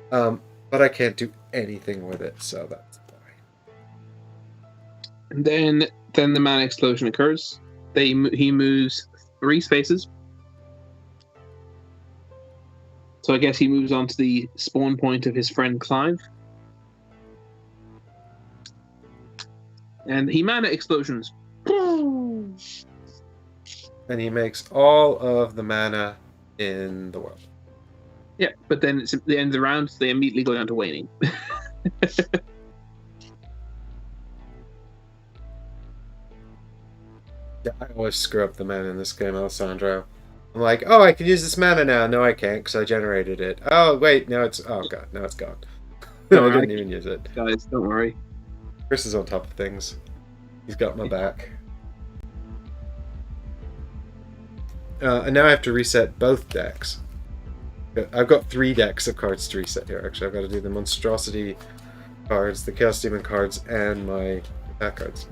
Speaker 1: but I can't do anything with it, so that's why.
Speaker 2: And then the mana explosion occurs. He moves 3 spaces. So I guess he moves on to the spawn point of his friend Clive. And he mana explosions.
Speaker 1: And he makes all of the mana in the world.
Speaker 2: Yeah, but then it's at the end of the round, so they immediately go down to waning.
Speaker 1: Yeah, I always screw up the mana in this game, Alessandro. I'm like, oh, I can use this mana now. No, I can't because I generated it. Oh, wait, now it's... Oh, God, now it's gone. I didn't even use it.
Speaker 2: Guys, don't worry.
Speaker 1: Chris is on top of things. He's got my back. And now I have to reset both decks. I've got 3 decks of cards to reset here, actually. I've got to do the Monstrosity cards, the Chaos Demon cards, and my attack cards.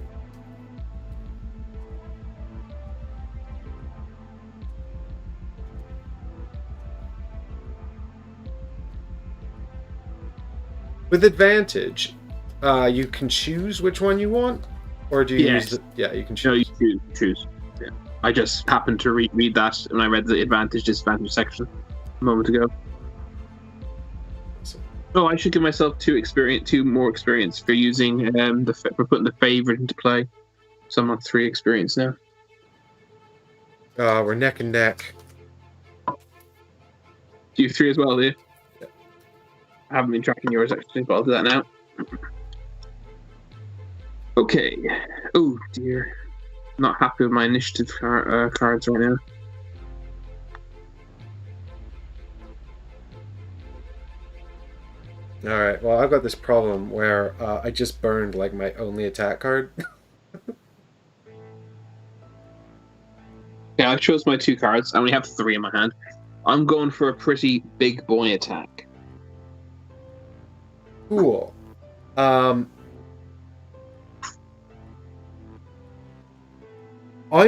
Speaker 1: With advantage, you can choose which one you want, or do you use the... Yeah, you can choose.
Speaker 2: No, you choose. Yeah. I just happened to read that when I read the disadvantage section a moment ago. Oh, I should give myself 2 more experience for using for putting the favorite into play. So I'm on 3 experience now.
Speaker 1: We're neck and neck.
Speaker 2: Do you have 3 as well, do you? Yeah. I haven't been tracking yours actually, but I'll do that now. Okay. Oh dear. Not happy with my initiative cards right now.
Speaker 1: Alright, well, I've got this problem where I just burned, like, my only attack card.
Speaker 2: Yeah, I chose my 2 cards. I only have 3 in my hand. I'm going for a pretty big boy attack.
Speaker 1: Cool. I'm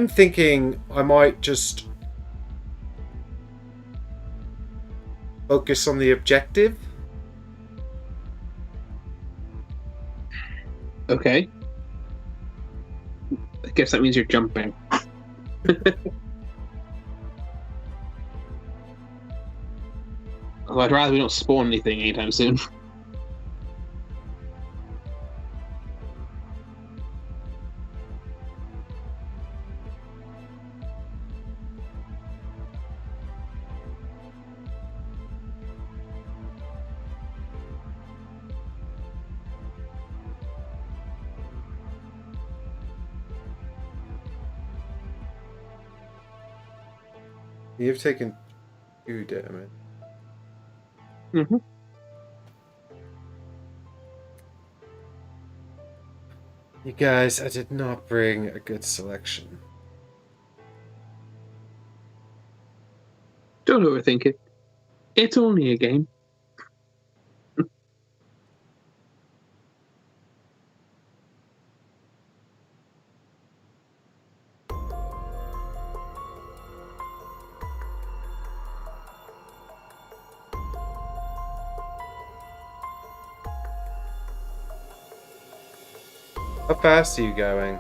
Speaker 1: thinking I might just focus on the objective.
Speaker 2: Okay. I guess that means you're jumping. Oh, I'd rather we don't spawn anything anytime soon.
Speaker 1: You've taken 2 damage.
Speaker 2: Mm-hmm.
Speaker 1: You guys, I did not bring a good selection.
Speaker 2: Don't overthink it. It's only a game.
Speaker 1: How fast are you going?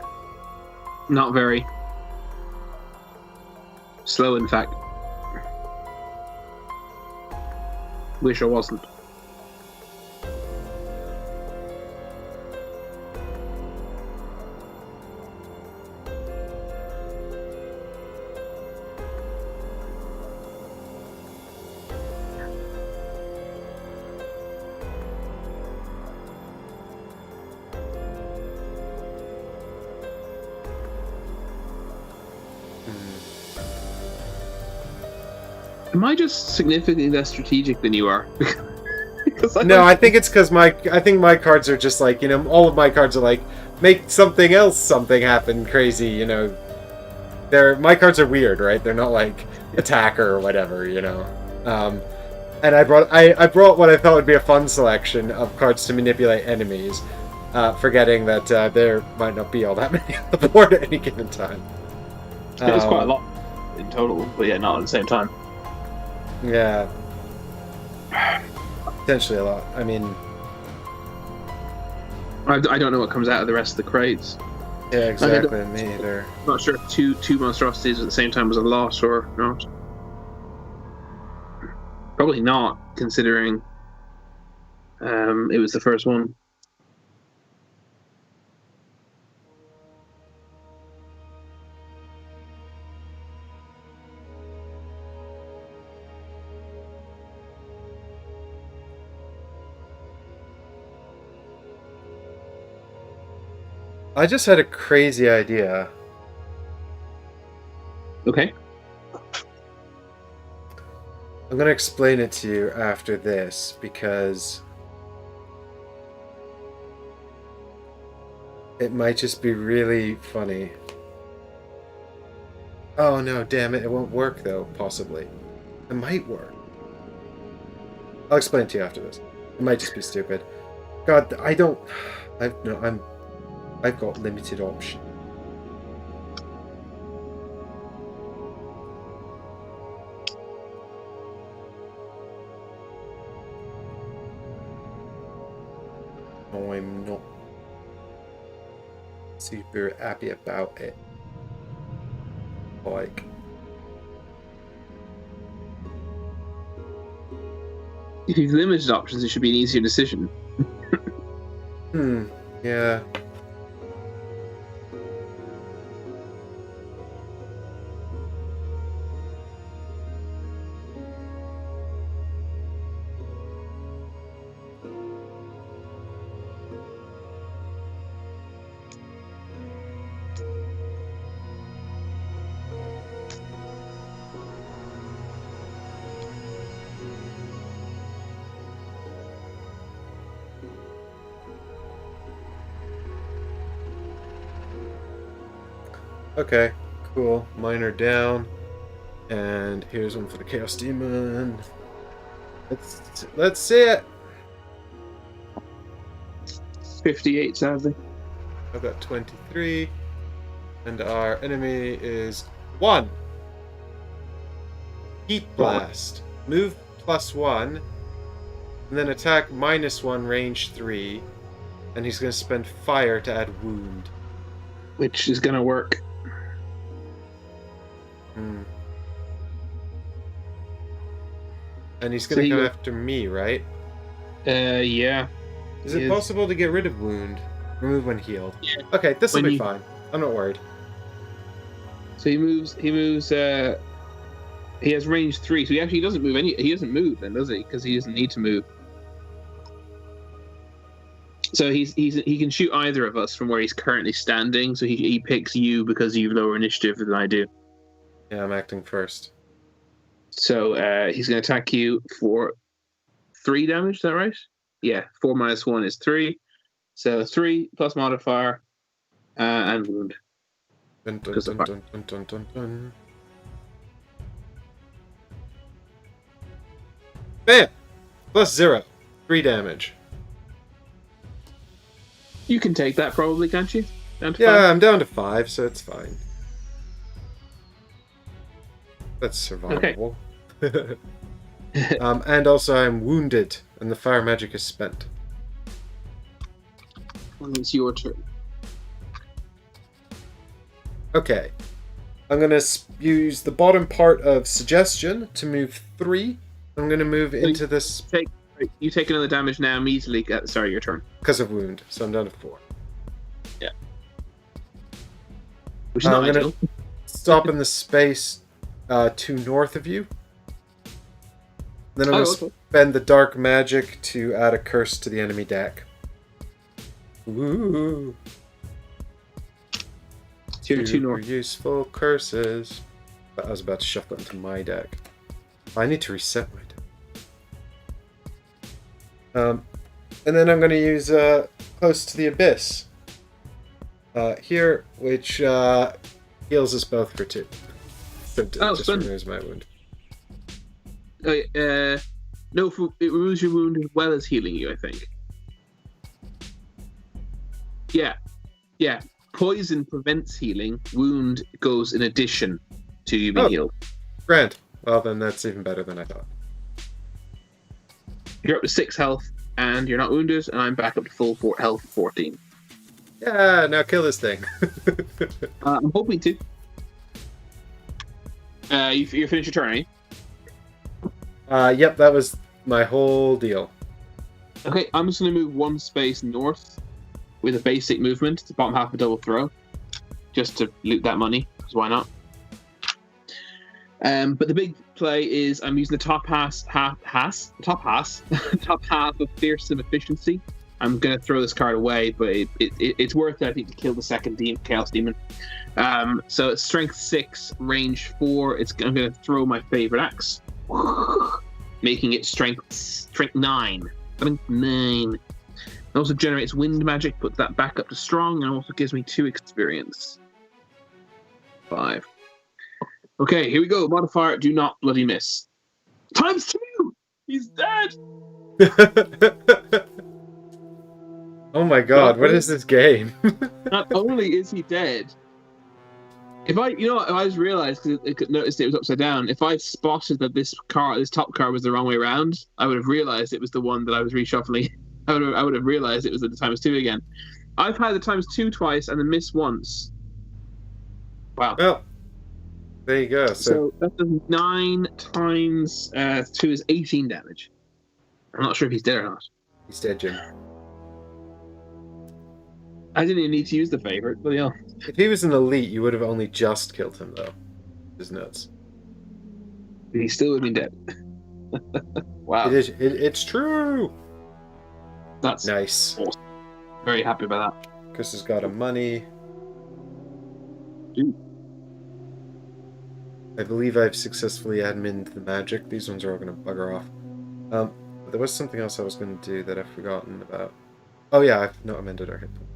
Speaker 2: Not very. Slow, in fact. Wish I wasn't. Am I just significantly less strategic than you are?
Speaker 1: I think it's because my cards are just like, all of my cards are like, make something else something happen crazy, my cards are weird, right? They're not like attacker or whatever, and I brought what I thought would be a fun selection of cards to manipulate enemies, forgetting that there might not be all that many on the board at any given time.
Speaker 2: It's quite a lot in total, but yeah, not at the same time.
Speaker 1: Yeah. Potentially a lot. I mean...
Speaker 2: I don't know what comes out of the rest of the crates.
Speaker 1: Yeah, exactly. Me either.
Speaker 2: I'm not sure if two monstrosities at the same time was a lot or not. Probably not, considering it was the first one.
Speaker 1: I just had a crazy idea.
Speaker 2: Okay.
Speaker 1: I'm going to explain it to you after this, because it might just be really funny. Oh no, damn it, it won't work though, possibly. It might work. I'll explain it to you after this. It might just be stupid. God, I've got limited options. No, I'm not super happy about it. Like,
Speaker 2: if you've limited options, it should be an easier decision.
Speaker 1: Yeah. Okay, cool. Mine are down. And here's one for the Chaos Demon. Let's see it.
Speaker 2: 58, sadly.
Speaker 1: I've got 23. And our enemy is 1. Heat Blast. Move +1. And then attack -1, range 3. And he's going to spend fire to add wound.
Speaker 2: Which is going to work.
Speaker 1: And he's going to come after me, right?
Speaker 2: Yeah.
Speaker 1: Is it possible to get rid of wound? Remove when healed.
Speaker 2: Yeah.
Speaker 1: Okay, this will be fine. I'm not worried.
Speaker 2: So he moves. He has range 3, so he actually doesn't move he doesn't move then, does he? Because he doesn't need to move. So he can shoot either of us from where he's currently standing. So he picks you because you've lower initiative than I do.
Speaker 1: Yeah, I'm acting first.
Speaker 2: So he's going to attack you for 3 damage. Is that right? Yeah. 4 - 1 is 3. So 3 plus modifier and wound.
Speaker 1: Dun, dun, dun, dun, dun, dun, dun, dun. Bam! +0. 3 damage.
Speaker 2: You can take that probably, can't you? Down to 5?
Speaker 1: I'm down to 5, so it's fine. That's survivable. Okay. And also I'm wounded, and the fire magic is spent.
Speaker 2: And it's your turn.
Speaker 1: Okay. I'm going to use the bottom part of suggestion to move 3. I'm going to move into this...
Speaker 2: You take another damage now immediately. Sorry, your turn.
Speaker 1: Because of wound, so I'm down to 4.
Speaker 2: Yeah. Which is
Speaker 1: I'm
Speaker 2: not
Speaker 1: going
Speaker 2: ideal.
Speaker 1: to stop in the space to north of you. Then I'm going to spend the dark magic to add a curse to the enemy deck. Ooh.
Speaker 2: Two north.
Speaker 1: Useful curses. I was about to shuffle it into my deck. I need to reset my deck. And then I'm going to use Close to the Abyss here, which heals us both for 2. So just removes my wound.
Speaker 2: No, it removes your wound as well as healing you, I think. Yeah. Poison prevents healing. Wound goes in addition to you being healed.
Speaker 1: Grand. Well, then that's even better than I thought.
Speaker 2: You're up to 6 health, and you're not wounded, and I'm back up to full health 14.
Speaker 1: Yeah, now kill this thing.
Speaker 2: I'm hoping to. You finish your turn, eh?
Speaker 1: Yep, that was my whole deal.
Speaker 2: Okay, I'm just going to move 1 space north with a basic movement. It's the bottom half of a double throw. Just to loot that money, because why not? But the big play is I'm using the top half of Fearsome Efficiency. I'm going to throw this card away, but it's worth it, I think, to kill the second Chaos Demon. So it's Strength 6, Range 4. I'm going to throw my favorite axe, making it Strength 9. Strength 9. It also generates wind magic, puts that back up to strong, and also gives me 2 experience. 5. Okay, here we go. Modifier, do not bloody miss. ×2! He's dead!
Speaker 1: Oh my god, what is this game?
Speaker 2: Not only is he dead, if I just realized, because I noticed it was upside down, if I spotted that this top card was the wrong way around, I would have realized it was the one that I was reshuffling. I would have realized it was the ×2 again. I've had the ×2 twice and the miss once. Wow.
Speaker 1: Well, there you go.
Speaker 2: So that does 9 times 2 is 18 damage. I'm not sure if he's dead or not.
Speaker 1: He's dead, Jim.
Speaker 2: I didn't even need to use the favorite, but yeah.
Speaker 1: If he was an elite, you would have only just killed him, though. His nuts.
Speaker 2: He still would have been dead. Wow.
Speaker 1: It's true!
Speaker 2: That's
Speaker 1: nice.
Speaker 2: Awesome. Very happy about that.
Speaker 1: Chris has got a money.
Speaker 2: Ooh.
Speaker 1: I believe I've successfully admined the magic. These ones are all going to bugger off. But there was something else I was going to do that I've forgotten about. Oh yeah, I've not amended our hit point.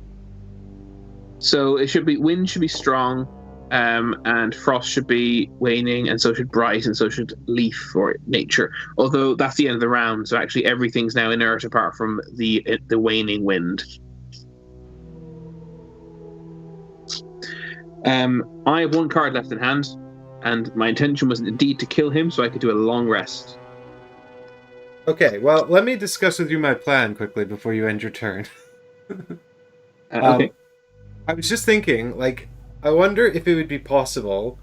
Speaker 2: So it should be wind should be strong, and frost should be waning, and so should bright, and so should leaf or nature. Although that's the end of the round, so actually everything's now inert apart from the waning wind. I have 1 card left in hand, and my intention was indeed to kill him, so I could do a long rest.
Speaker 1: Okay, well, let me discuss with you my plan quickly before you end your turn.
Speaker 2: Okay.
Speaker 1: I was just thinking, I wonder if it would be possible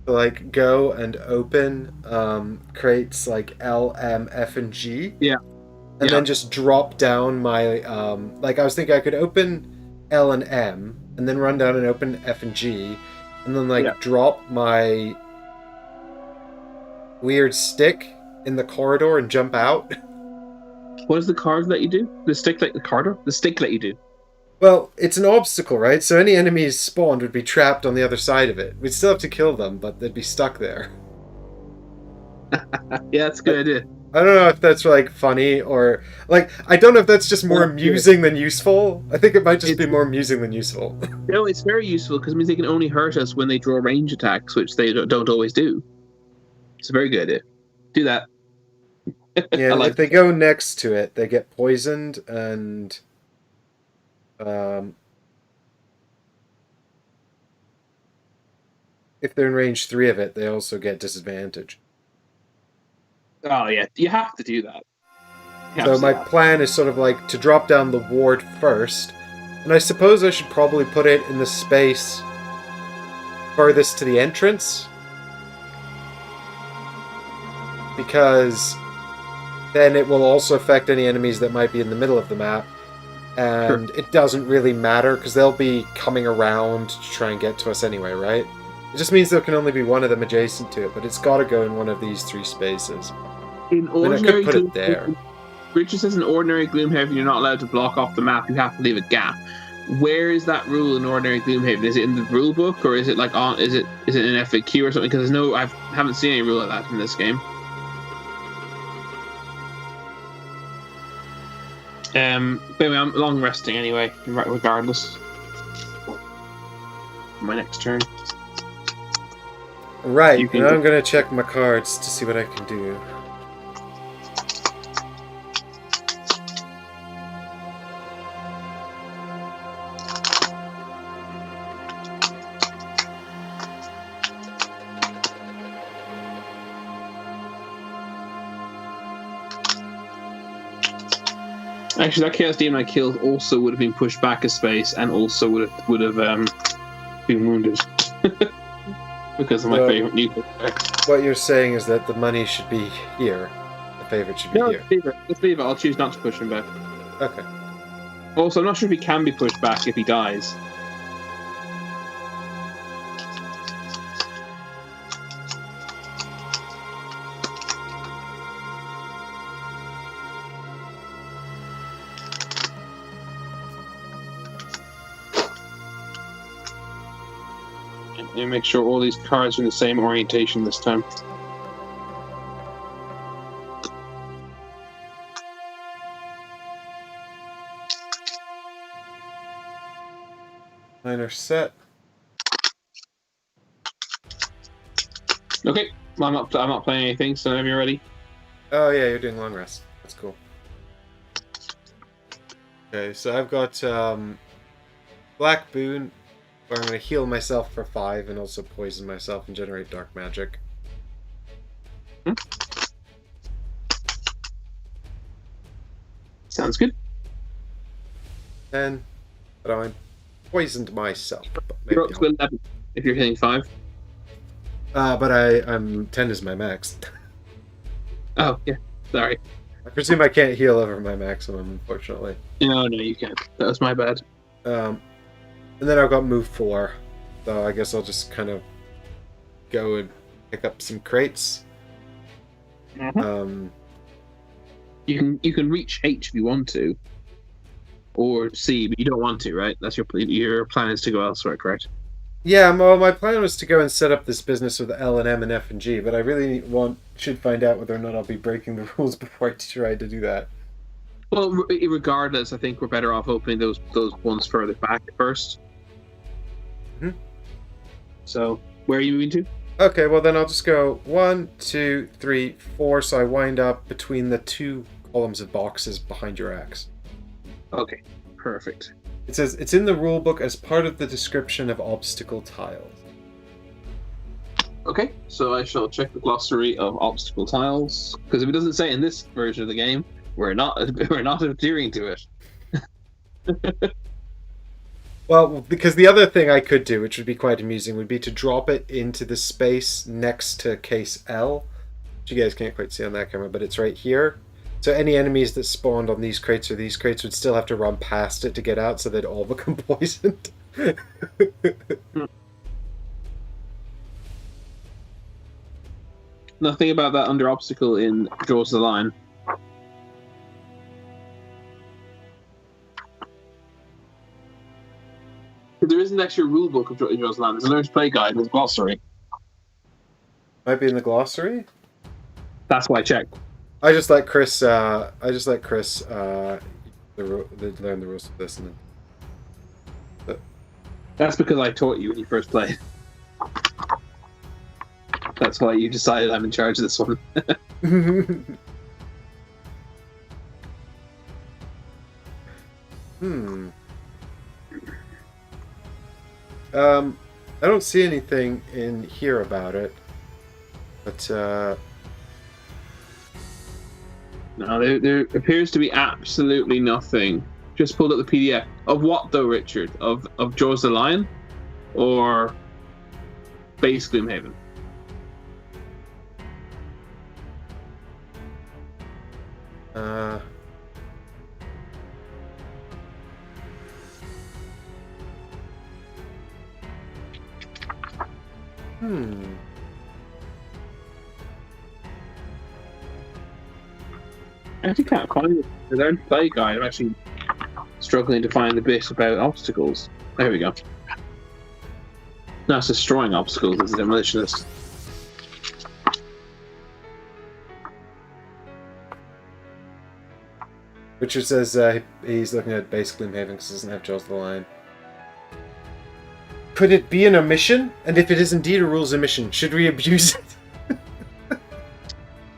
Speaker 1: to, go and open crates L, M, F, and G.
Speaker 2: Yeah.
Speaker 1: And then just drop down my, I was thinking I could open L and M, and then run down and open F and G, and then, drop my weird stick in the corridor and jump out.
Speaker 2: What does the card let you do? The stick let you do?
Speaker 1: Well, it's an obstacle, right? So any enemies spawned would be trapped on the other side of it. We'd still have to kill them, but they'd be stuck there.
Speaker 2: Yeah, that's a good idea.
Speaker 1: I don't know if that's funny or I don't know if that's just more amusing than useful. I think it might just be more amusing than useful.
Speaker 2: No, it's very useful because it means they can only hurt us when they draw range attacks, which they don't always do. It's a very good idea. Do that.
Speaker 1: Yeah, if they go next to it, they get poisoned, and if they're in range 3 of it, they also get disadvantage.
Speaker 2: Oh yeah, you have to do that.
Speaker 1: So my plan is sort of to drop down the ward first, and I suppose I should probably put it in the space farthest to the entrance, because then it will also affect any enemies that might be in the middle of the map, and it doesn't really matter because they'll be coming around to try and get to us anyway, right? It just means there can only be one of them adjacent to it, but it's got to go in one of these 3 spaces.
Speaker 2: In
Speaker 1: I mean, I
Speaker 2: ordinary
Speaker 1: could put it there.
Speaker 2: Richard says in ordinary Gloomhaven you're not allowed to block off the map, you have to leave a gap. Where is that rule in ordinary Gloomhaven? Is it in the rule book, or is it like on? Is it an FAQ or something? Because I haven't seen any rule like that in this game. But anyway, I'm long resting anyway, regardless. My next turn.
Speaker 1: Right,
Speaker 2: You can
Speaker 1: now
Speaker 2: go.
Speaker 1: I'm going to check my cards to see what I can do.
Speaker 2: Actually, that Chaos Demon I killed also would have been pushed back a space, and also would have been wounded because of my favorite nuclear.
Speaker 1: What you're saying is that the money should be here. The favorite should be
Speaker 2: No,
Speaker 1: here.
Speaker 2: let's leave it. I'll choose not to push him back.
Speaker 1: Okay.
Speaker 2: Also, I'm not sure if he can be pushed back if he dies. And make sure all these cards are in the same orientation this time.
Speaker 1: Mine are set.
Speaker 2: Okay, I'm not playing anything, so whenever you're ready.
Speaker 1: Oh yeah, you're doing long rest. That's cool. Okay, so I've got Black Boon, where I'm going to heal myself for 5 and also poison myself and generate dark magic.
Speaker 2: Sounds good.
Speaker 1: 10, but I'm poisoned myself. But maybe
Speaker 2: You're up to 11 if you're hitting 5.
Speaker 1: but I'm 10 is my max.
Speaker 2: Oh, yeah. Sorry.
Speaker 1: I presume I can't heal over my maximum, unfortunately.
Speaker 2: No, you can't. That was my bad.
Speaker 1: And then I've got move 4, so I guess I'll just kind of go and pick up some crates.
Speaker 2: You can reach H if you want to, or C, but you don't want to, right? That's your plan is to go elsewhere, correct?
Speaker 1: Yeah, well, my plan was to go and set up this business with L and M and F and G, but I really should find out whether or not I'll be breaking the rules before I try to do that.
Speaker 2: Well, regardless, I think we're better off opening those ones further back first.
Speaker 1: Mm-hmm.
Speaker 2: So, where are you moving to?
Speaker 1: Okay, well then I'll just go 1, 2, 3, 4, so I wind up between the 2 columns of boxes behind your axe.
Speaker 2: Okay, perfect.
Speaker 1: It says it's in the rule book as part of the description of obstacle tiles.
Speaker 2: Okay, so I shall check the glossary of obstacle tiles, because if it doesn't say in this version of the game, we're not adhering to it.
Speaker 1: Well, because the other thing I could do, which would be quite amusing, would be to drop it into the space next to case L, which you guys can't quite see on that camera, but it's right here. So any enemies that spawned on these crates or these crates would still have to run past it to get out, so they'd all become poisoned.
Speaker 2: Nothing about that under obstacle in Draws the Line. There isn't actually a rule book of Draws the Line. There's a learn to play guide with a glossary.
Speaker 1: Might be in the glossary.
Speaker 2: That's why I checked.
Speaker 1: I just let Chris. Learn the rules of this, and then.
Speaker 2: That's because I taught you when you first played. That's why you decided I'm in charge of this one.
Speaker 1: I don't see anything in here about it, but
Speaker 2: no, there appears to be absolutely nothing. Just pulled up the PDF of what though, Richard? Of Jaws the Lion, or base Gloomhaven. I actually can't find it. The own play guide. I'm actually struggling to find a bit about obstacles. There we go. No, it's destroying obstacles. It's a demolitionist.
Speaker 1: Richard says he's looking at base Gloomhaven because he doesn't have Jaws of the Lion. Could it be an omission? And if it is indeed a rules omission, should we abuse it?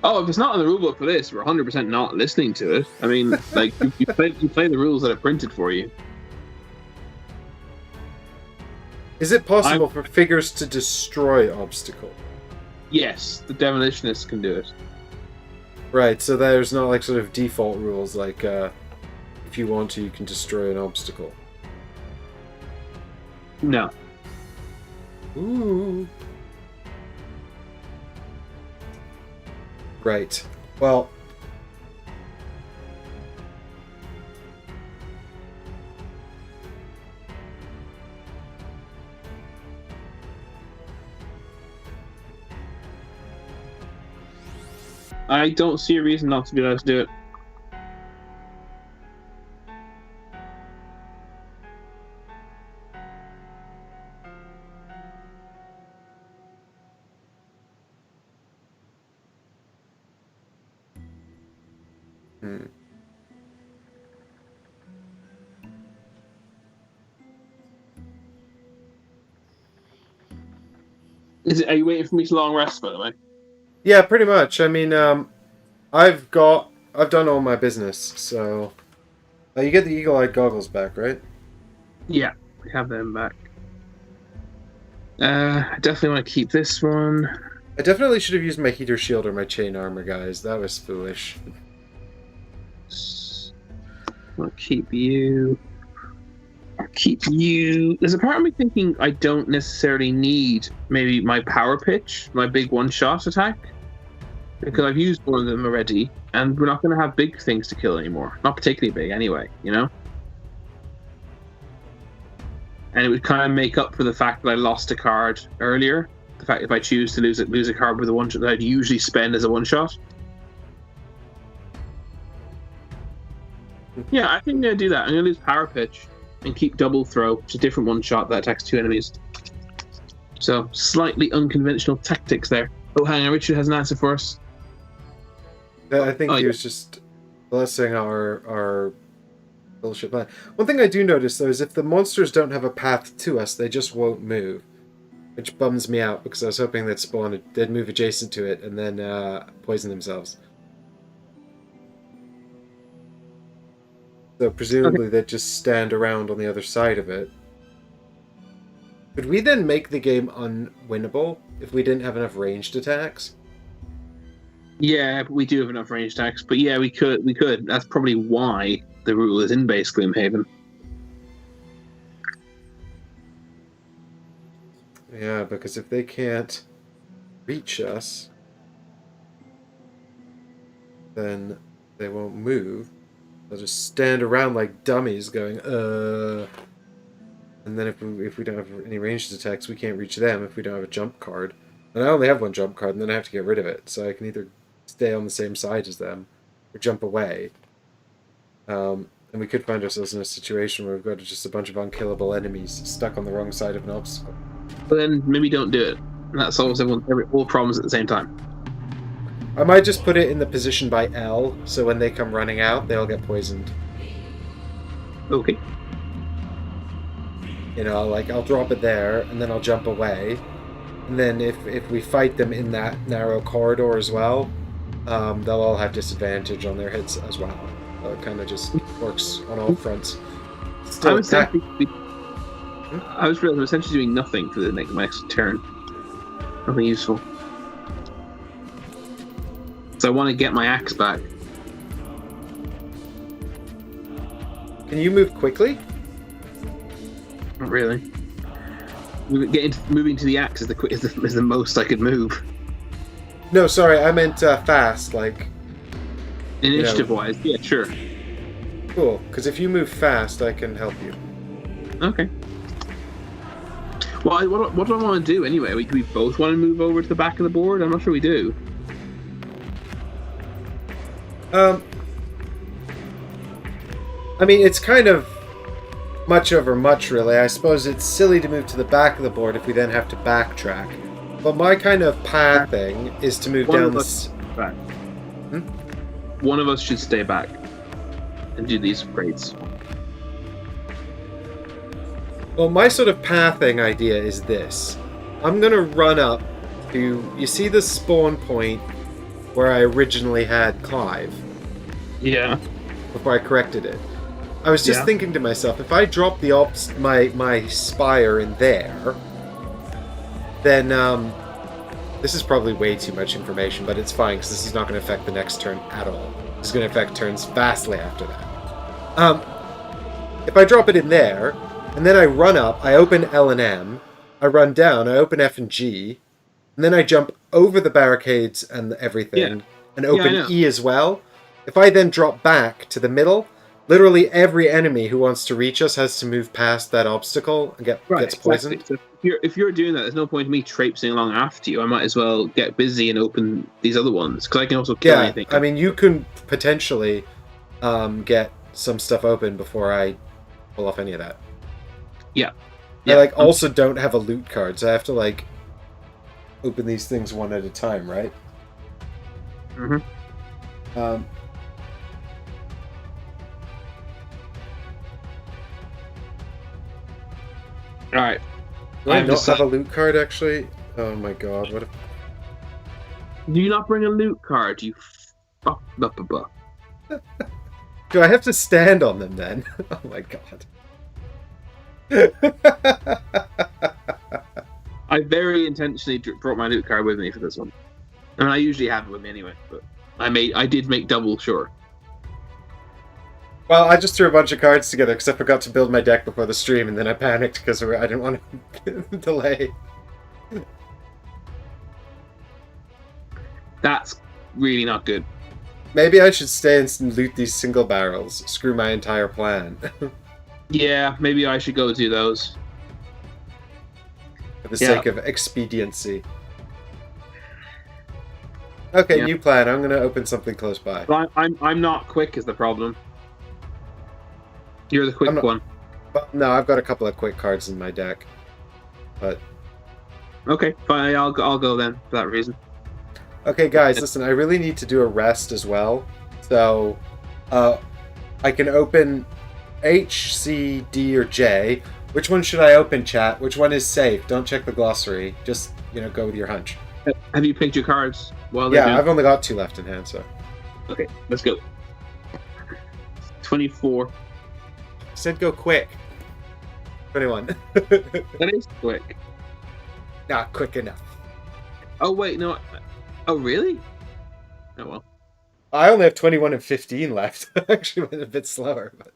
Speaker 2: Oh, if it's not in the rulebook for this, we're 100% not listening to it. I mean, like, you play the rules that are printed for you.
Speaker 1: Is it possible for figures to destroy obstacle?
Speaker 2: Yes, the demolitionist can do it.
Speaker 1: Right, so there's not like sort of default rules like if you want to, you can destroy an obstacle.
Speaker 2: No.
Speaker 1: Ooh. Right. Well.
Speaker 2: I don't see a reason not to be able to do it. Are you waiting for me to long rest, by the way?
Speaker 1: Yeah, pretty much. I mean, I've done all my business, so you get the eagle-eyed goggles back, right?
Speaker 2: Yeah, we have them back. I definitely want to keep this one.
Speaker 1: I definitely should have used my heater shield or my chain armor, guys. That was foolish.
Speaker 2: I'll keep you. I'll keep you. There's a part of me thinking I don't necessarily need maybe my power pitch, my big one-shot attack, because I've used one of them already, and we're not going to have big things to kill anymore. Not particularly big, anyway. You know. And it would kind of make up for the fact that I lost a card earlier. The fact if I choose to lose a card with a one-shot that I'd usually spend as a one-shot. Yeah, I think I'm going to do that. I'm going to lose Power Pitch and keep Double Throw, which is a different one-shot that attacks two enemies. So, slightly unconventional tactics there. Oh, hang on, Richard has an answer for us.
Speaker 1: I think he was just blessing our bullshit plan. One thing I do notice, though, is if the monsters don't have a path to us, they just won't move. Which bums me out, because I was hoping they'd move adjacent to it and then poison themselves. So presumably they'd just stand around on the other side of it. Could we then make the game unwinnable if we didn't have enough ranged attacks?
Speaker 2: Yeah, we do have enough ranged attacks, but yeah, we could. That's probably why the rule is in base Gloomhaven.
Speaker 1: Yeah, because if they can't reach us, then they won't move. They'll just stand around like dummies going, And then if we don't have any ranged attacks, we can't reach them if we don't have a jump card. And I only have one jump card, and then I have to get rid of it. So I can either stay on the same side as them or jump away. And we could find ourselves in a situation where we've got just a bunch of unkillable enemies stuck on the wrong side of an obstacle.
Speaker 2: But then maybe don't do it. And that solves all problems at the same time.
Speaker 1: I might just put it in the position by L, so when they come running out, they'll get poisoned.
Speaker 2: Okay.
Speaker 1: You know, like, I'll drop it there, and then I'll jump away. And then if we fight them in that narrow corridor as well, they'll all have disadvantage on their hits as well. So it kind of just works on all fronts. Still
Speaker 2: I was essentially doing nothing for the next turn. Nothing useful. So I want to get my axe back.
Speaker 1: Can you move quickly?
Speaker 2: Not really. moving to the axe is the most I could move.
Speaker 1: No, sorry, I meant fast, like...
Speaker 2: Initiative-wise, yeah, sure.
Speaker 1: Cool, because if you move fast, I can help you.
Speaker 2: Okay. Well, what do I want to do anyway? Do we both want to move over to the back of the board? I'm not sure we do.
Speaker 1: I mean, it's kind of much over much, really. I suppose it's silly to move to the back of the board if we then have to backtrack. But my kind of pathing is to move down this...
Speaker 2: Back. One of us should stay back and do these raids.
Speaker 1: Well, my sort of pathing idea is this. I'm going to run up to... You see the spawn point where I originally had Clive?
Speaker 2: Yeah.
Speaker 1: Before I corrected it. I was just thinking to myself, if I drop the my spire in there, then this is probably way too much information, but it's fine because this is not going to affect the next turn at all. This is going to affect turns vastly after that. If I drop it in there, and then I run up, I open L and M, I run down, I open F and G, and then I jump over the barricades and everything, and open E as well. If I then drop back to the middle, literally every enemy who wants to reach us has to move past that obstacle and gets poisoned.
Speaker 2: Exactly. So if you're doing that, there's no point in me traipsing along after you. I might as well get busy and open these other ones, because I can also kill anything.
Speaker 1: I mean, you can potentially get some stuff open before I pull off any of that.
Speaker 2: Yeah.
Speaker 1: I also don't have a loot card, so I have to open these things one at a time, right?
Speaker 2: Mm-hmm. All right.
Speaker 1: Do I not have a loot card, actually? Oh my god, what if...
Speaker 2: Do you not bring a loot card, you
Speaker 1: Do I have to stand on them, then? Oh my god.
Speaker 2: I very intentionally brought my loot card with me for this one. I mean, I usually have it with me anyway, but I did make double sure.
Speaker 1: Well, I just threw a bunch of cards together because I forgot to build my deck before the stream, and then I panicked because I didn't want to delay.
Speaker 2: That's really not good.
Speaker 1: Maybe I should stay and loot these single barrels. Screw my entire plan.
Speaker 2: Yeah, maybe I should go do those.
Speaker 1: For the sake of expediency. Okay, new plan. I'm going to open something close by.
Speaker 2: But I'm not quick is the problem. You're the quick one.
Speaker 1: No, I've got a couple of quick cards in my deck. But
Speaker 2: okay, fine. I'll go then for that reason.
Speaker 1: Okay, guys, listen. I really need to do a rest as well. So, I can open H, C, D, or J. Which one should I open, chat? Which one is safe? Don't check the glossary. Just go with your hunch.
Speaker 2: Have you picked your cards?
Speaker 1: Yeah, I've only got 2 left in hand. So.
Speaker 2: Okay, let's go. 24.
Speaker 1: I said go quick. 21.
Speaker 2: That is quick.
Speaker 1: Not quick enough.
Speaker 2: Oh, wait, no. Oh, really? Oh, well.
Speaker 1: I only have 21 and 15 left. I actually went a bit slower, but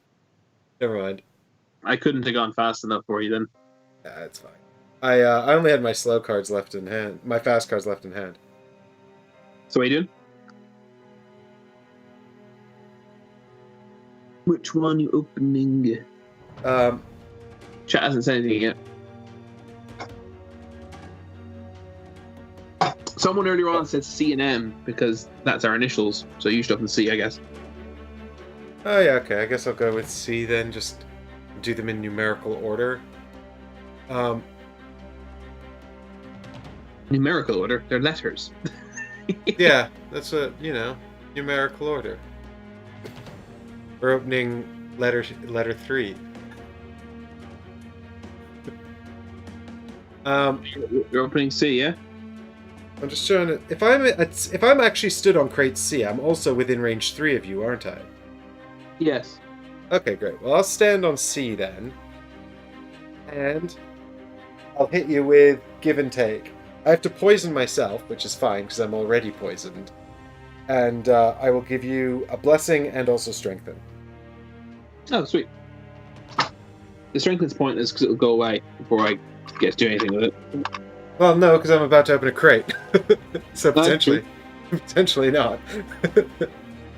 Speaker 1: never mind.
Speaker 2: I couldn't have gone fast enough for you then.
Speaker 1: Yeah, it's fine. I only had my slow cards left in hand. My fast cards left in hand.
Speaker 2: So what are you doing? Which one are you opening? Chat hasn't said anything yet. Someone earlier on said C and M because that's our initials, so you should open C, I guess.
Speaker 1: Oh yeah, okay. I guess I'll go with C then. Just do them in numerical order.
Speaker 2: Numerical order? They're letters.
Speaker 1: Yeah, that's a numerical order. We're opening letter 3.
Speaker 2: You're opening C, yeah?
Speaker 1: I'm just trying to... If I'm actually stood on crate C, I'm also within range 3 of you, aren't I?
Speaker 2: Yes.
Speaker 1: Okay, great. Well, I'll stand on C then. And I'll hit you with give and take. I have to poison myself, which is fine because I'm already poisoned. And I will give you a blessing and also strengthen.
Speaker 2: Oh, sweet. The strengthen's pointless because it'll go away before I get to do anything with it.
Speaker 1: Well, no, because I'm about to open a crate. So
Speaker 2: That's
Speaker 1: potentially, potentially not.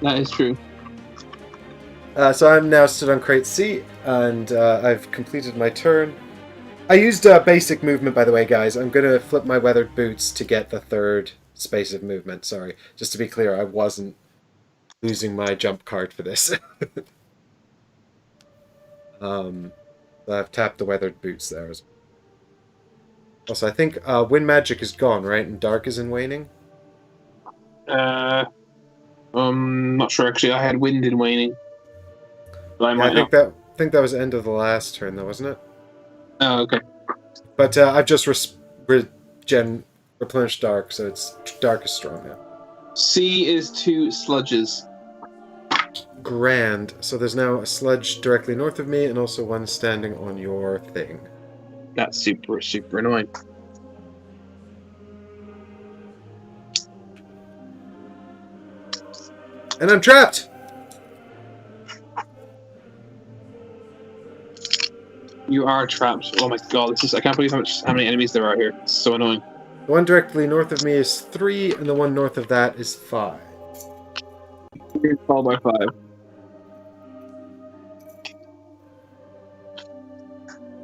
Speaker 2: That is true.
Speaker 1: So I'm now stood on crate C, and I've completed my turn. I used basic movement, by the way, guys. I'm going to flip my weathered boots to get the third space of movement. Sorry. Just to be clear, I wasn't losing my jump card for this. So I've tapped the weathered boots there as well. Also, I think wind magic is gone, right? And dark is in waning?
Speaker 2: Not sure actually. I had wind in waning. But I
Speaker 1: Yeah,
Speaker 2: might not.
Speaker 1: I think that was the end of the last turn, though, wasn't it?
Speaker 2: Oh, okay.
Speaker 1: But I've just replenished dark, so it's dark is strong now.
Speaker 2: C is 2 sludges.
Speaker 1: Grand. So there's now a sludge directly north of me, and also one standing on your thing.
Speaker 2: That's super, super annoying.
Speaker 1: And I'm trapped!
Speaker 2: You are trapped. Oh my god, I can't believe how many enemies there are here. It's so annoying.
Speaker 1: The one directly north of me is 3, and the one north of that is 5.
Speaker 2: You're followed by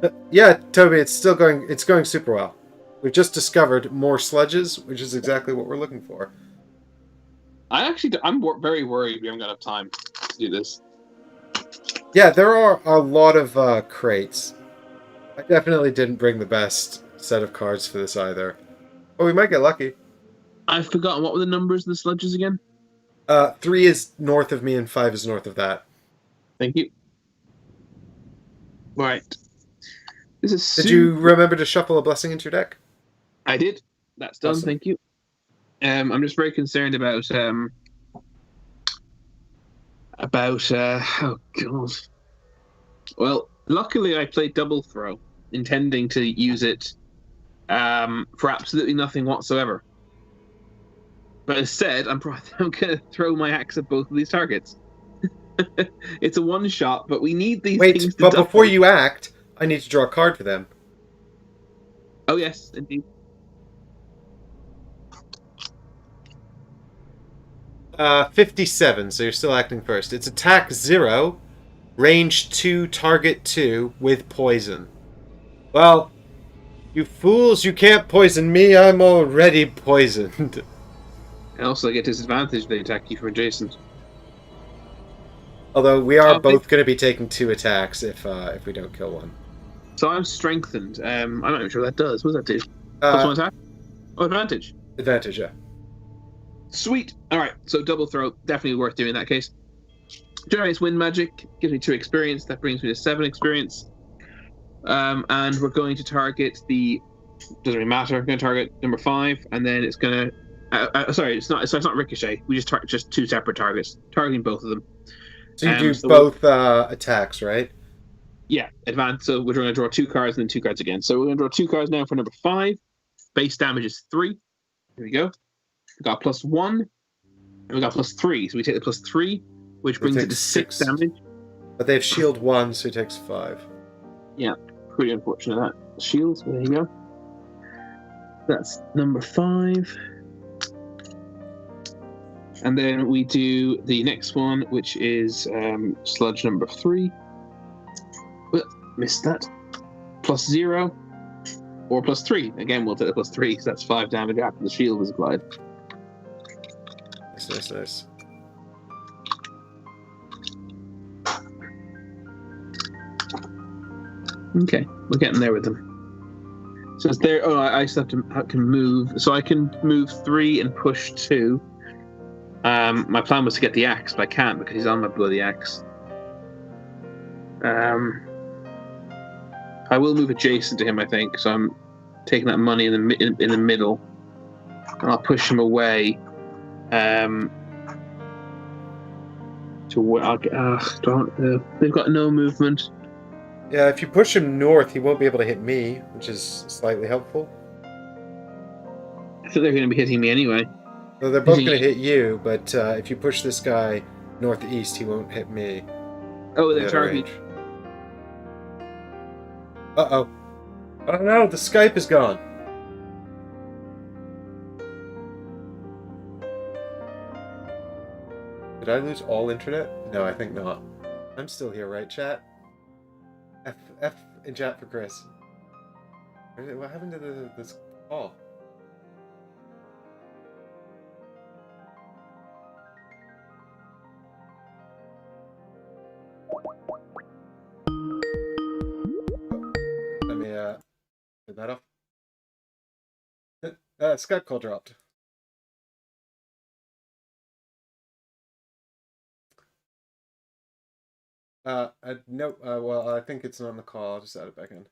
Speaker 2: 5.
Speaker 1: Yeah, Toby, it's going super well. We've just discovered more sludges, which is exactly what we're looking for.
Speaker 2: I'm very worried we haven't got enough time to do this.
Speaker 1: Yeah, there are a lot of crates. I definitely didn't bring the best set of cards for this either. But we might get lucky.
Speaker 2: I've forgotten, what were the numbers of the sludges again?
Speaker 1: 3 is north of me and 5 is north of that.
Speaker 2: Thank you. Right.
Speaker 1: Did you remember to shuffle a blessing into your deck?
Speaker 2: I did. That's done.
Speaker 1: Awesome.
Speaker 2: Thank you. I'm just very concerned about oh god. Well, luckily I played double throw, intending to use it for absolutely nothing whatsoever. But instead, I'm going to throw my axe at both of these targets. It's a one shot, but we need these things to
Speaker 1: but
Speaker 2: double.
Speaker 1: before you act, I need to draw a card for them.
Speaker 2: Oh yes, indeed.
Speaker 1: 57, so you're still acting first. It's attack 0, range 2, target 2, with poison. Well, you fools, you can't poison me, I'm already poisoned.
Speaker 2: And also I get disadvantage if they attack you from adjacent.
Speaker 1: Although we are both going to be taking 2 attacks if we don't kill one.
Speaker 2: So I'm strengthened. I'm not even sure what that does. What does that do? Plus 1 attack? Oh, advantage.
Speaker 1: Advantage, yeah.
Speaker 2: Sweet. All right. So double throw, definitely worth doing in that case. Generates wind magic, gives me 2 experience. That brings me to 7 experience. And we're going to target the. Doesn't really matter. We're going to target number 5, and then it's going to. Sorry, it's not. So it's not ricochet. We just target just 2 separate targets, targeting both of them.
Speaker 1: So you do both attacks, right?
Speaker 2: Yeah, advance. So we're going to draw 2 cards and then 2 cards again. So we're going to draw 2 cards now for number 5. Base damage is 3. Here we go. We got +1, and we got +3. So we take the +3, which brings it to 6 damage.
Speaker 1: But they have shield 1, so he takes 5.
Speaker 2: Yeah, pretty unfortunate that. Shields, there you go. That's number 5. And then we do the next one, which is sludge number 3. Missed that. +0 or +3. Again, we'll take the +3, so that's 5 damage after the shield was applied.
Speaker 1: Nice.
Speaker 2: Okay, we're getting there with them. So it's there. Oh, I still can move. So I can move 3 and push 2. My plan was to get the axe, but I can't because he's on my bloody axe. I will move adjacent to him, I think. So I'm taking that money in the middle, and I'll push him away. They've got no movement.
Speaker 1: Yeah, if you push him north, he won't be able to hit me, which is slightly helpful.
Speaker 2: I thought they were going to be hitting me anyway.
Speaker 1: So they're both going to hit you, but if you push this guy northeast, he won't hit me.
Speaker 2: Oh, they're targeting.
Speaker 1: Uh-oh. Oh no, the Skype is gone. Did I lose all internet? No, I think not. I'm still here, right, chat? F in chat for Chris. What happened to this call? Let me turn that off. Skype call dropped. No, well, I think it's not on the call. I'll just add it back in.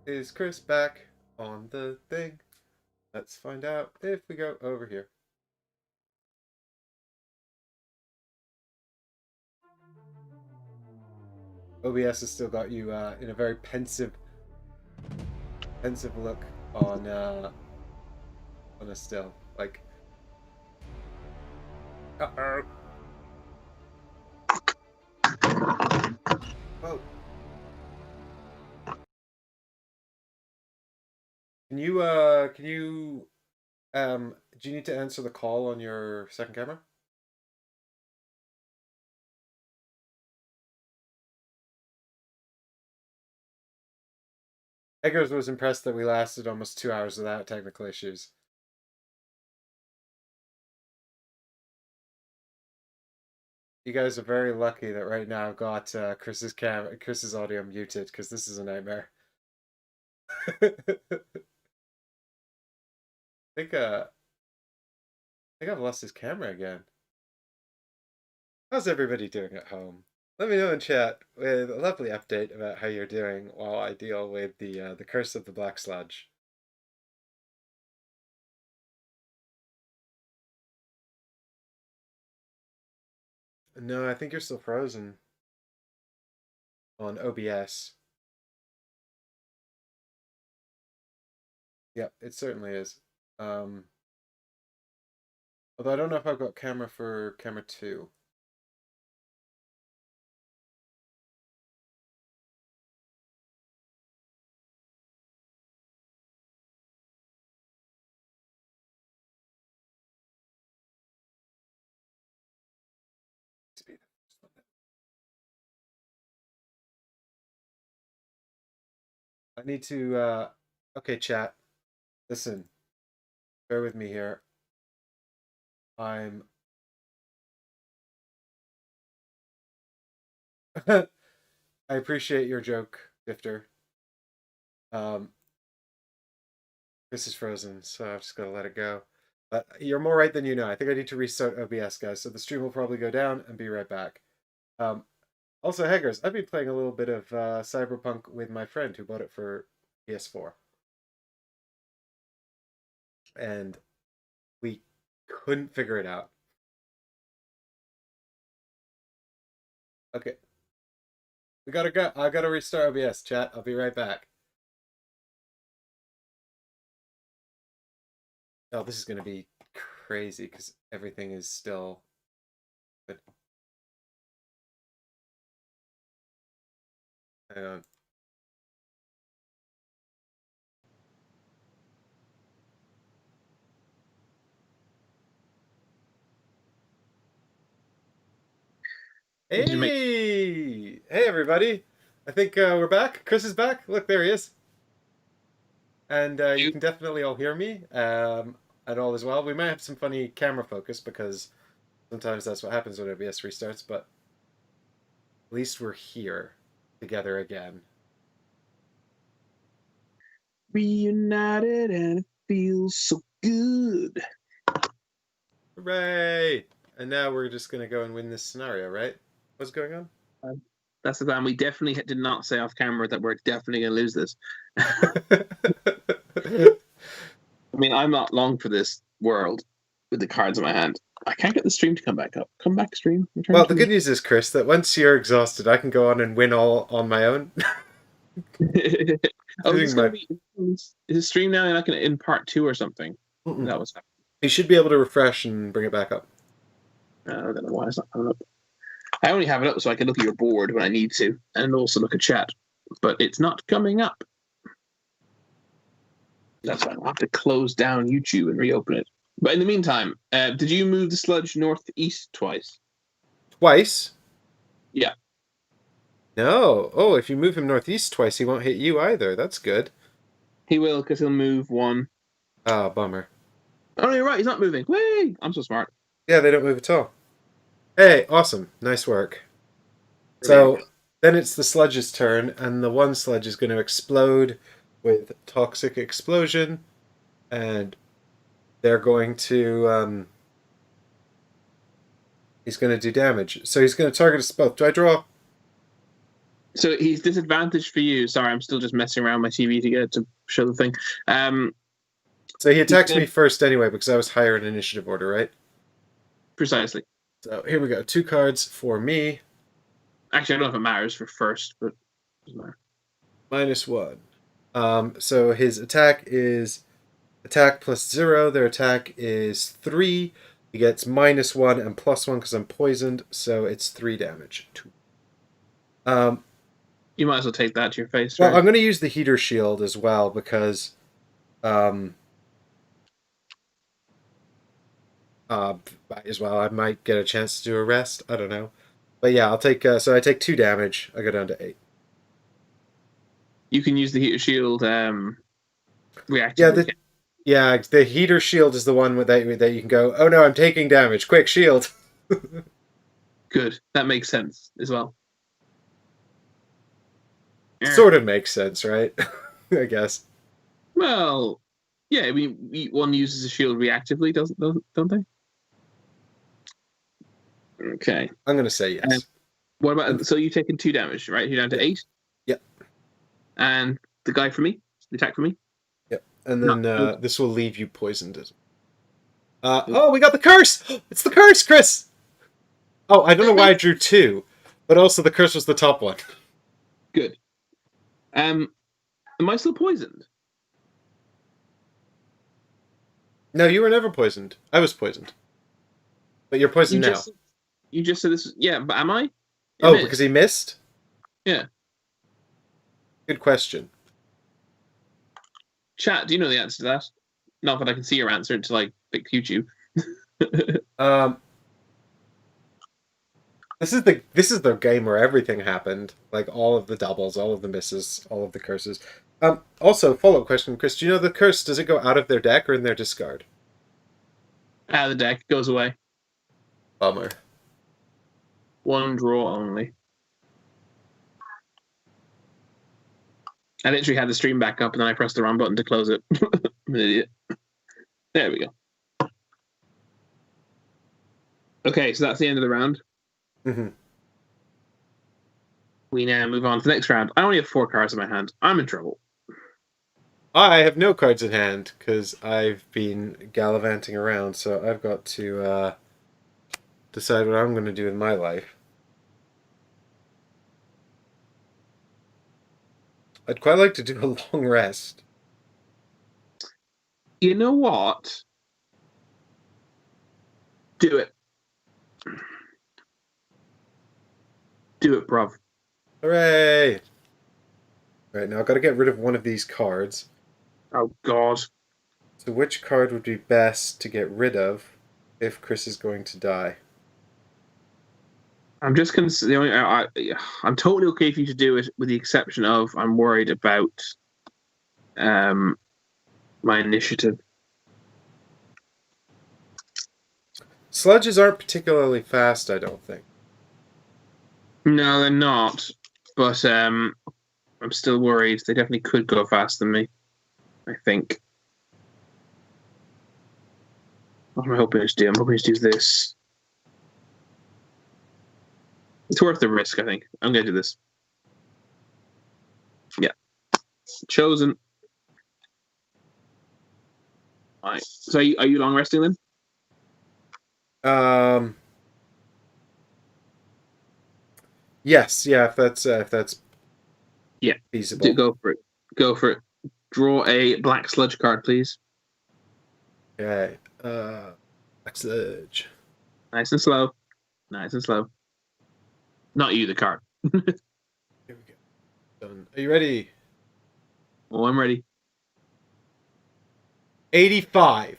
Speaker 1: Is Chris back on the thing? Let's find out if we go over here. OBS has still got you in a very pensive look on a still. Like, uh-oh. Whoa. Can you do you need to answer the call on your second camera? Eggers was impressed that we lasted almost 2 hours without technical issues. You guys are very lucky that right now I've got Chris's audio muted because this is a nightmare. I think I've lost his camera again. How's everybody doing at home? Let me know in chat with a lovely update about how you're doing while I deal with the curse of the black sludge. No, I think you're still frozen on OBS. Yep, it certainly is. Although I don't know if I've got camera for camera 2. I need to okay, chat. Listen. Bear with me here. I appreciate your joke, Difter. This is frozen, so I've just got to let it go. But you're more right than you know. I think I need to restart OBS, guys. So the stream will probably go down and be right back. Also, Heggers, I've been playing a little bit of Cyberpunk with my friend who bought it for PS4. And we couldn't figure it out. Okay. We gotta go. I gotta restart OBS, chat. I'll be right back. Oh, this is gonna be crazy because everything is still good. Hang on. Hey! Hey, everybody! I think we're back. Chris is back. Look, there he is. And you can definitely all hear me at all as well. We might have some funny camera focus because sometimes that's what happens when OBS restarts, but at least we're here together again.
Speaker 2: Reunited and it feels so good.
Speaker 1: Hooray! And now we're just going to go and win this scenario, right? What's going on?
Speaker 2: That's the plan. We definitely did not say off camera that we're definitely going to lose this. I mean, I'm not long for this world with the cards in my hand. I can't get the stream to come back up. Come back, stream.
Speaker 1: Well, the good news is, Chris, that once you're exhausted, I can go on and win all on my own.
Speaker 2: Oh, is the stream now like in part 2 or something? That was happening.
Speaker 1: You should be able to refresh and bring it back up.
Speaker 2: I don't know why it's not coming up. I only have it up so I can look at your board when I need to, and also look at chat. But it's not coming up. That's fine. I'll have to close down YouTube and reopen it. But in the meantime, did you move the sludge northeast twice?
Speaker 1: Twice?
Speaker 2: Yeah.
Speaker 1: No. Oh, if you move him northeast twice, he won't hit you either. That's good.
Speaker 2: He will, because he'll move one.
Speaker 1: Ah, bummer.
Speaker 2: Oh, you're right. He's not moving. Whee! I'm so smart.
Speaker 1: Yeah, they don't move at all. Hey, awesome. Nice work.
Speaker 2: Brilliant.
Speaker 1: So then it's the sludge's turn, and the one sludge is going to explode with toxic explosion, and they're going to he's going to do damage. So he's going to target us both. Do I draw?
Speaker 2: So he's disadvantaged for you. Sorry, I'm still just messing around my TV to get it to show the thing.
Speaker 1: So he attacks me first anyway because I was higher in initiative order, right?
Speaker 2: Precisely.
Speaker 1: So here we go. 2 cards for me.
Speaker 2: Actually, I don't know if it matters for first, but it doesn't matter.
Speaker 1: -1. So his attack is attack plus 0. Their attack is 3. He gets -1 and +1 because I'm poisoned, so it's 3 damage.
Speaker 2: You might as well take that to your face.
Speaker 1: Well,
Speaker 2: right?
Speaker 1: I'm going to use the heater shield as well because as well I might get a chance to do a rest. I don't know, but yeah, I'll take. So I take 2 damage. I go down to 8.
Speaker 2: You can use the heater shield reactively.
Speaker 1: Yeah, the heater shield is the one that you can go, oh no, I'm taking damage. Quick, shield.
Speaker 2: Good. That makes sense as well.
Speaker 1: Sort of makes sense, right? I guess.
Speaker 2: Well, yeah. I mean, one uses a shield reactively, don't they? Okay.
Speaker 1: I'm gonna say yes.
Speaker 2: What about? So you've taken 2 damage, right? You're down to 8.
Speaker 1: Yep.
Speaker 2: And the guy for me, the attack for me.
Speaker 1: Yep. And then this will leave you poisoned. Oh, we got the curse! It's the curse, Chris! Oh, I don't know why I drew 2, but also the curse was the top one.
Speaker 2: Good. Am I still poisoned?
Speaker 1: No, you were never poisoned. I was poisoned. But you're poisoned now.
Speaker 2: You just said this. Yeah, but am I?
Speaker 1: Oh, because he missed?
Speaker 2: Yeah.
Speaker 1: Good question.
Speaker 2: Chat, do you know the answer to that? Not that I can see your answer until I pick YouTube.
Speaker 1: This is the game where everything happened. Like all of the doubles, all of the misses, all of the curses. Also, follow-up question, Chris. Do you know the curse, does it go out of their deck or in their discard?
Speaker 2: Out of the deck, goes away.
Speaker 1: Bummer.
Speaker 2: 1 draw only. I literally had the stream back up and then I pressed the wrong button to close it. I'm an idiot. There we go. Okay, so that's the end of the round.
Speaker 1: Mm-hmm.
Speaker 2: We now move on to the next round. I only have 4 cards in my hand. I'm in trouble.
Speaker 1: I have no cards in hand because I've been gallivanting around, so I've got to decide what I'm going to do in my life. I'd quite like to do a long rest.
Speaker 2: You know what? Do it. Do it, bruv.
Speaker 1: Hooray! Right, now I've got to get rid of one of these cards.
Speaker 2: Oh, God.
Speaker 1: So which card would be best to get rid of if Chris is going to die?
Speaker 2: I'm just I'm totally okay for you to do it, with the exception of I'm worried about my initiative.
Speaker 1: Sludges aren't particularly fast, I don't think.
Speaker 2: No, they're not. But I'm still worried. They definitely could go faster than me, I think. What am I hoping to do? I'm hoping to do this. It's worth the risk, I think. I'm going to do this. Yeah. Chosen. All right. So are you long resting then?
Speaker 1: Yes, yeah, if that's
Speaker 2: yeah,
Speaker 1: feasible.
Speaker 2: Go for it. Go for it. Draw a black sludge card, please.
Speaker 1: Okay. Black sludge.
Speaker 2: Nice and slow. Nice and slow. Not you, the card.
Speaker 1: Here we go. Done. Are you ready?
Speaker 2: Oh, I'm ready.
Speaker 1: 85.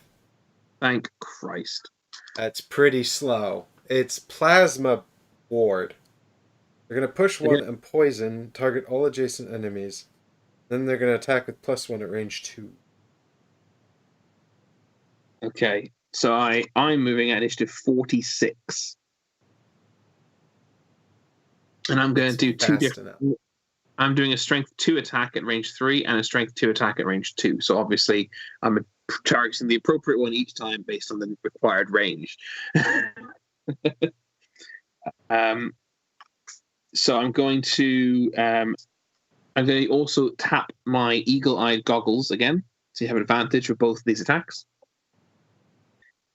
Speaker 2: Thank Christ.
Speaker 1: That's pretty slow. It's Plasma Ward. They're going to push one and poison, target all adjacent enemies. Then they're going to attack with +1 at range 2.
Speaker 2: Okay, so I'm moving at initiative 46. And I'm going to do two different. I'm doing a strength 2 attack at range 3 and a strength 2 attack at range 2. So obviously, I'm targeting the appropriate one each time based on the required range. So I'm going to also tap my eagle-eyed goggles again, so you have an advantage for both of these attacks.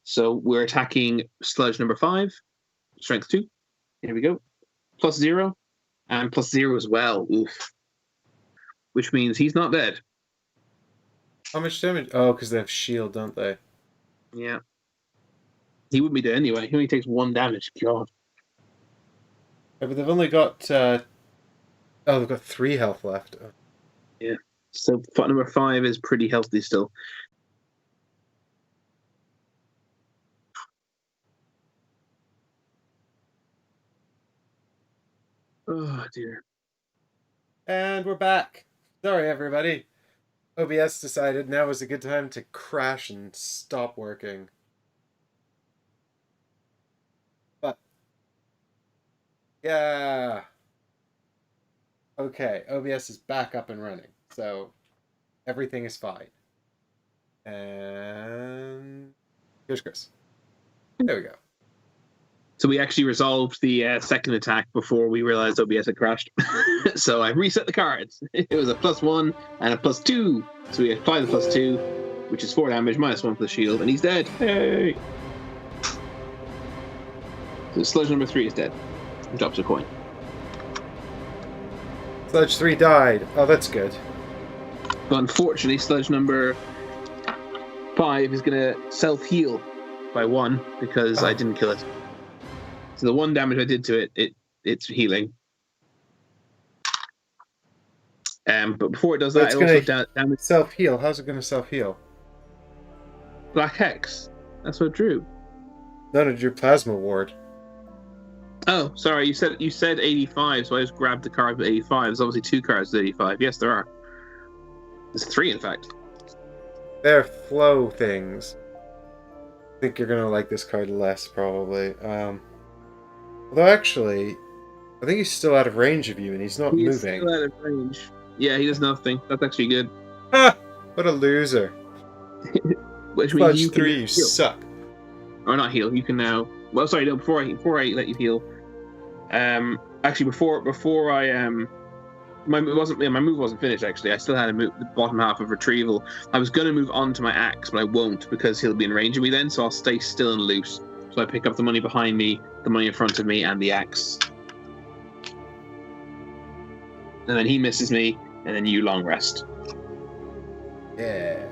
Speaker 2: So we're attacking sludge number 5, strength 2. Here we go. +0. And +0 as well. Oof. Which means he's not dead.
Speaker 1: How much damage? Oh, because they have shield, don't they?
Speaker 2: Yeah. He wouldn't be dead anyway. He only takes 1 damage. God.
Speaker 1: Yeah, but they've only got... they've got 3 health left. Oh.
Speaker 2: Yeah. So number 5 is pretty healthy still. Oh, dear.
Speaker 1: And we're back. Sorry, everybody. OBS decided now was a good time to crash and stop working. But, yeah. Okay, OBS is back up and running. So, everything is fine. And here's Chris. There we go.
Speaker 2: So we actually resolved the second attack before we realized OBS had crashed. So I reset the cards. It was a +1 and a +2. So we apply the +2, which is 4 damage, -1 for the shield, and he's dead. Hey! So sludge number 3 is dead. He drops a coin.
Speaker 1: Sludge 3 died. Oh, that's good.
Speaker 2: But unfortunately, sludge number 5 is going to self-heal by 1 because I didn't kill it. So the 1 damage I did to it's healing. But before it does that, it also damage.
Speaker 1: Self-heal? How's it going to self-heal?
Speaker 2: Black Hex. That's what it drew.
Speaker 1: No, it drew Plasma Ward.
Speaker 2: Oh, sorry. You said 85, so I just grabbed the card with 85. There's obviously 2 cards with 85. Yes, there are. There's 3, in fact.
Speaker 1: They're flow things. I think you're going to like this card less, probably. Although, actually, I think he's still out of range of you, and he's not moving.
Speaker 2: He's still out of range. Yeah, he does nothing. That's actually good.
Speaker 1: Ha! What a loser.
Speaker 2: Which means you
Speaker 1: 3, you suck.
Speaker 2: Or not heal. You can now... Well, sorry, no, before I let you heal. Actually, before I... My move wasn't finished, actually. I still had the bottom half of retrieval. I was going to move on to my axe, but I won't because he'll be in range of me then, so I'll stay still and loose. So I pick up the money behind me, the money in front of me, and the axe. And then he misses me, and then you long rest.
Speaker 1: Yeah.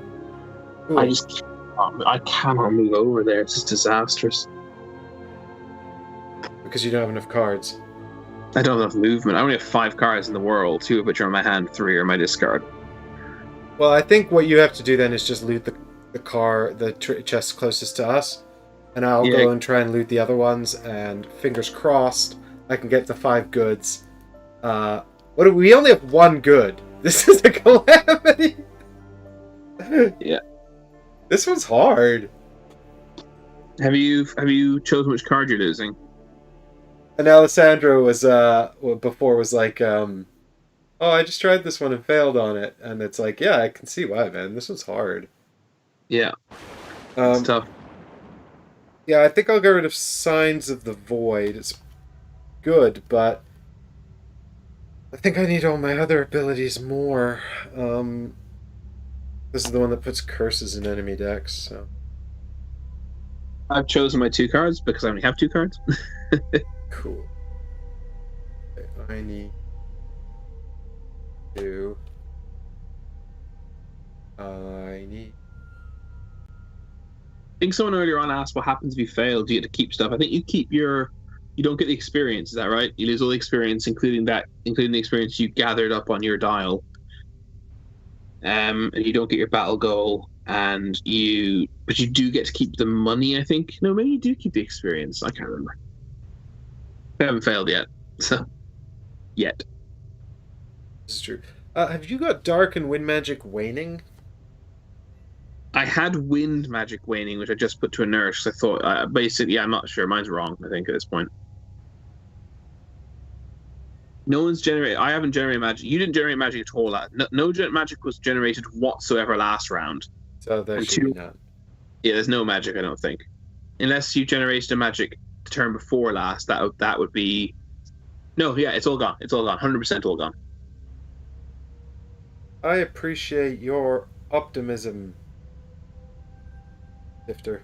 Speaker 1: Ooh.
Speaker 2: I cannot move over there. It's just disastrous.
Speaker 1: Because you don't have enough cards.
Speaker 2: I don't have enough movement. I only have 5 cards in the world, 2 of which are in my hand, 3 are in my discard.
Speaker 1: Well, I think what you have to do then is just loot the chest closest to us. And I'll go and try and loot the other ones, and fingers crossed, I can get the 5 goods. We only have 1 good. This is a calamity.
Speaker 2: Yeah.
Speaker 1: This one's hard.
Speaker 2: Have you chosen which card you're losing?
Speaker 1: And Alessandro was like, oh, I just tried this one and failed on it, and it's like, yeah, I can see why, man. This one's hard.
Speaker 2: Yeah. It's tough.
Speaker 1: Yeah, I think I'll get rid of Signs of the Void. It's good, but I think I need all my other abilities more. This is the one that puts curses in enemy decks, so.
Speaker 2: I've chosen my 2 cards because I only have 2 cards.
Speaker 1: Cool. Okay, I need to...
Speaker 2: I think someone earlier on asked what happens if you fail. Do you get to keep stuff? I think you keep your You don't get the experience. Is that right? You lose all the experience, including the experience you gathered up on your dial. And you don't get your battle goal, but you do get to keep the money. I think. No, maybe you do keep the experience. I can't remember. I haven't failed yet. So, yet.
Speaker 1: This is true. Have you got Dark and Wind Magic waning?
Speaker 2: I had Wind Magic waning, which I just put to a nurse. I thought, basically, I'm not sure. Mine's wrong, I think, at this point. No one's generated. I haven't generated magic. You didn't generate magic at all. No magic was generated whatsoever last round.
Speaker 1: So there should be none.
Speaker 2: Yeah, there's no magic, I don't think. Unless you generated a magic the turn before last, that would be... No, yeah, it's all gone. It's all gone. 100% all gone.
Speaker 1: I appreciate your optimism, Sifter.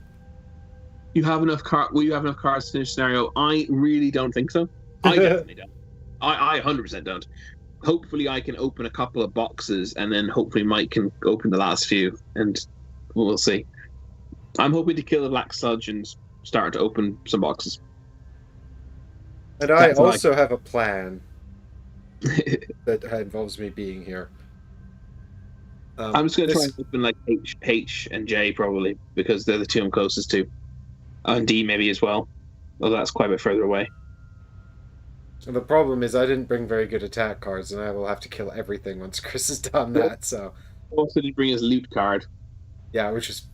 Speaker 2: You have enough will you have enough cards to finish scenario? I really don't think so. I definitely don't. I 100% don't. Hopefully I can open a couple of boxes, and then hopefully Mike can open the last few, and we'll see. I'm hoping to kill the Black Sludge and start to open some boxes.
Speaker 1: And I also have a plan that involves me being here.
Speaker 2: I'm just going to try and open like H and J probably, because they're the two I'm closest to. And D maybe as well, although that's quite a bit further away.
Speaker 1: And the problem is I didn't bring very good attack cards, and I will have to kill everything once Chris has done that, so...
Speaker 2: Also did bring his loot card.
Speaker 1: Yeah, which is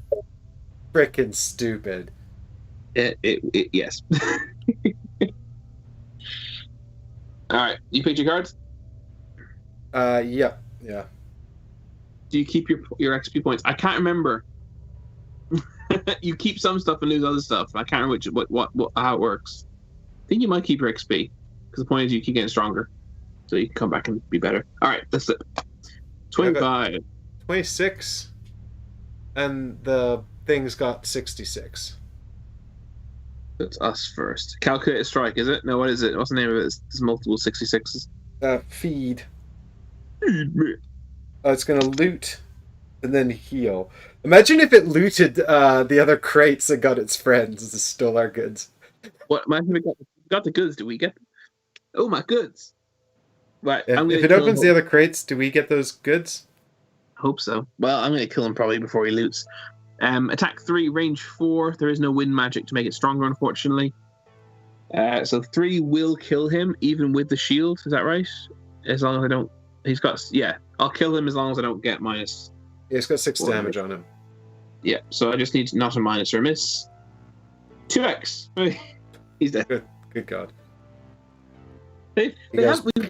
Speaker 1: frickin' stupid.
Speaker 2: Yes. Alright, you picked your cards?
Speaker 1: Yeah.
Speaker 2: Do you keep your XP points? I can't remember. You keep some stuff and lose other stuff. I can't remember how it works. I think you might keep your XP. Because the point is you keep getting stronger. So you can come back and be better. Alright, that's it. 25.
Speaker 1: 26. And the thing's got 66.
Speaker 2: That's us first. Calculated strike, is it? No, what is it? What's the name of it? There's multiple 66s.
Speaker 1: Feed.
Speaker 2: Feed me.
Speaker 1: It's going to loot and then heal. Imagine if it looted the other crates and got its friends and stole our goods.
Speaker 2: What? Imagine we got the goods. Do we get them? Oh, my goods. Right.
Speaker 1: If it opens the other crates, do we get those goods?
Speaker 2: Hope so. Well, I'm going to kill him probably before he loots. Attack 3, range 4. There is no wind magic to make it stronger, unfortunately. So 3 will kill him, even with the shield. Is that right? As long as I don't... He's got... Yeah, I'll kill him as long as I don't get minus...
Speaker 1: Yeah, he's got 6 damage on him.
Speaker 2: Yeah, so I just need not a minus or a miss. 2x. He's dead.
Speaker 1: Good God.
Speaker 2: We've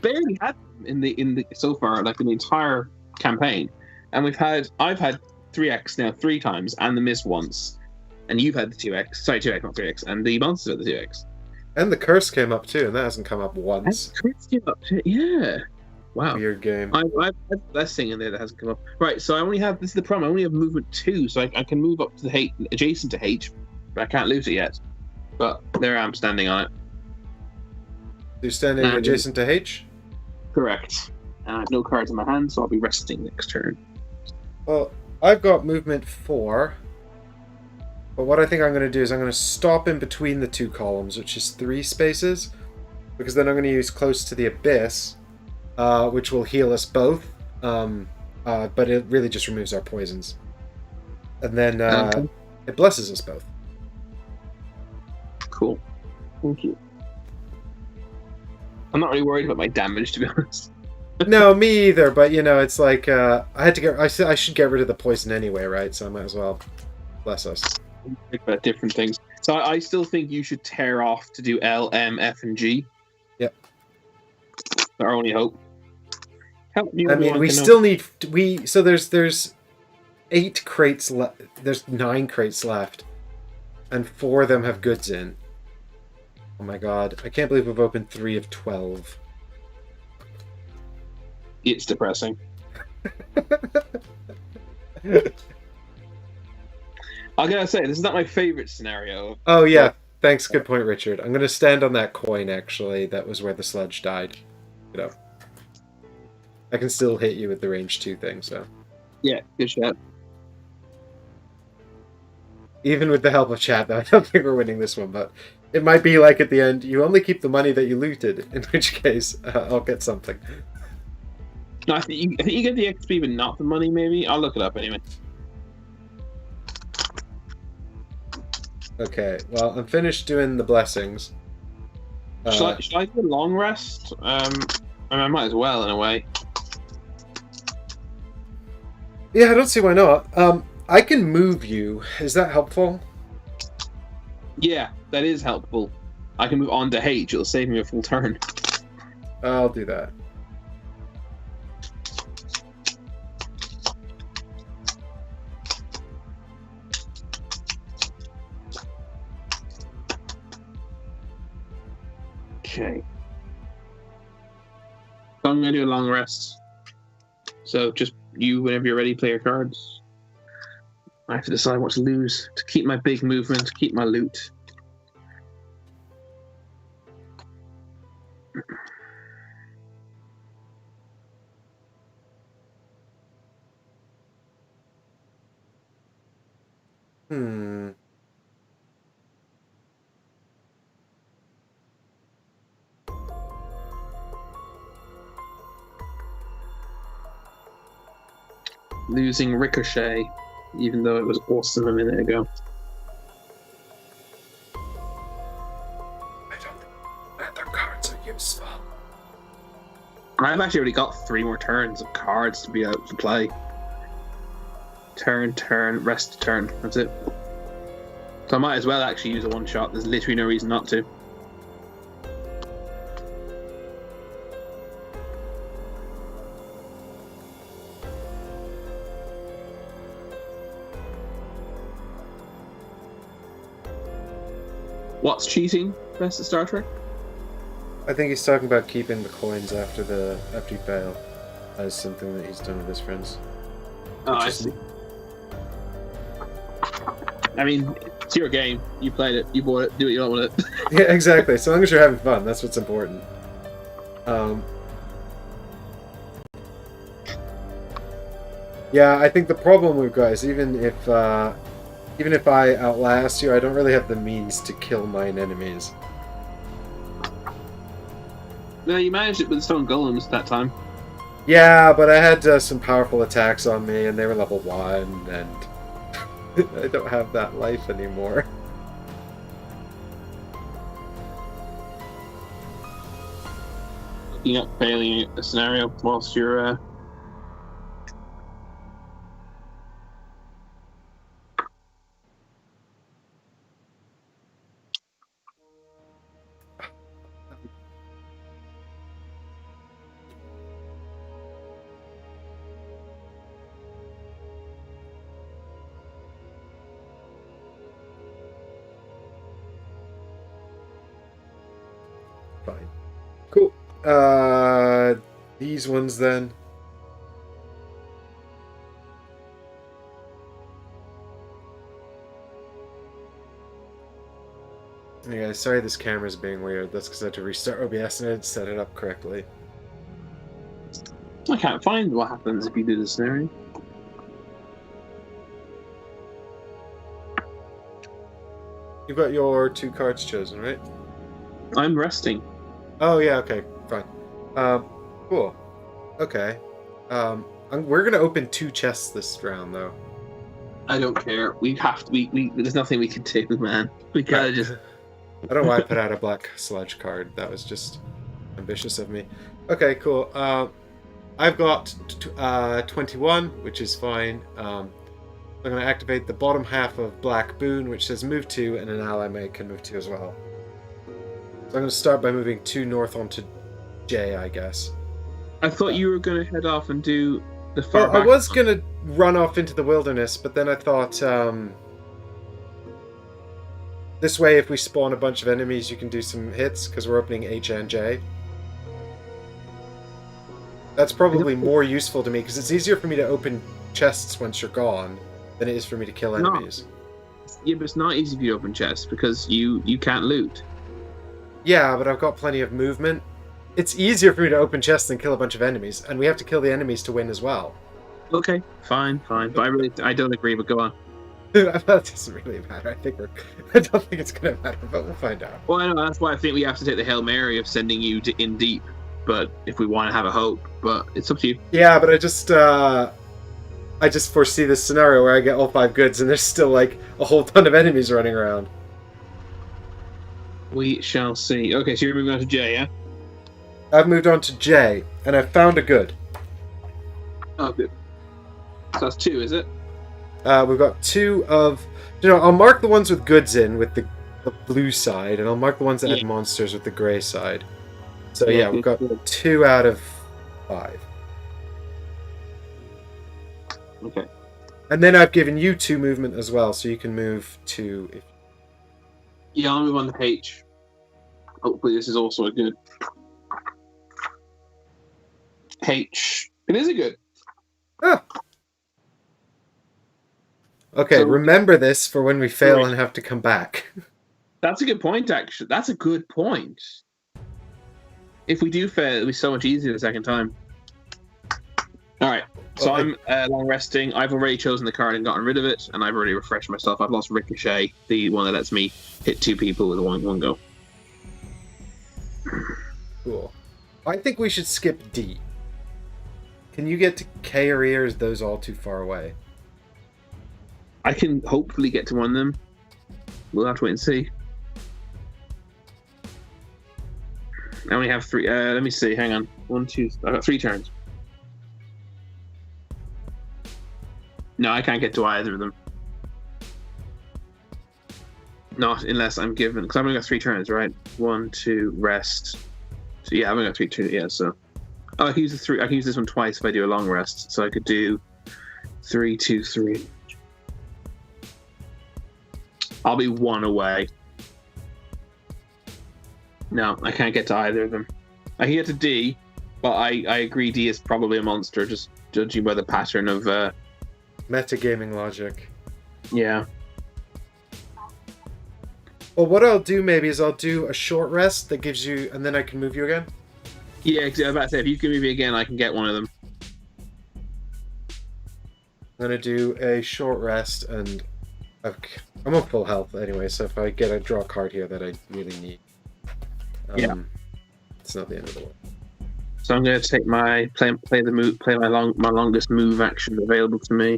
Speaker 2: barely had them in the so far, like in the entire campaign, and I've had 3x now 3 times, and the miss once, and you've had the 2x. Sorry, 2x, not 3x, and the monster had the 2x.
Speaker 1: And the curse came up too, and that hasn't come up once.
Speaker 2: And the curse came up too. Yeah. Wow.
Speaker 1: Weird game.
Speaker 2: I've had less thing in there that hasn't come up. Right, so I only have, this is the problem, I only have movement 2, so I can move up to the H, adjacent to H, but I can't loot it yet. But there I am standing on it.
Speaker 1: You're standing adjacent to H?
Speaker 2: Correct. And I have no cards in my hand, so I'll be resting next turn.
Speaker 1: Well, I've got movement 4. But what I think I'm going to do is I'm going to stop in between the 2 columns, which is 3 spaces. Because then I'm going to use Close to the Abyss, which will heal us both. But it really just removes our poisons. And then it blesses us both.
Speaker 2: Cool. Thank you. I'm not really worried about my damage, to be honest.
Speaker 1: No, me either. But you know, it's like I should get rid of the poison anyway, right? So I might as well bless us.
Speaker 2: Think about different things. So I still think you should tear off to do L, M, F, and G. Yep. Our only hope. Help me.
Speaker 1: I mean, we still need So there's 8 crates left. There's 9 crates left, and 4 of them have goods in. Oh my god. I can't believe we've opened 3 of 12.
Speaker 2: It's depressing. I gotta say, this is not my favorite scenario.
Speaker 1: Oh yeah, thanks. Good point, Richard. I'm gonna stand on that coin, actually. That was where the sludge died. You know. I can still hit you with the range 2 thing, so.
Speaker 2: Yeah, good shot.
Speaker 1: Even with the help of chat, though, I don't think we're winning this one, but it might be like at the end, you only keep the money that you looted, in which case I'll get something.
Speaker 2: No, I think you get the XP, but not the money. Maybe I'll look it up anyway.
Speaker 1: Okay, well, I'm finished doing the blessings.
Speaker 2: Should I do a long rest? I might as well in a way.
Speaker 1: Yeah, I don't see why not. I can move you. Is that helpful?
Speaker 2: Yeah, that is helpful. I can move on to H. It'll save me a full turn.
Speaker 1: I'll do that.
Speaker 2: Okay. So I'm going to do a long rest. So just you, whenever you're ready, play your cards. I have to decide what to lose to keep my big movement, to keep my loot.
Speaker 1: Hmm.
Speaker 2: Losing Ricochet, even though it was awesome a minute ago.
Speaker 1: I don't think that their cards are useful.
Speaker 2: I've actually already got 3 more turns of cards to be able to play. Turn, rest, turn. That's it. So I might as well actually use a one shot. There's literally no reason not to. What's cheating? Best at Star Trek?
Speaker 1: I think he's talking about keeping the coins after you fail as something that he's done with his friends.
Speaker 2: Oh, I see. I mean, it's your game. You played it. You bought it. Do what you want with it.
Speaker 1: Yeah, exactly. So long as you're having fun, that's what's important. Yeah, I think the problem we've got is even if I outlast you, I don't really have the means to kill mine enemies.
Speaker 2: No, you managed it with the stone golems that time.
Speaker 1: Yeah, but I had some powerful attacks on me, and they were level 1, and I don't have that life anymore.
Speaker 2: Looking up failing a scenario whilst you're
Speaker 1: Fine. Cool. These ones then. Yeah, sorry this camera's being weird. That's because I had to restart OBS and I didn't set it up correctly.
Speaker 2: I can't find what happens if you do the scenario.
Speaker 1: You've got your 2 cards chosen, right?
Speaker 2: I'm resting.
Speaker 1: Oh yeah, okay, fine. Cool. Okay. We're gonna open 2 chests this round, though.
Speaker 2: I don't care. We have to. We there's nothing we can do, man. We gotta just.
Speaker 1: I don't know why I put out a black sludge card. That was just ambitious of me. Okay, cool. I've got 21, which is fine. I'm going to activate the bottom half of Black Boon, which says move 2, and an ally can move 2 as well. So I'm going to start by moving 2 north onto J, I guess.
Speaker 2: I thought you were going to head off and do the far
Speaker 1: Well,
Speaker 2: back
Speaker 1: I was
Speaker 2: one.
Speaker 1: going to run off into the wilderness, but then I thought... this way, if we spawn a bunch of enemies, you can do some hits, because we're opening H and J. That's probably more useful to me, because it's easier for me to open chests once you're gone than it is for me to kill enemies.
Speaker 2: Yeah, but it's not easy for you to open chests, because you can't loot.
Speaker 1: Yeah, but I've got plenty of movement. It's easier for me to open chests than kill a bunch of enemies, and we have to kill the enemies to win as well.
Speaker 2: Okay, fine. But I don't agree, but go on.
Speaker 1: That doesn't really matter. I don't think it's gonna matter, but we'll find out.
Speaker 2: Well, I know that's why I think we have to take the Hail Mary of sending you to in deep. But if we want to have a hope, but it's up to you.
Speaker 1: Yeah, but I just foresee this scenario where I get all 5 goods and there's still like a whole ton of enemies running around.
Speaker 2: We shall see. Okay, so you're moving on to J, yeah?
Speaker 1: I've moved on to J, and I've found a good.
Speaker 2: Oh, good. So that's 2, is it?
Speaker 1: We've got 2 of... I'll mark the ones with goods in with the blue side, and I'll mark the ones that had monsters with the grey side. So yeah, we've got 2 out of 5.
Speaker 2: Okay.
Speaker 1: And then I've given you 2 movement as well, so you can move 2 if...
Speaker 2: Yeah, I'll move on to H. Hopefully this is also a good. H. It is a good.
Speaker 1: Ah. Okay, so, remember this for when we fail and have to come back.
Speaker 2: That's a good point, actually. That's a good point. If we do fail, it'll be so much easier the second time. All right. So I'm long resting. I've already chosen the card and gotten rid of it, and I've already refreshed myself. I've lost Ricochet, the one that lets me hit 2 people with one go.
Speaker 1: Cool. I think we should skip D. Can you get to K or E, or is those all too far away?
Speaker 2: I can hopefully get to one of them. We'll have to wait and see. I only have 3. Let me see. Hang on. 1, 2. I've got 3 turns. No, I can't get to either of them. Not unless I'm given, because I've only got 3 turns, right? 1, 2, rest. So yeah, I've only got 3 turns. Yeah, so I can use the 3. I can use this one twice if I do a long rest. So I could do 3, 2, 3. I'll be 1 away. No, I can't get to either of them. I can get to D, but I agree D is probably a monster, just judging by the pattern of
Speaker 1: metagaming logic.
Speaker 2: Yeah.
Speaker 1: Well, what I'll do maybe is I'll do a short rest that gives you, and then I can move you again.
Speaker 2: Yeah, because I was about to say, if you can move me again, I can get one of them.
Speaker 1: I'm gonna do a short rest, and I'm on full health anyway. So if I get a draw card here that I really need, it's not the end of the world.
Speaker 2: So I'm going to take my play my longest move action available to me.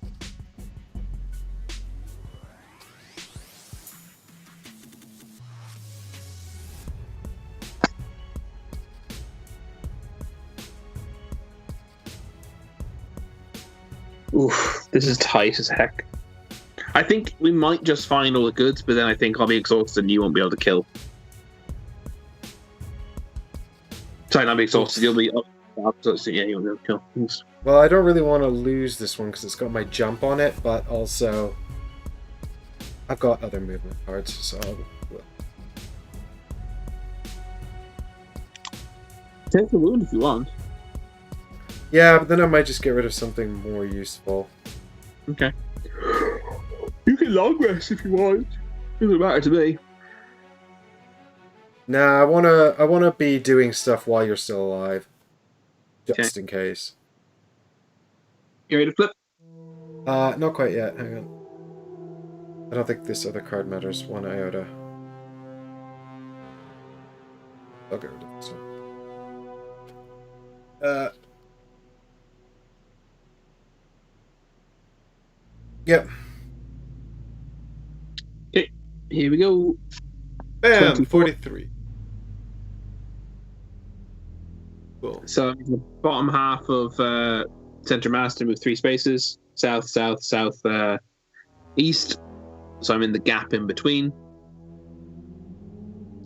Speaker 2: Oof, this is tight as heck. I think we might just find all the goods, but then I think I'll be exhausted and you won't be able to kill. Sorry, not be exhausted. You'll be up. So yeah, you won't be able to kill. Thanks.
Speaker 1: Well, I don't really want to lose this one because it's got my jump on it, but also I've got other movement cards, so I'll...
Speaker 2: Take the wound if you want.
Speaker 1: Yeah, but then I might just get rid of something more useful.
Speaker 2: Okay. You can long rest if you want. Doesn't matter to me.
Speaker 1: Nah, I wanna be doing stuff while you're still alive. Just in case.
Speaker 2: You ready to flip?
Speaker 1: Not quite yet. Hang on. I don't think this other card matters 1 iota. I'll get rid of this one. Yep.
Speaker 2: Okay, here we go.
Speaker 1: Bam! 43. Cool.
Speaker 2: So the bottom half of center master with 3 spaces. South, south, south, east. So I'm in the gap in between.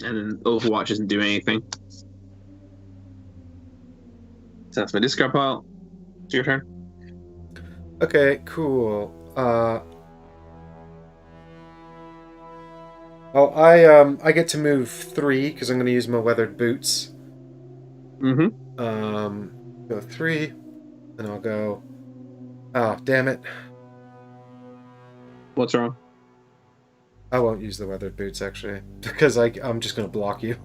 Speaker 2: And then Overwatch isn't doing anything. So that's my discard pile. It's your turn.
Speaker 1: Okay, cool. I get to move 3 because I'm going to use my weathered boots. Go 3, and I'll go. Oh, damn it!
Speaker 2: What's wrong?
Speaker 1: I won't use the weathered boots actually because I'm just going to block you.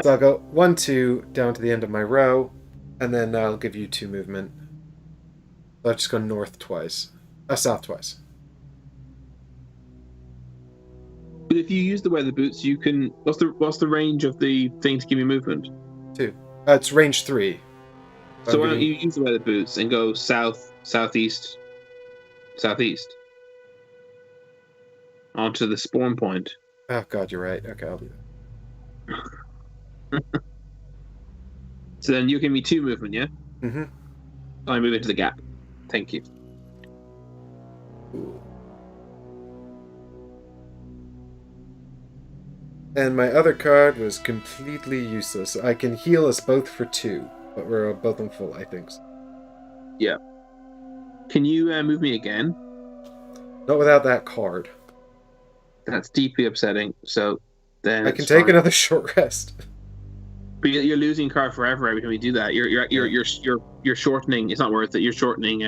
Speaker 1: So I'll go 1, 2 down to the end of my row, and then I'll give you 2 movement. I'll just go north twice. South twice.
Speaker 2: if you use the weather boots, you can. What's the range of the thing to give you movement?
Speaker 1: 2. It's range 3.
Speaker 2: So why don't you use the weather boots and go south, southeast, southeast onto the spawn point?
Speaker 1: Oh god, you're right. Okay, I'll do that.
Speaker 2: So then you give me 2 movement, yeah?
Speaker 1: Mm-hmm.
Speaker 2: I move into the gap. Thank you.
Speaker 1: Ooh. And my other card was completely useless. I can heal us both for 2, but we're both on full, I think.
Speaker 2: Yeah. Can you move me again?
Speaker 1: Not without that card.
Speaker 2: That's deeply upsetting. So then
Speaker 1: I can take another short rest.
Speaker 2: But you're losing card forever every time you do that. You're shortening. It's not worth it. You're shortening.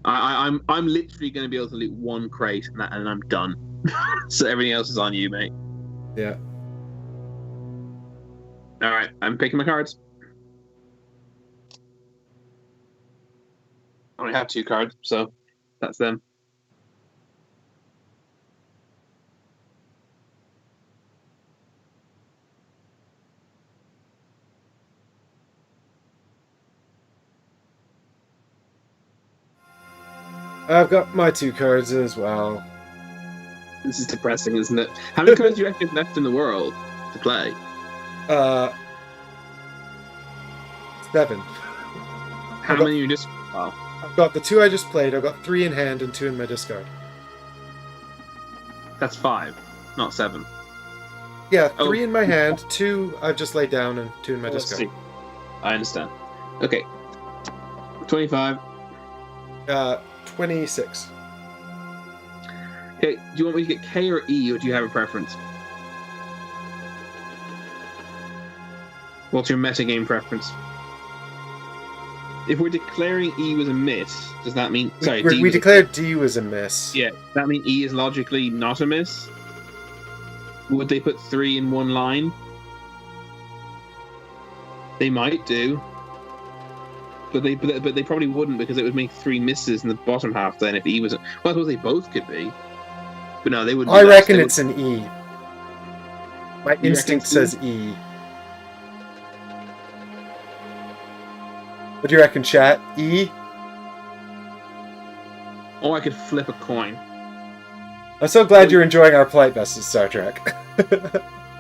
Speaker 2: I'm literally going to be able to loot 1 crate and I'm done. So everything else is on you, mate.
Speaker 1: Yeah.
Speaker 2: All right, I'm picking my cards. I only have 2 cards, so that's them.
Speaker 1: I've got my 2 cards as well.
Speaker 2: This is depressing, isn't it? How many cards do you reckon left in the world to play?
Speaker 1: 7.
Speaker 2: How many you just? Oh.
Speaker 1: I've got the 2 I just played. I've got 3 in hand and 2 in my discard.
Speaker 2: That's 5, not 7.
Speaker 1: Yeah, 3 in my hand, 2 I've just laid down, and 2 in my
Speaker 2: Let's
Speaker 1: discard.
Speaker 2: see. I understand. Okay. 25.
Speaker 1: 26.
Speaker 2: Okay, do you want me to get K or E, or do you have a preference? What's your metagame preference? If we're declaring E was a miss, does that mean... Sorry,
Speaker 1: We declared D was a miss.
Speaker 2: Yeah, does that mean E is logically not a miss? Would they put 3 in 1 line? They might do. But they probably wouldn't, because it would make 3 misses in the bottom half then if E was... Well, I suppose they both could be. But no, they would...
Speaker 1: I reckon it's an E. My instinct says E. What do you reckon, chat? E?
Speaker 2: Or I could flip a coin.
Speaker 1: I'm so glad you're enjoying our plight versus Star Trek.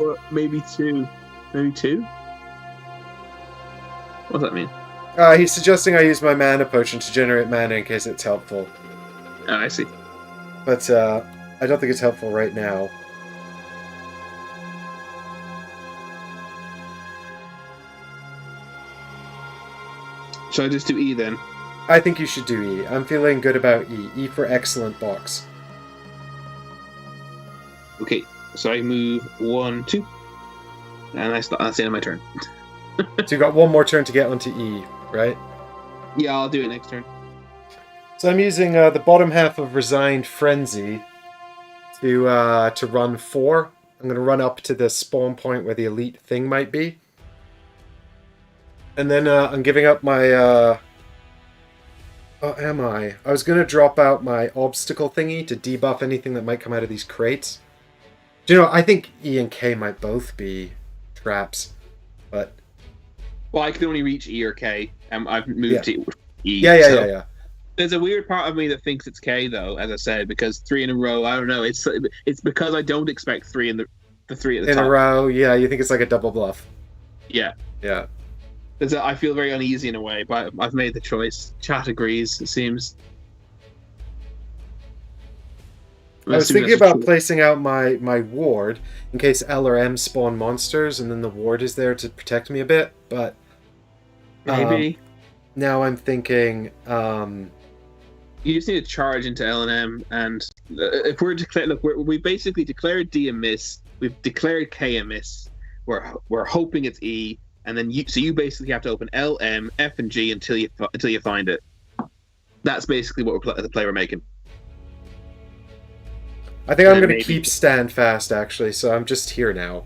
Speaker 2: Or maybe 2. Maybe 2? What does that mean?
Speaker 1: He's suggesting I use my mana potion to generate mana in case it's helpful.
Speaker 2: Oh, I see.
Speaker 1: But I don't think it's helpful right now.
Speaker 2: Should I just do E then?
Speaker 1: I think you should do E. I'm feeling good about E. E for excellent box.
Speaker 2: Okay, so I move 1, 2. And that's the end of my turn.
Speaker 1: So you got 1 more turn to get onto E, right?
Speaker 2: Yeah, I'll do it next turn.
Speaker 1: So I'm using the bottom half of Resigned Frenzy to run 4. I'm going to run up to the spawn point where the elite thing might be. And then I'm giving up my... oh, am I? I was going to drop out my obstacle thingy to debuff anything that might come out of these crates. Do you know, I think E and K might both be traps, but...
Speaker 2: Well, I can only reach E or K. I've moved to E.
Speaker 1: Yeah.
Speaker 2: There's a weird part of me that thinks it's K, though, as I said, because 3 in a row, I don't know. It's because I don't expect 3 in the 3 at the top.
Speaker 1: In a row, yeah, you think it's like a double bluff.
Speaker 2: Yeah.
Speaker 1: Yeah.
Speaker 2: I feel very uneasy in a way, but I've made the choice. Chat agrees, it seems.
Speaker 1: I was thinking about placing out my ward in case L or M spawn monsters, and then the ward is there to protect me a bit, but...
Speaker 2: Maybe.
Speaker 1: Now I'm thinking...
Speaker 2: You just need to charge into L and M, and if we're declared... Look, we basically declared D a miss, we've declared K a miss, we're hoping it's E, and then you basically have to open L, M, F, and G until you find it. That's basically what the play we're making.
Speaker 1: I think I'm going to keep stand fast, actually, so I'm just here now.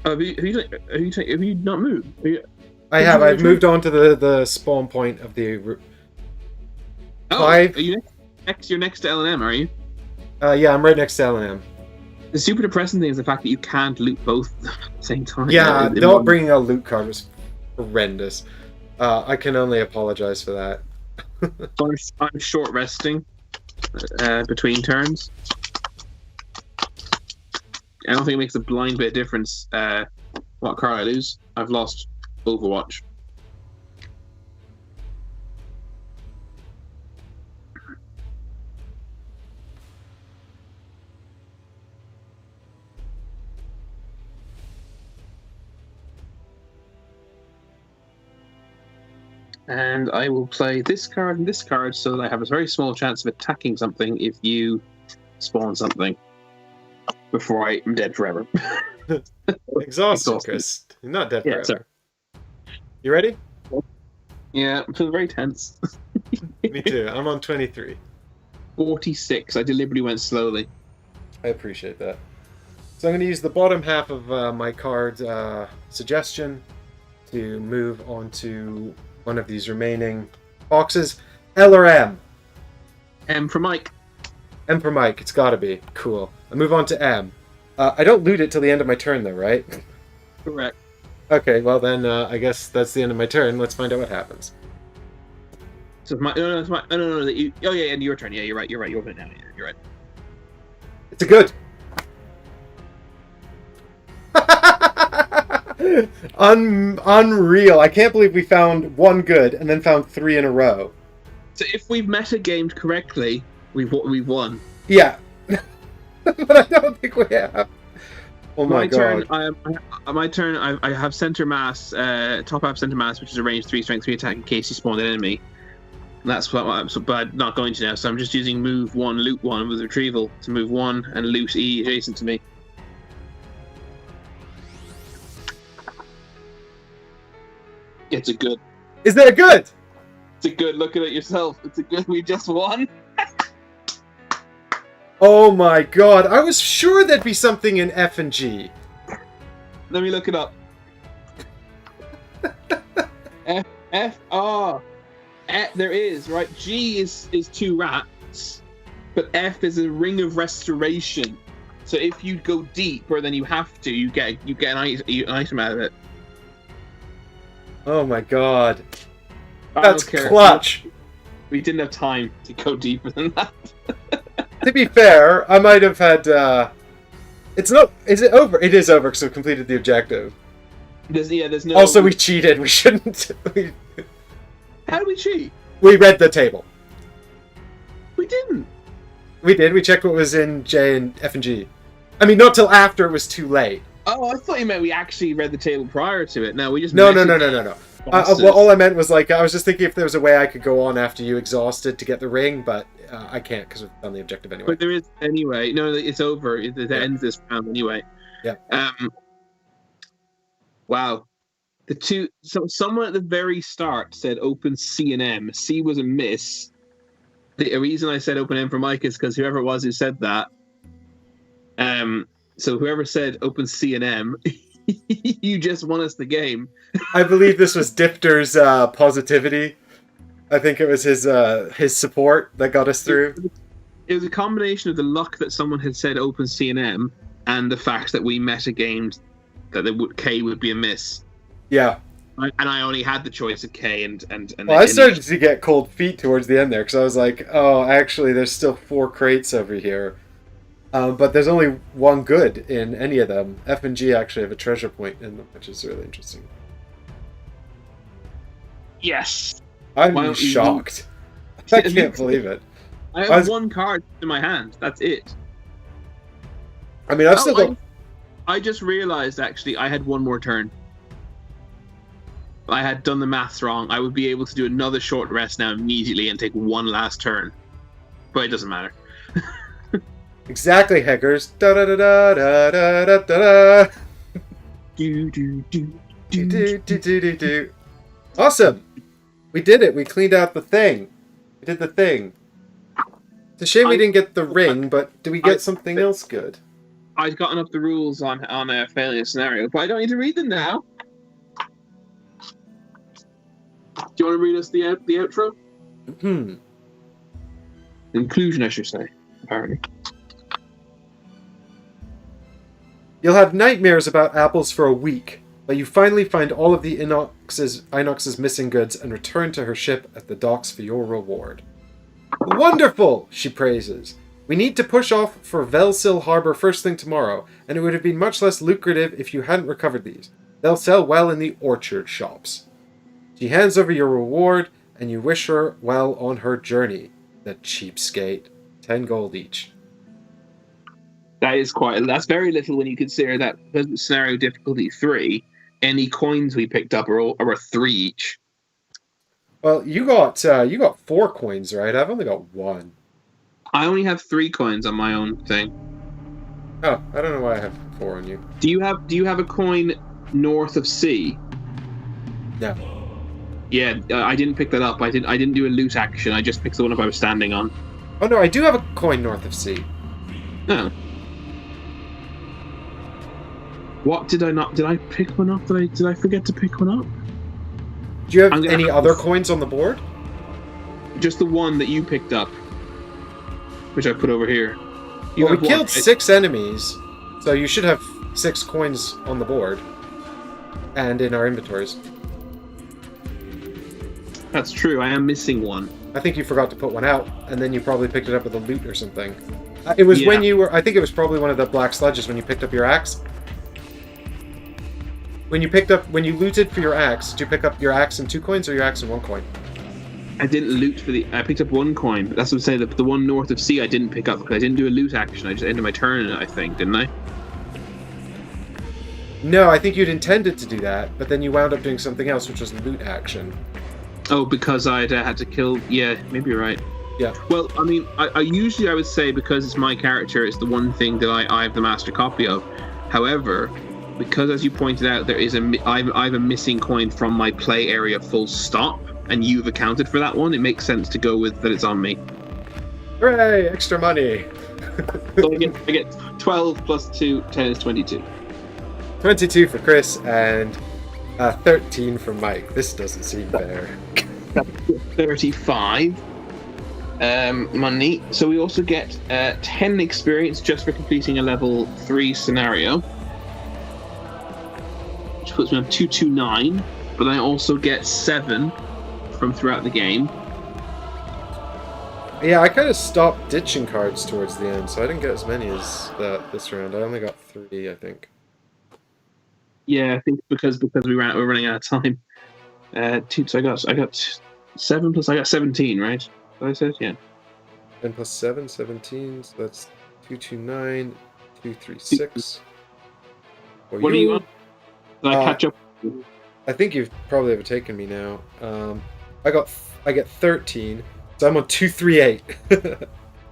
Speaker 2: Have you not moved?
Speaker 1: I have. I've moved on to the spawn point of the...
Speaker 2: Oh,
Speaker 1: 5.
Speaker 2: are you next? You're next to L and M, are you?
Speaker 1: Yeah, I'm right next to L&M.
Speaker 2: The super depressing thing is the fact that you can't loot both at the same time.
Speaker 1: Yeah,
Speaker 2: in
Speaker 1: not
Speaker 2: one-
Speaker 1: bringing a loot card was horrendous. I can only apologize for that.
Speaker 2: I'm short resting between turns. I don't think it makes a blind bit of difference what card I lose. I've lost Overwatch. And I will play this card and this card so that I have a very small chance of attacking something if you spawn something before I am dead forever.
Speaker 1: Exhausted, Chris. You're not dead forever.
Speaker 2: Sorry.
Speaker 1: You ready?
Speaker 2: Yeah, I'm feeling very tense.
Speaker 1: Me too. I'm on 23.
Speaker 2: 46. I deliberately went slowly.
Speaker 1: I appreciate that. So I'm going to use the bottom half of my card suggestion to move on to one of these remaining boxes. L or M?
Speaker 2: M for Mike.
Speaker 1: M for Mike. It's got to be. Cool. I move on to M. I don't loot it till the end of my turn, though, right?
Speaker 2: Correct.
Speaker 1: Okay, well then, I guess that's the end of my turn. Let's find out what happens.
Speaker 2: So it's my no, oh yeah, and your turn. Yeah, you're right. You're open it now. Yeah, you're right.
Speaker 1: It's a good. Unreal. I can't believe we found one good and then found 3 in a row.
Speaker 2: So if we've metagamed correctly, we've won.
Speaker 1: Yeah. But I don't think we have. Oh my god.
Speaker 2: My turn, I have center mass, top half center mass, which is a range 3 strength 3 attack in case you spawn an enemy. And that's what I'm not going to now, so I'm just using move 1, loot 1 with retrieval to move 1 and loot E adjacent to me. It's a good.
Speaker 1: Is that a good?
Speaker 2: It's a good. Look at it yourself. It's a good. We just won.
Speaker 1: Oh my god. I was sure there'd be something in F and G.
Speaker 2: Let me look it up. There is, right? G is 2 rats, but F is a ring of restoration. So if you go deeper than you have to, you get an item out of it.
Speaker 1: Oh my god. That's
Speaker 2: care.
Speaker 1: clutch.
Speaker 2: We didn't have time to go deeper than that.
Speaker 1: To be fair, I might have had It's not. Is it over? It is over because we completed the objective.
Speaker 2: There's no.
Speaker 1: Also, we cheated. We shouldn't.
Speaker 2: How did we cheat?
Speaker 1: We read the table.
Speaker 2: We didn't.
Speaker 1: We did. We checked what was in J and F and G. I mean, not till after it was too late.
Speaker 2: Oh, I thought you meant we actually read the table prior to it. No, we just
Speaker 1: No. Well, all I meant was like I was just thinking if there was a way I could go on after you exhausted to get the ring, but I can't because we've done the objective anyway.
Speaker 2: But there is anyway. No, it's over. It ends this round anyway.
Speaker 1: Yeah.
Speaker 2: Wow. So someone at the very start said open C and M. C was a miss. The reason I said open M for Mike is because whoever it was who said that. So whoever said open C and M, you just won us the game.
Speaker 1: I believe this was Difter's positivity. I think it was his support that got us through.
Speaker 2: It was a combination of the luck that someone had said open C and M and the fact that we metagamed that K would be a miss.
Speaker 1: Yeah.
Speaker 2: And I only had the choice of K and
Speaker 1: well, I started to get cold feet towards the end there because I was like, oh, actually, there's still 4 crates over here. But there's only one good in any of them. F and G actually have a treasure point in them, which is really interesting.
Speaker 2: Yes.
Speaker 1: I'm shocked. I can't believe it.
Speaker 2: I have 1 card in my hand. That's it.
Speaker 1: I mean, I've still got...
Speaker 2: I just realized, actually, I had 1 more turn. I had done the maths wrong. I would be able to do another short rest now immediately and take 1 last turn. But it doesn't matter.
Speaker 1: Exactly, Heckers. Da da da da da da da da.
Speaker 2: Do do do do
Speaker 1: do do do do. Awesome! We did it. We cleaned out the thing. We did the thing. It's a shame we didn't get the ring, but do we get something else good?
Speaker 2: I've gotten up the rules on a failure scenario, but I don't need to read them now. Do you want to read us the outro?
Speaker 1: Hmm.
Speaker 2: Inclusion, I should say. Apparently.
Speaker 1: You'll have nightmares about apples for a week, but you finally find all of the Inox's missing goods and return to her ship at the docks for your reward. Wonderful, she praises. We need to push off for Velsil Harbor first thing tomorrow, and it would have been much less lucrative if you hadn't recovered these. They'll sell well in the orchard shops. She hands over your reward, and you wish her well on her journey. The cheapskate. 10 gold each.
Speaker 2: That's very little when you consider that because of scenario difficulty 3, any coins we picked up are 3 each.
Speaker 1: Well, you got 4 coins, right? I've only got 1.
Speaker 2: I only have 3 coins on my own thing.
Speaker 1: Oh, I don't know why I have 4 on you.
Speaker 2: Do you have a coin north of C?
Speaker 1: No.
Speaker 2: Yeah, I didn't pick that up. I didn't do a loot action. I just picked the one up I was standing on.
Speaker 1: Oh no, I do have a coin north of C.
Speaker 2: Oh. What did I not? Did I pick one up? Did I forget to pick one up?
Speaker 1: Do you have any other coins on the board?
Speaker 2: Just the one that you picked up, which I put over here.
Speaker 1: Well, we killed 6 enemies, so you should have 6 coins on the board and in our inventories.
Speaker 2: That's true. I am missing one.
Speaker 1: I think you forgot to put one out, and then you probably picked it up with a loot or something. It was when you were... I think it was probably one of the black sludges when you picked up your axe. When you looted for your axe, did you pick up your axe and 2 coins or your axe and 1 coin?
Speaker 2: I didn't loot I picked up 1 coin, but that's what I'm saying. The one north of C I didn't pick up because I didn't do a loot action. I just ended my turn in it, I think, didn't I?
Speaker 1: No, I think you'd intended to do that, but then you wound up doing something else, which was loot action.
Speaker 2: Oh, because I'd had to kill... Yeah, maybe you're right.
Speaker 1: Yeah.
Speaker 2: Well, I mean, I usually I would say because it's my character, it's the one thing that I have the master copy of. However, because as you pointed out, I have a missing coin from my play area full stop, and you've accounted for that one, it makes sense to go with that it's on me.
Speaker 1: Hooray! Extra money!
Speaker 2: So I get 12 plus 2, 10 is 22.
Speaker 1: 22 for Chris, and 13 for Mike. This doesn't seem fair.
Speaker 2: 35 money. So we also get 10 experience just for completing a level 3 scenario, which puts me on 229. But I also get 7 from throughout the game.
Speaker 1: Yeah, I kind of stopped ditching cards towards the end, so I didn't get as many as this round. I only got 3, I think.
Speaker 2: Yeah, I think because we're running out of time. So I got 7 plus I got 17, right? What I said, yeah.
Speaker 1: 10 plus 7, 17. So that's 229, 236. Well,
Speaker 2: what are you on? Did I catch up?
Speaker 1: I think you've probably overtaken me now. I get 13, so I'm on 238.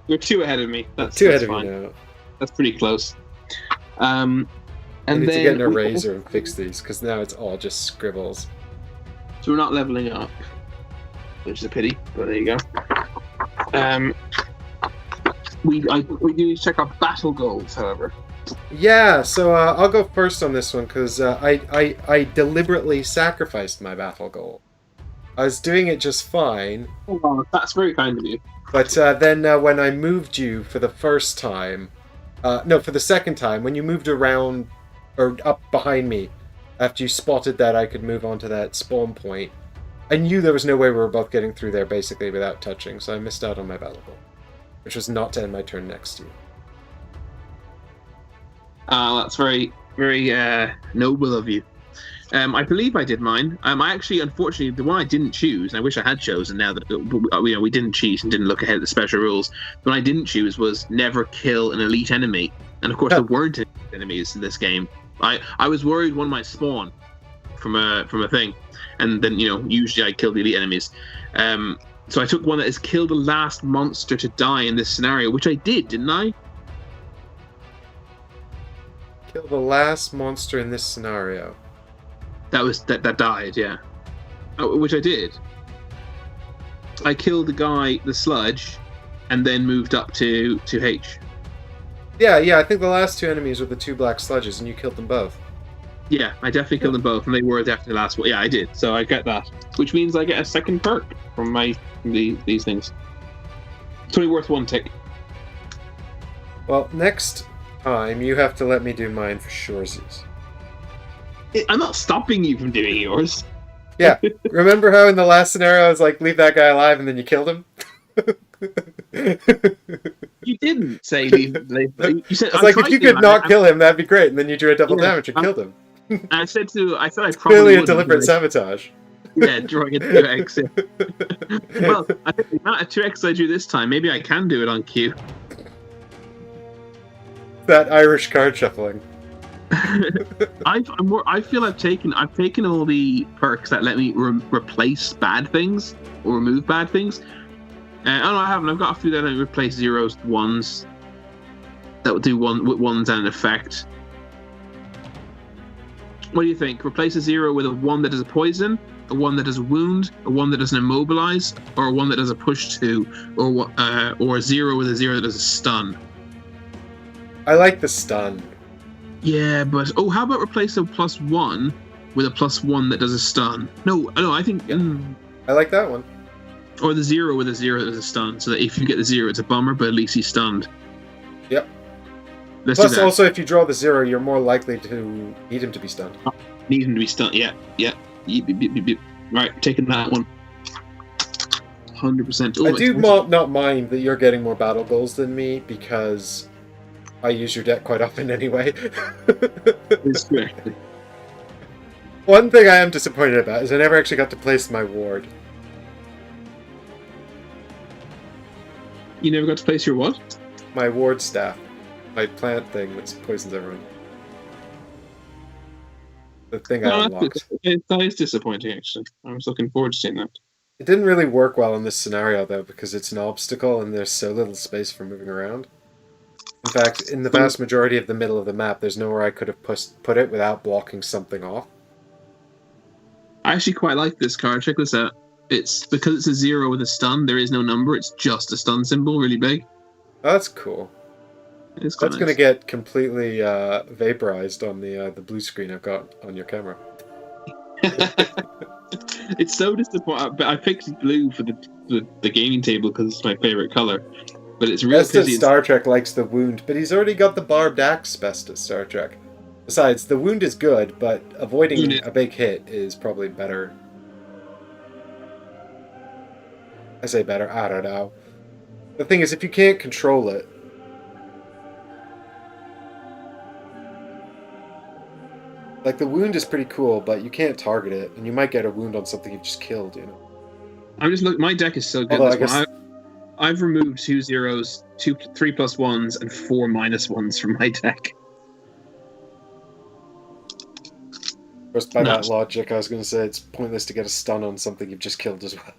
Speaker 2: You're 2 ahead of me. That's
Speaker 1: 2 ahead of
Speaker 2: fine.
Speaker 1: me now.
Speaker 2: That's pretty close.
Speaker 1: I
Speaker 2: And
Speaker 1: need
Speaker 2: then
Speaker 1: to get an eraser and fix these, because now it's all just scribbles.
Speaker 2: So we're not leveling up, which is a pity, but there you go. We do need to check our battle goals, however.
Speaker 1: Yeah, so I'll go first on this one, because I deliberately sacrificed my battle goal. I was doing it just fine.
Speaker 2: Oh, that's very kind of you.
Speaker 1: But then when I moved you for the first time... no, for the second time, when you moved around... or up behind me, after you spotted that I could move on to that spawn point, I knew there was no way we were both getting through there, basically, without touching, so I missed out on my battle goal, which was not to end my turn next to you.
Speaker 2: That's very, very noble of you. I believe I did mine. I actually, unfortunately, the one I didn't choose, and I wish I had chosen now that we didn't cheat and didn't look ahead at the special rules, the one I didn't choose was never kill an elite enemy. And of course, there weren't any enemies in this game. I was worried one might spawn from a thing, and then usually I kill the elite enemies. So I took one that is kill the last monster to die in this scenario, which I did, didn't I?
Speaker 1: Kill the last monster in this scenario.
Speaker 2: That died, yeah. Which I did. I killed the guy, the sludge, and then moved up to H.
Speaker 1: Yeah, I think the last 2 enemies were the 2 black sludges, and you killed them both.
Speaker 2: Yeah, I definitely killed them both, and they were definitely the last one. Yeah, I did, so I get that. Which means I get a second perk from these things. It's only worth 1 tick.
Speaker 1: Well, next Time, you have to let me do mine for surezies.
Speaker 2: I'm not stopping you from doing yours.
Speaker 1: Yeah. Remember how in the last scenario I was like, leave that guy alive, and then you killed him?
Speaker 2: You didn't say leave. You said
Speaker 1: It's like, if you could not kill him, that'd be great, and then you drew a double damage and killed him.
Speaker 2: I said I probably
Speaker 1: Clearly a
Speaker 2: wouldn't,
Speaker 1: deliberate sabotage.
Speaker 2: Yeah, drawing a 2x. Yeah. Well, I think not a 2x I drew this time. Maybe I can do it on cue.
Speaker 1: That Irish card shuffling.
Speaker 2: I feel I've taken all the perks that let me replace bad things or remove bad things. Oh no, I haven't. I've got a few that let me replace zeros with ones. That would do ones and an effect. What do you think? Replace a zero with a one that does a poison, a one that does a wound, a one that does an immobilize, or a one that does a push to, or a zero with a zero that does a stun.
Speaker 1: I like the stun.
Speaker 2: Yeah, but how about replace a +1 with a +1 that does a stun? No, I think.
Speaker 1: I like that one.
Speaker 2: Or the zero with a zero that does a stun, so that if you get the zero, it's a bummer, but at least he's stunned.
Speaker 1: Yep.
Speaker 2: Let's
Speaker 1: Plus,
Speaker 2: do that.
Speaker 1: also, if you draw the zero, you're more likely to need him to be stunned.
Speaker 2: Need him to be stunned. Yeah. Yep. Right, taking that one. 100%.
Speaker 1: I do not mind that you're getting more battle goals than me, because I use your deck quite often anyway.
Speaker 2: It's correct.
Speaker 1: One thing I am disappointed about is I never actually got to place my ward.
Speaker 2: You never got to place your what?
Speaker 1: My ward staff. My plant thing that poisons everyone. The thing I unlocked.
Speaker 2: That is disappointing, actually. I was looking forward to seeing that.
Speaker 1: It didn't really work well in this scenario, though, because it's an obstacle and there's so little space for moving around. In fact, in the vast majority of the middle of the map, there's nowhere I could have put it without blocking something off.
Speaker 2: I actually quite like this card. Check this out. It's because it's a zero with a stun, there is no number, it's just a stun symbol, really big.
Speaker 1: Oh, that's cool.
Speaker 2: That's
Speaker 1: nice. Going to get completely vaporized on the blue screen I've got on your camera.
Speaker 2: It's so disappointing, but I picked blue for the gaming table because it's my favorite color. But it's real
Speaker 1: pity. Star Trek likes the wound, but he's already got the barbed axe best at Star Trek. Besides, the wound is good, but avoiding a big hit is probably better. I say better, I don't know. The thing is, if you can't control it, like, the wound is pretty cool, but you can't target it, and you might get a wound on something you've just killed, you know?
Speaker 2: I'm just looking, my deck is so good. I've removed 2 zeros, 3 +1s, and 4 -1s from my deck.
Speaker 1: Of course, by that logic, I was going to say it's pointless to get a stun on something you've just killed as well.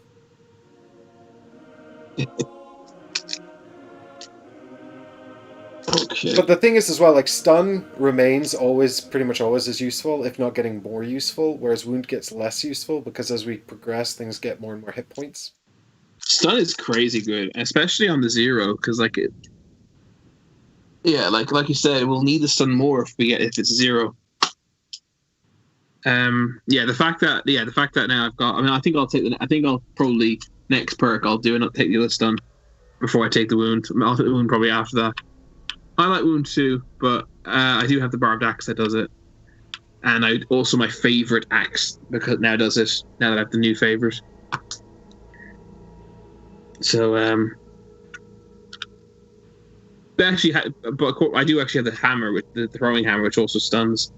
Speaker 2: Okay.
Speaker 1: But the thing is as well, like, stun remains pretty much always as useful, if not getting more useful, whereas wound gets less useful because as we progress, things get more and more hit points.
Speaker 2: Stun is crazy good, especially on the zero, because like it. Yeah, like you said, we'll need the stun more if it's zero. The fact that now I've got. I mean, I think I'll probably next perk I'll do and I'll take the other stun before I take the wound. I'll take the wound probably after that. I like wound too, but I do have the barbed axe that does it, and also my favorite axe because now does it. Now that I have the new favorite. So I do actually have the hammer with the throwing hammer, which also stuns.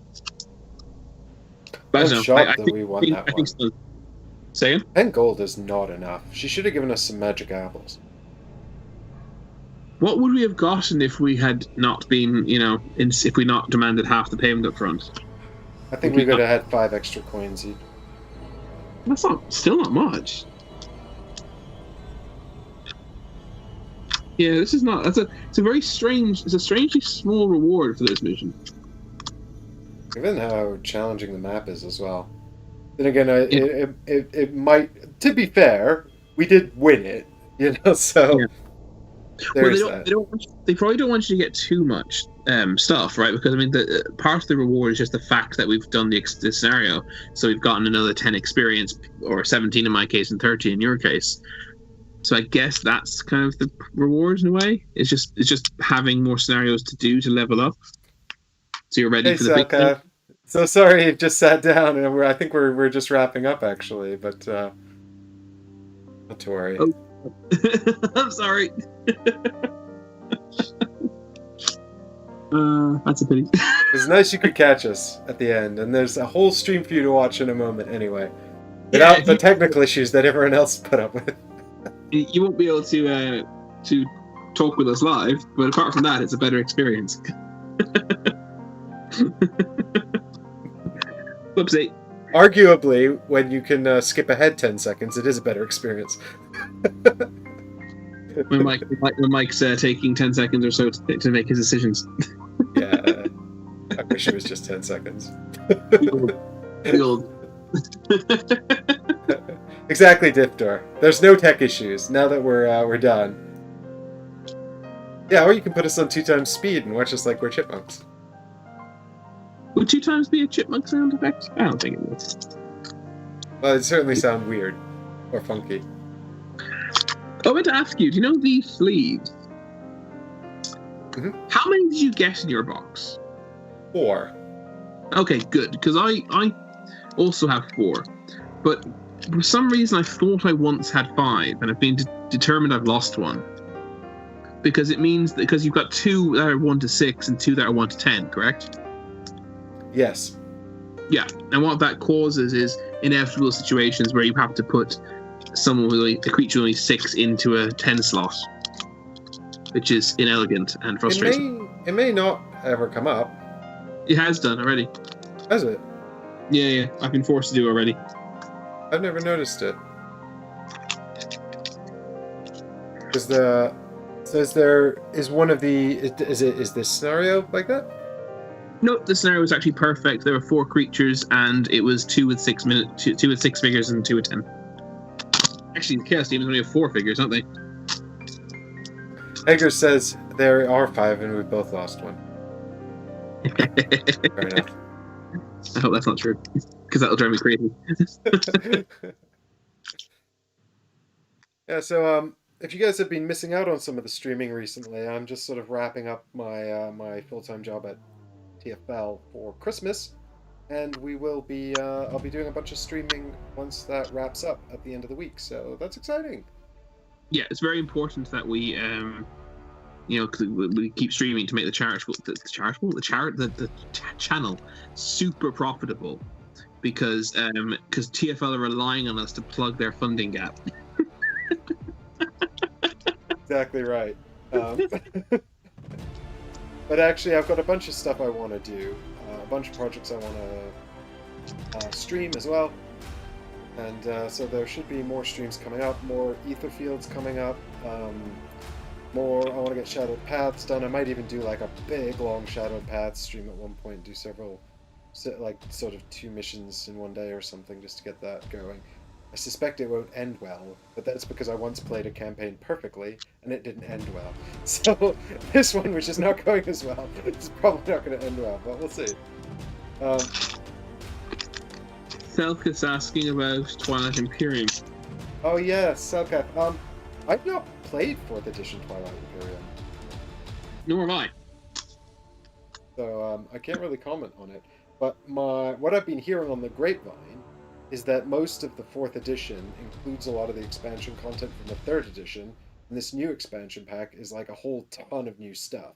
Speaker 2: But
Speaker 1: I'm shocked that we won that one.
Speaker 2: Say again?
Speaker 1: 10 gold is not enough. She should have given us some magic apples.
Speaker 2: What would we have gotten if we had not been, if we not demanded half the payment up front?
Speaker 1: I think we could have had 5 extra coins each.
Speaker 2: That's still not much. Yeah, this is not. It's a strangely small reward for this mission.
Speaker 1: Given how challenging the map is as well. Then again, it might. To be fair, we did win it, so. Yeah.
Speaker 2: They probably don't want you to get too much stuff, right? Because I mean, the part of the reward is just the fact that we've done the scenario, so we've gotten another 10 experience, or 17 in my case, and 30 in your case. So I guess that's kind of the reward in a way. It's just having more scenarios to do to level up. So you're ready
Speaker 1: Hey,
Speaker 2: for the big thing.
Speaker 1: Selka. So sorry, you just sat down, and I think we're just wrapping up actually, but not to worry.
Speaker 2: Oh, I'm sorry. That's a pity.
Speaker 1: It was nice you could catch us at the end, and there's a whole stream for you to watch in a moment anyway, without the technical issues that everyone else put up with.
Speaker 2: You won't be able to talk with us live, but apart from that, it's a better experience. Whoopsie.
Speaker 1: Arguably, when you can skip ahead 10 seconds, it is a better experience.
Speaker 2: When Mike's taking 10 seconds or so to make his decisions.
Speaker 1: Yeah, I wish it was just 10 seconds. Exactly, Diftor. There's no tech issues now that we're done. Yeah, or you can put us on 2 times speed and watch us like we're chipmunks.
Speaker 2: Would 2 times be a chipmunk sound effect? I don't think it would.
Speaker 1: Well, it certainly sound weird or funky.
Speaker 2: I meant to ask you, do you know the sleeves?
Speaker 1: Mm-hmm.
Speaker 2: How many did you get in your box?
Speaker 1: 4.
Speaker 2: Okay, good, because I also have 4. But for some reason I thought I once had 5, and I've been determined I've lost one. Because it means that because you've got 2 that are 1 to 6 and 2 that are 1 to 10, correct?
Speaker 1: Yes.
Speaker 2: Yeah, and what that causes is inevitable situations where you have to put a creature with only 6 into a 10 slot, which is inelegant and frustrating.
Speaker 1: It may not ever come up.
Speaker 2: It has done already.
Speaker 1: Has it?
Speaker 2: Yeah, I've been forced to do already.
Speaker 1: I've never noticed it. Is this scenario like that?
Speaker 2: No, the scenario was actually perfect. There were 4 creatures, and it was 2 with 6 figures and 2 with 10. Actually, the Chaos Demons only have 4 figures, don't they?
Speaker 1: Edgar says there are 5, and we've both lost one. Fair enough.
Speaker 2: I hope that's not true, because that'll drive me crazy.
Speaker 1: Yeah, so if you guys have been missing out on some of the streaming recently, I'm just sort of wrapping up my my full-time job at TFL for Christmas, and I'll be doing a bunch of streaming once that wraps up at the end of the week. So that's exciting.
Speaker 2: Yeah, it's very important that we cause we keep streaming to make the channel super profitable, because TFL are relying on us to plug their funding gap.
Speaker 1: Exactly right. But actually, I've got a bunch of stuff I want to do, a bunch of projects I want to stream as well, and so there should be more streams coming up, more ether fields coming up, more. I want to get Shadowed Paths done. I might even do like a big long Shadowed Paths stream at one point, do several, like sort of 2 missions in one day or something, just to get that going. I suspect it won't end well, but that's because I once played a campaign perfectly, and it didn't end well. So this one, which is not going as well, it's probably not going to end well, but we'll see.
Speaker 2: Selka's asking about Twilight Imperium.
Speaker 1: Oh yeah, Selka. I've not played 4th edition Twilight Imperium.
Speaker 2: Nor have I.
Speaker 1: So I can't really comment on it. But what I've been hearing on the grapevine is that most of the 4th edition includes a lot of the expansion content from the 3rd edition, and this new expansion pack is like a whole ton of new stuff.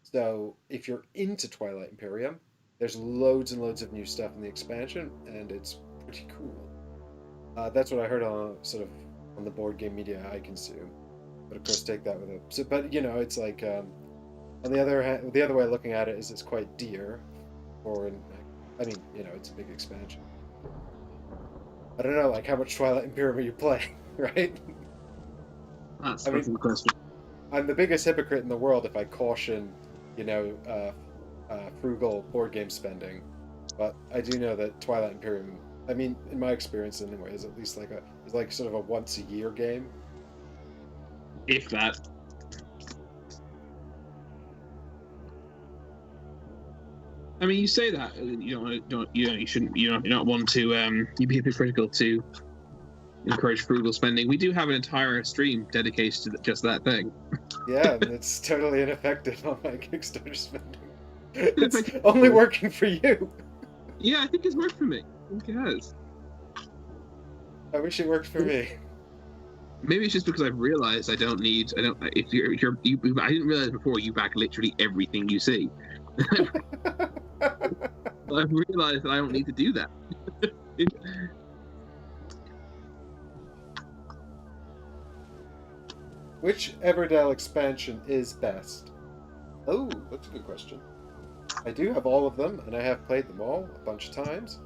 Speaker 1: So if you're into Twilight Imperium, there's loads and loads of new stuff in the expansion, and it's pretty cool. That's what I heard on the board game media I consume. But of course, take that with a. So, but it's like on the other hand, the other way of looking at it is it's quite dear, it's a big expansion. I don't know, like how much Twilight Imperium are you playing, right?
Speaker 2: That's the question.
Speaker 1: I'm the biggest hypocrite in the world if I caution, frugal board game spending, but I do know that Twilight Imperium, in my experience anyway, is at least like sort of a once a year game.
Speaker 2: If that. You say that you shouldn't. You're not one to be hypocritical to encourage frugal spending. We do have an entire stream dedicated to just that thing.
Speaker 1: Yeah, and it's totally ineffective on my Kickstarter spending. It's only working for you.
Speaker 2: Yeah, I think it's worked for me. I think it has.
Speaker 1: I wish it worked for me.
Speaker 2: Maybe it's just because I've realized I don't. If you're, I didn't realize before you back literally everything you see. I've realized that I don't need to do that.
Speaker 1: Which Everdell expansion is best? Oh, that's a good question. I do have all of them, and I have played them all a bunch of times.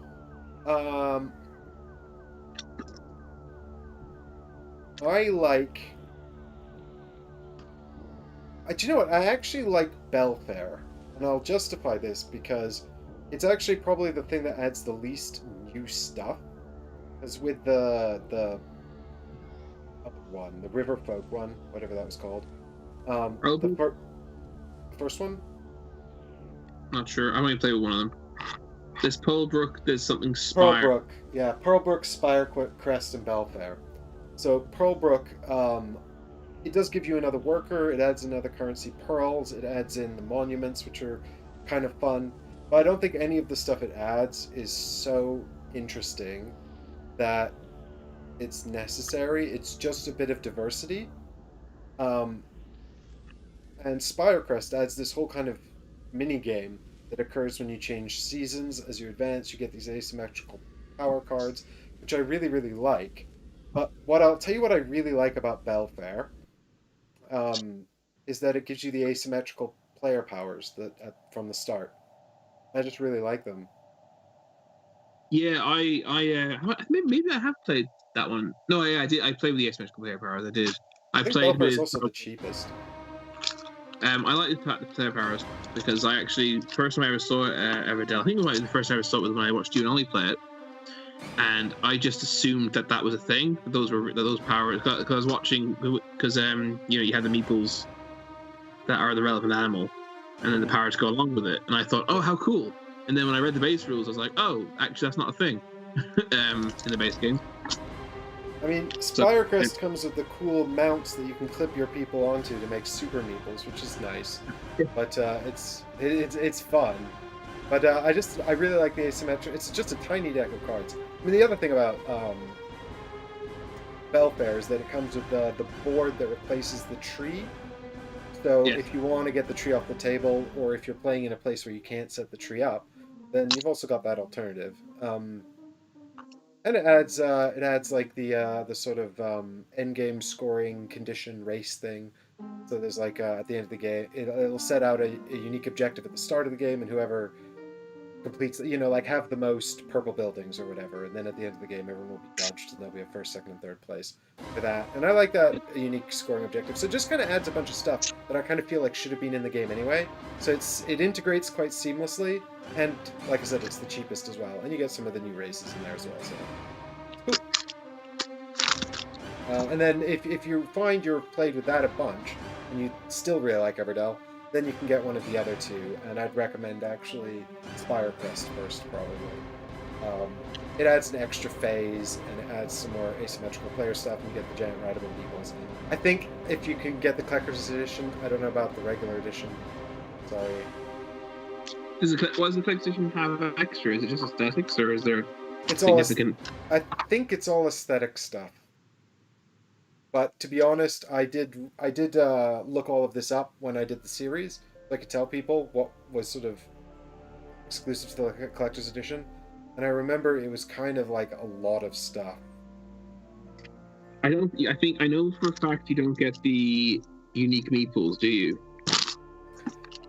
Speaker 1: I like... do you know what? I actually like Belfair, and I'll justify this because it's actually probably the thing that adds the least new stuff. Because with the other one, the Riverfolk one, whatever that was called, the first one.
Speaker 2: Not sure. I only play with one of them. There's Pearlbrook. There's something Spire.
Speaker 1: Pearlbrook, yeah, Pearlbrook, Spire, Crest, and Belfair. So Pearlbrook, it does give you another worker. It adds another currency, pearls. It adds in the monuments, which are kind of fun. But I don't think any of the stuff it adds is so interesting that it's necessary. It's just a bit of diversity. And Spirecrest adds this whole kind of mini game that occurs when you change seasons. As you advance, you get these asymmetrical power cards, which I really, really like. But I'll tell you what I really like about Belfair is that it gives you the asymmetrical player powers from the start. I just really like them.
Speaker 2: Yeah, maybe I have played that one. No, I did. I played with the asymmetrical player powers. I did.
Speaker 1: I think
Speaker 2: played
Speaker 1: Belfair is
Speaker 2: with.
Speaker 1: also the cheapest.
Speaker 2: I like the player powers because I actually first time I ever saw Everdell. I think it was the first time I ever saw it was when I watched you and Ollie play it, and I just assumed that was a thing. Those powers because I was watching because you had the meeples that are the relevant animal, and then the powers go along with it, and I thought, oh, how cool. And then when I read the base rules, I was like, oh, actually, that's not a thing in the base game.
Speaker 1: I mean, Spirecrest comes with the cool mounts that you can clip your people onto to make super meeples, which is nice. But it's fun. But I really like the asymmetric. It's just a tiny deck of cards. I mean, the other thing about Belfair is that it comes with the board that replaces the tree. So if you want to get the tree off the table, or if you're playing in a place where you can't set the tree up, then you've also got that alternative. And it adds like the sort of end game scoring condition race thing. So there's like at the end of the game, it'll set out a unique objective at the start of the game, and whoever completes, like have the most purple buildings or whatever, and then at the end of the game, everyone will be judged, and there'll be a first, second, and third place for that. And I like that unique scoring objective. So it just kind of adds a bunch of stuff that I kind of feel like should have been in the game anyway. So it integrates quite seamlessly, and like I said, it's the cheapest as well, and you get some of the new races in there as well. So. And then if you find you've played with that a bunch, and you still really like Everdell, then you can get one of the other two, and I'd recommend actually Spirecrest first, probably. It adds an extra phase, and it adds some more asymmetrical player stuff, and you get the giant rideable meeples. I think if you can get the Collector's Edition, I don't know about the regular edition. Sorry.
Speaker 2: Does the Collector's Edition have extra? Is it just aesthetics, or is there
Speaker 1: significant? I think it's all aesthetic stuff. But to be honest, I did look all of this up when I did the series, so I could tell people what was sort of exclusive to the Collector's Edition, and I remember it was kind of like a lot of stuff.
Speaker 2: I know for a fact you don't get the unique meeples, do you?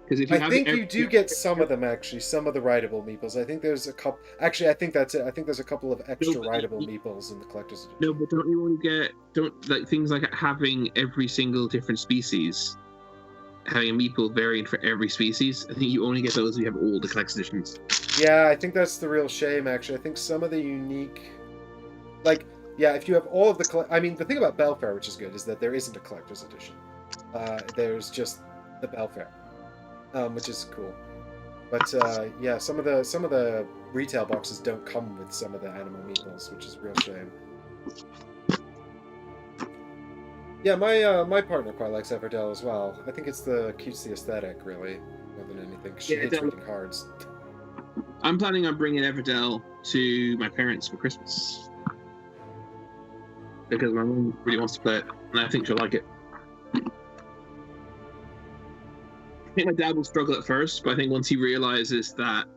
Speaker 2: Because if you
Speaker 1: you do get some of them, actually, some of the rideable meeples. I think there's a couple. Actually, I think that's it. I think there's a couple of extra rideable meeples in the Collector's Edition.
Speaker 2: No, but don't you only get things like having every single different species, having a meeple variant for every species? I think you only get those if you have all the Collector's Editions.
Speaker 1: Yeah, I think that's the real shame, actually. I think some of the unique, if you have all of the the thing about Belfair, which is good, is that there isn't a Collector's Edition. There's just the Belfair. Which is cool, but some of the retail boxes don't come with some of the animal meeples, which is a real shame. Yeah, my partner quite likes Everdell as well. I think it's the cutesy aesthetic, really, more than anything. 'Cause she
Speaker 2: Yeah,
Speaker 1: hates reading cards.
Speaker 2: I'm planning on bringing Everdell to my parents for Christmas because my mum really wants to play it, and I think she'll like it. I think my dad will struggle at first, but I think once he realizes that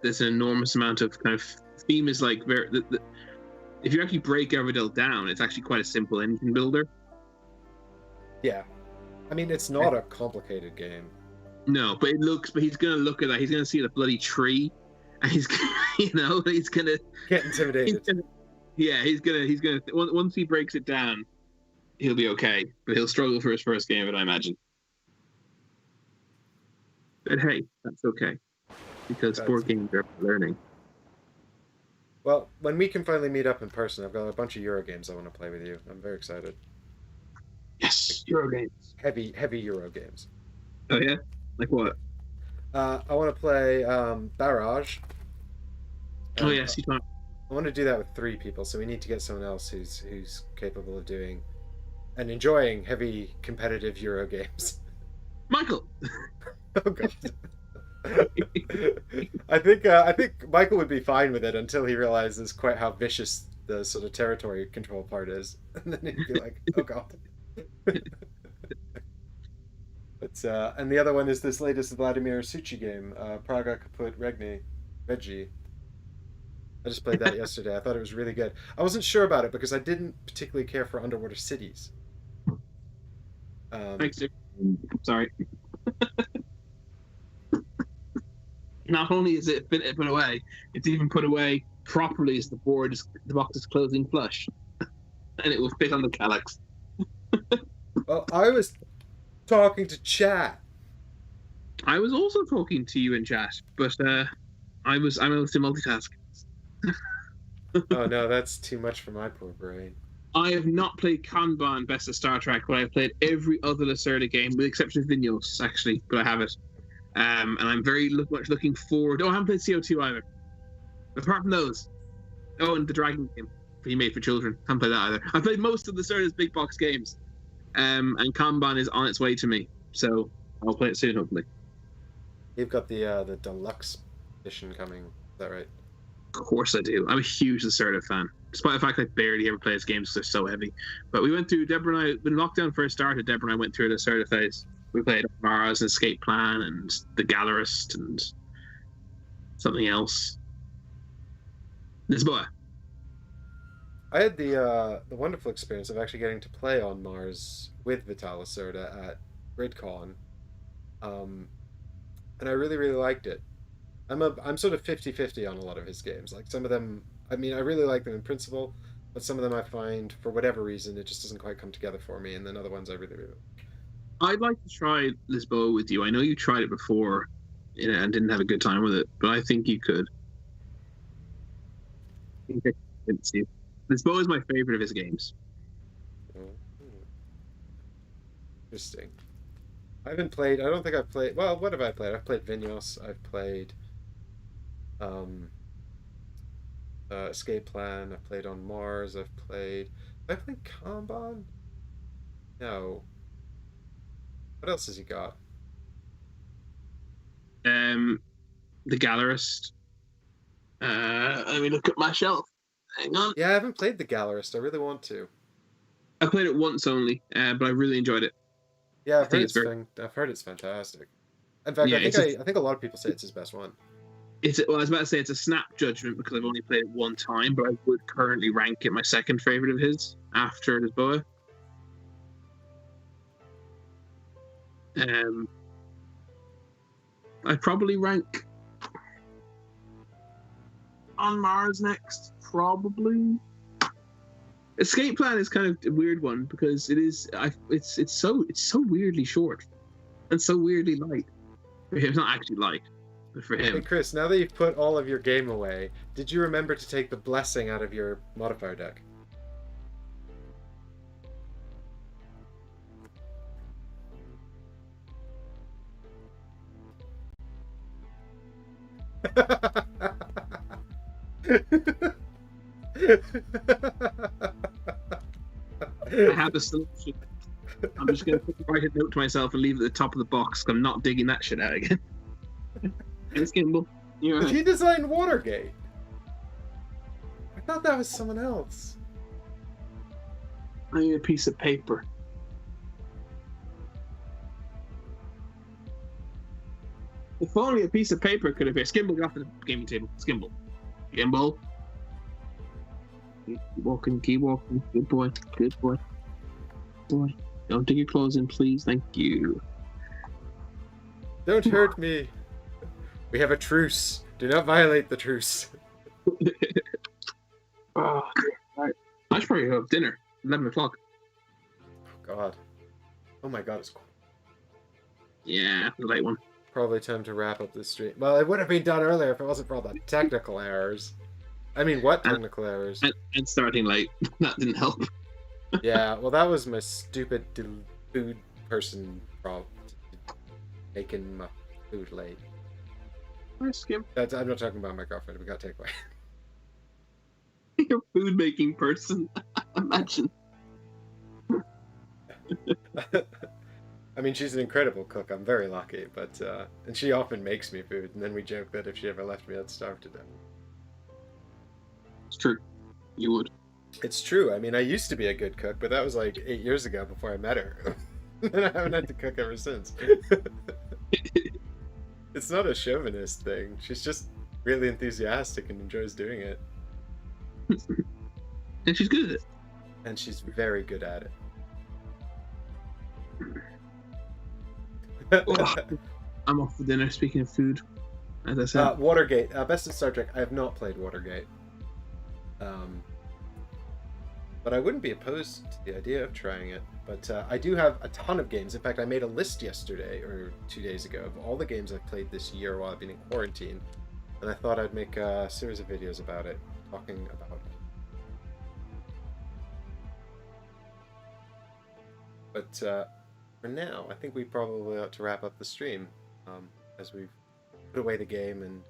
Speaker 2: there's an enormous amount of kind of theme is like if you actually break Everdell down, it's actually quite a simple engine builder.
Speaker 1: Yeah. I mean, it's not a complicated game.
Speaker 2: No, but he's gonna look at that. He's gonna see the bloody tree, and he's gonna
Speaker 1: Get intimidated.
Speaker 2: he's gonna once he breaks it down, he'll be okay. But he'll struggle for his first game of it, I imagine. But hey, that's okay, because board games are learning.
Speaker 1: Well, when we can finally meet up in person, I've got a bunch of Euro games I want to play with you. I'm very excited.
Speaker 2: Yes, Euro games.
Speaker 1: Heavy Euro games.
Speaker 2: Oh yeah, like what?
Speaker 1: I want to play Barrage.
Speaker 2: Oh yes, you can't.
Speaker 1: I want to do that with 3 people, so we need to get someone else who's capable of doing and enjoying heavy competitive Euro games.
Speaker 2: Michael.
Speaker 1: Oh god. I think Michael would be fine with it until he realizes quite how vicious the sort of territory control part is, and then he'd be like, "Oh god." But and the other one is this latest Vladimir Suchi game, Praga Kaput Reggie. I just played that yesterday. I thought it was really good. I wasn't sure about it because I didn't particularly care for underwater cities.
Speaker 2: Thanks. Sorry. Not only is it put away, it's even put away properly as the box is closing flush, and it will fit on the calyx.
Speaker 1: Well, I was talking to chat.
Speaker 2: I was also talking to you in chat, but I'm able to multitask.
Speaker 1: Oh no, that's too much for my poor brain.
Speaker 2: I have not played Kanban Best of Star Trek, but I've played every other Lacerda game, with the exception of Vinyos, actually, but I have it. And I'm very much looking forward. Oh, I haven't played CO2 either. Apart from those. Oh, and the Dragon game he made for children. Haven't played that either. I've played most of Lacerda's big box games. And Kanban is on its way to me. So I'll play it soon, hopefully.
Speaker 1: You've got the deluxe edition coming. Is that right?
Speaker 2: Of course I do. I'm a huge Lacerda fan. Despite the fact I barely ever play his games because they're so heavy. But we went through, Deborah and I, when lockdown first started, Deborah and I went through a Lacerda phase. We played Mars and Escape Plan and The Gallerist and something else. Lisboa.
Speaker 1: I had the wonderful experience of actually getting to play on Mars with Vital Lacerda at GridCon. And I really, really liked it. I'm sort of 50-50 on a lot of his games. Like some of them, I mean, I really like them in principle, but some of them I find, for whatever reason, it just doesn't quite come together for me, and then other ones I really, really like.
Speaker 2: I'd like to try Lisboa with you. I know you tried it before and didn't have a good time with it, but I think you could. I think I can convince you. Lisboa is my favorite of his games.
Speaker 1: Oh, interesting. I don't think I've played, well, what have I played? I've played Vinyos, I've played Escape Plan, I've played on Mars, Have I played Kanban? No. What else has he got?
Speaker 2: The Gallerist. Let me look at my shelf. Hang on.
Speaker 1: Yeah, I haven't played The Gallerist. I really want to.
Speaker 2: I played it once only, but I really enjoyed it.
Speaker 1: Yeah, I've heard it's fantastic. In fact,
Speaker 2: Yeah,
Speaker 1: I think a lot of people say it's his best one.
Speaker 2: Well, I was about to say it's a snap judgment because I've only played it one time, but I would currently rank it my second favorite of his after Lisboa. I'd probably rank On Mars next, probably. Escape Plan is kind of a weird one because it's so weirdly short and so weirdly light. For him, it's not actually light, but for him.
Speaker 1: Hey Chris, now that you've put all of your game away, did you remember to take the blessing out of your modifier deck?
Speaker 2: I have a solution I'm just going to write a note to myself and leave it at the top of the box. I'm not digging that shit out again. It's Gimbal. You're
Speaker 1: Did
Speaker 2: right.
Speaker 1: he design Watergate? I thought that was someone else.
Speaker 2: I need a piece of paper. If only a piece of paper could have been. Skimble got the gaming table. Skimble. Gimbal. Keep walking, keep walking. Good boy. Good boy. Boy. Don't dig your clothes in, please. Thank you.
Speaker 1: Don't hurt me. We have a truce. Do not violate the truce.
Speaker 2: Oh, right. I should probably have dinner. 11 o'clock.
Speaker 1: Oh, God. Oh my God, it's cool.
Speaker 2: Yeah, the late one.
Speaker 1: Probably time to wrap up this stream. Well, it would have been done earlier if it wasn't for all the technical errors. I mean, what technical errors?
Speaker 2: And starting late. That didn't help.
Speaker 1: Yeah, well, that was my stupid food person problem. Making my food late.
Speaker 2: Skim.
Speaker 1: I'm not talking about my girlfriend. We got takeaway.
Speaker 2: You're a food making person. Imagine.
Speaker 1: I mean, she's an incredible cook. I'm very lucky, but and she often makes me food. And then we joke that if she ever left me, I'd starve to death.
Speaker 2: It's true. You would.
Speaker 1: It's true. I mean, I used to be a good cook, but that was like 8 years ago before I met her. And I haven't had to cook ever since. It's not a chauvinist thing. She's just really enthusiastic and enjoys doing it.
Speaker 2: And she's good at it.
Speaker 1: And she's very good at it.
Speaker 2: I'm off for dinner, speaking of food. As I said.
Speaker 1: Watergate. Best of Star Trek. I have not played Watergate. But I wouldn't be opposed to the idea of trying it. But I do have a ton of games. In fact, I made a list yesterday, or 2 days ago, of all the games I've played this year while I've been in quarantine. And I thought I'd make a series of videos about it, talking about it. But for now, I think we probably ought to wrap up the stream, as we've put away the game and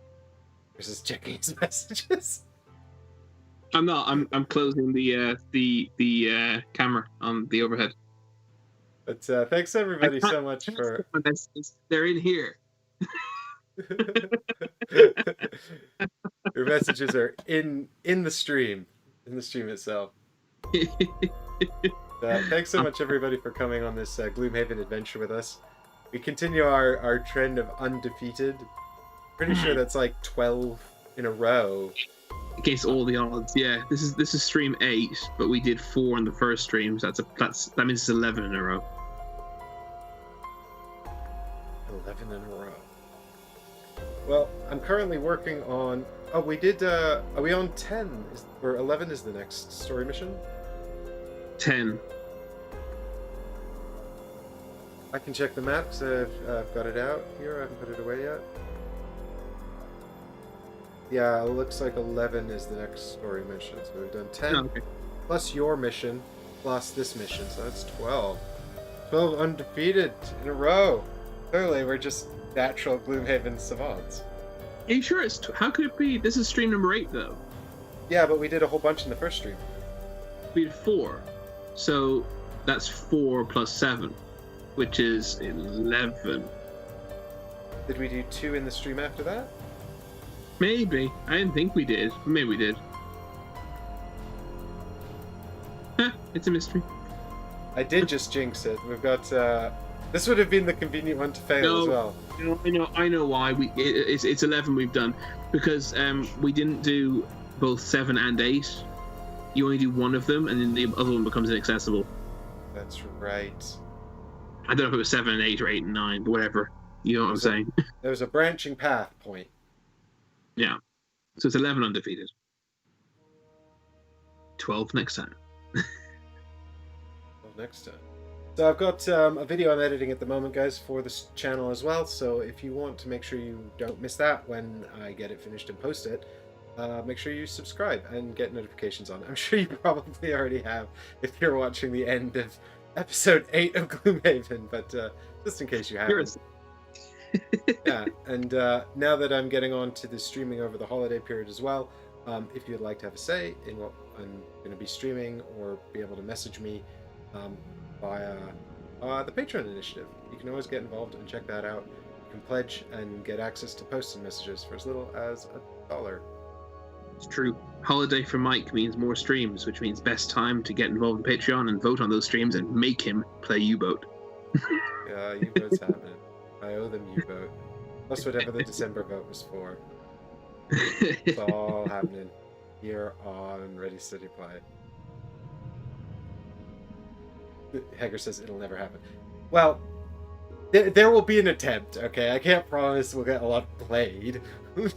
Speaker 1: Chris is checking his messages.
Speaker 2: I'm not. I'm closing the camera on the overhead.
Speaker 1: But thanks everybody so much for.
Speaker 2: They're in here.
Speaker 1: Your messages are in the stream itself. Thanks so much everybody for coming on this Gloomhaven adventure with us. We continue our trend of undefeated. Pretty sure that's like 12 in a row.
Speaker 2: Against all the odds, yeah. This is stream 8, but we did 4 in the first stream. So that means it's 11 in a row.
Speaker 1: 11 in a row. Well, I'm currently working on. Oh, we did. Are we on 10? Or 11 is the next story mission?
Speaker 2: 10.
Speaker 1: I can check the map because I've got it out here. I haven't put it away yet. Yeah, it looks like 11 is the next story mission. So we've done 10
Speaker 2: Okay.
Speaker 1: plus your mission plus this mission. So that's 12. 12 undefeated in a row. Clearly, we're just natural Gloomhaven savants.
Speaker 2: Are you sure how could it be? This is stream number 8 though.
Speaker 1: Yeah, but we did a whole bunch in the first stream.
Speaker 2: We did 4. So that's 4 plus 7, which is 11.
Speaker 1: Did we do 2 in the stream after that?
Speaker 2: Maybe. I didn't think we did. Maybe we did. It's a mystery.
Speaker 1: I did just jinx it. We've got. This would have been the convenient one to fail as well.
Speaker 2: I know why. It's 11 we've done because we didn't do both 7 and 8. You only do one of them, and then the other one becomes inaccessible.
Speaker 1: That's right.
Speaker 2: I don't know if it was 7 and 8 or 8 and 9, but whatever. You know what I'm saying?
Speaker 1: There was a branching path point.
Speaker 2: Yeah. So it's 11 undefeated. 12 next time.
Speaker 1: Next time. So I've got a video I'm editing at the moment, guys, for this channel as well. So if you want to make sure you don't miss that when I get it finished and post it, make sure you subscribe and get notifications on. I'm sure you probably already have if you're watching the end of episode 8 of Gloomhaven, but just in case you haven't. Yeah, and now that I'm getting on to the streaming over the holiday period as well, if you'd like to have a say in what I'm going to be streaming or be able to message me via the Patreon initiative. You can always get involved and check that out. You can pledge and get access to posts and messages for as little as $1.
Speaker 2: It's true. Holiday for Mike means more streams, which means best time to get involved in Patreon and vote on those streams and make him play U-Boat.
Speaker 1: Yeah, U-Boat's happening. I owe them U-Boat. Plus whatever the December vote was for. It's all happening here on Ready City Play. Hager says it'll never happen. Well, there will be an attempt, okay? I can't promise we'll get a lot played.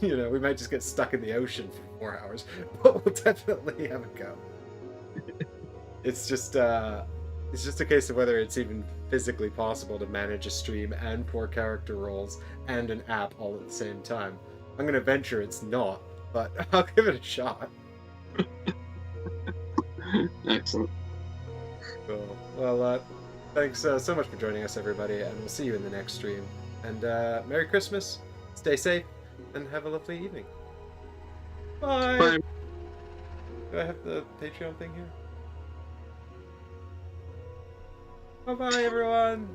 Speaker 1: You know, we might just get stuck in the ocean for 4 hours, but we'll definitely have a go. It's just a case of whether it's even physically possible to manage a stream and 4 character roles and an app all at the same time. I'm going to venture it's not, but I'll give it a shot.
Speaker 2: Excellent.
Speaker 1: Cool. Well, thanks so much for joining us, everybody, and we'll see you in the next stream. And Merry Christmas, stay safe, and have a lovely evening. Bye!
Speaker 2: Bye.
Speaker 1: Do I have the Patreon thing here? Bye-bye, everyone!